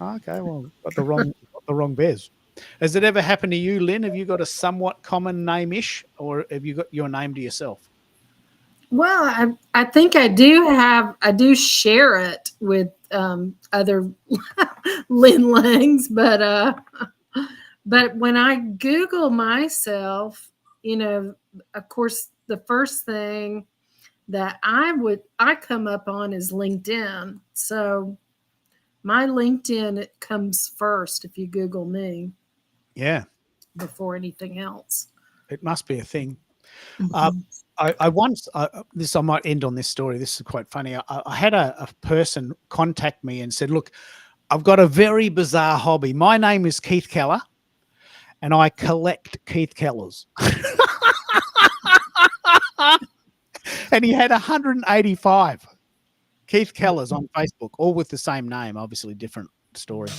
Okay, well, got the wrong Bez. Has it ever happened to you, Lynn? Have you got a somewhat common name-ish, or have you got your name to yourself? Well, I think I do share it with other Lin Langs, but when I Google myself, of course, the first thing that I come up on is LinkedIn. So my LinkedIn, it comes first if you Google me. Yeah. Before anything else. It must be a thing. Mm-hmm. I once, I might end on this story. This is quite funny. I had a person contact me and said, look, I've got a very bizarre hobby. My name is Keith Keller and I collect Keith Kellers. And he had 185 Keith Kellers on Facebook, all with the same name, obviously different story.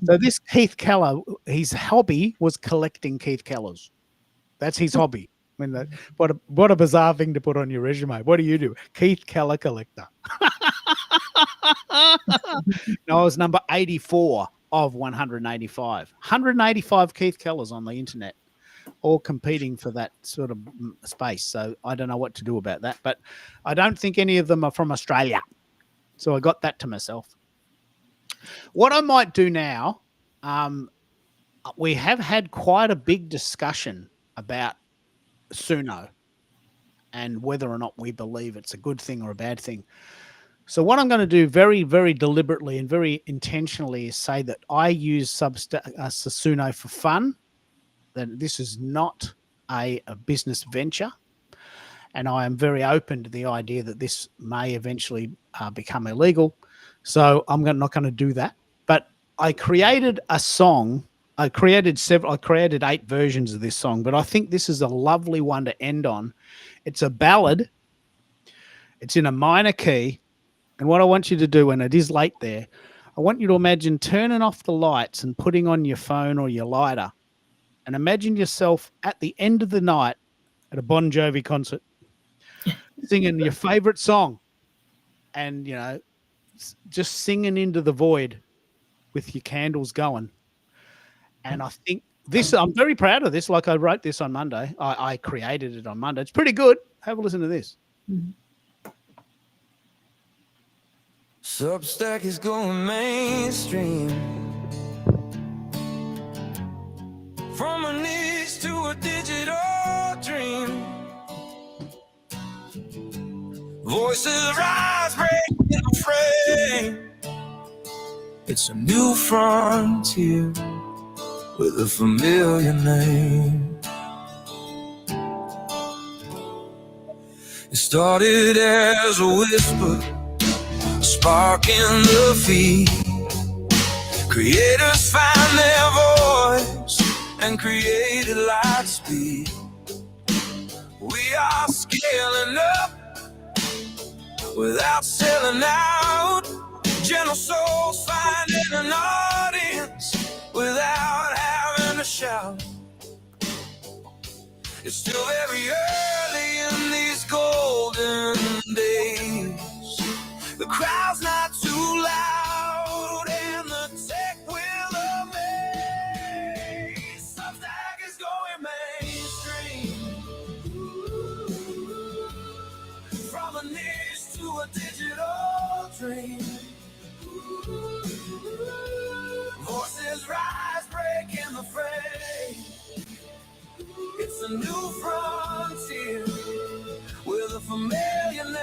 So this Keith Keller, his hobby was collecting Keith Kellers. That's his hobby. I mean, what a bizarre thing to put on your resume. What do you do? Keith Keller collector. No, I was number 84 of 185. 185 Keith Kellers on the internet, all competing for that sort of space. So I don't know what to do about that, but I don't think any of them are from Australia. So I got that to myself. What I might do now, we have had quite a big discussion about Suno and whether or not we believe it's a good thing or a bad thing. So what I'm going to do very, very deliberately and very intentionally is say that I use Suno for fun, that this is not a business venture, and I am very open to the idea that this may eventually become illegal. So I'm not going to do that. But I created a song. I created 8 versions of this song, but I think this is a lovely one to end on. It's a ballad. It's in a minor key. And what I want you to do, when it is late there, I want you to imagine turning off the lights and putting on your phone or your lighter, and imagine yourself at the end of the night at a Bon Jovi concert singing your favorite song, and, just singing into the void with your candles going. And I think I'm very proud of this. Like, I wrote this on Monday. I created it on Monday. It's pretty good. Have a listen to this. Substack is going mainstream. From a niche to a digital dream. Voices rise, breaking the frame. It's a new frontier with a familiar name. It started as a whisper, a spark in the feed. Creators find their voice and created light speed. We are scaling up without selling out. Gentle souls finding an audience without having to shout. It's still very early in these golden days. The crowd's not too loud and the tech will amaze. Substack is going mainstream. From a niche to a digital dream. Voices rise, breaking the frame. It's a new frontier with a familiar name.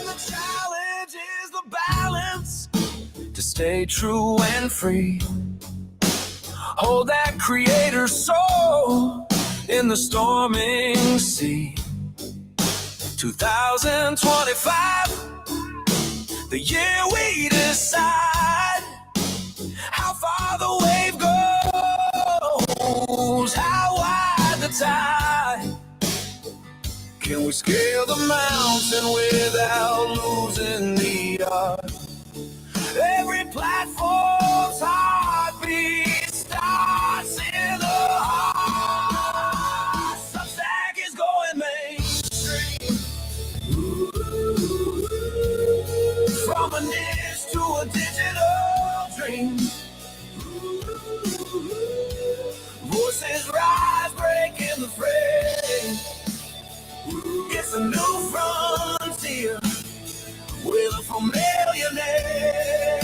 The challenge is the balance to stay true and free. Hold that creator soul in the storming sea. 2025, the year we decide how far the wave goes, how wide the tide. Can we scale the mountain without losing the art? Every platform's heartbeat starts in the heart. Substack is going mainstream. From a niche to digital dream. Voices rise, breaking the frame. It's a new frontier with a familiar name.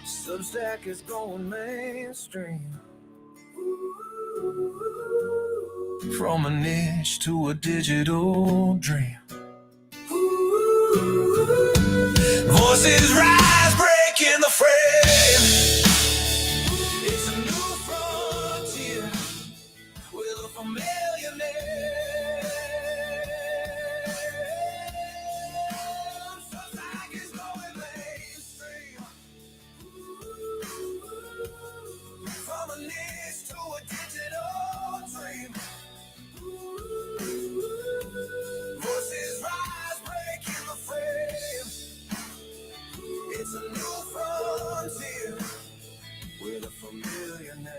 Substack is going mainstream. From a niche to a digital dream. Voices rise.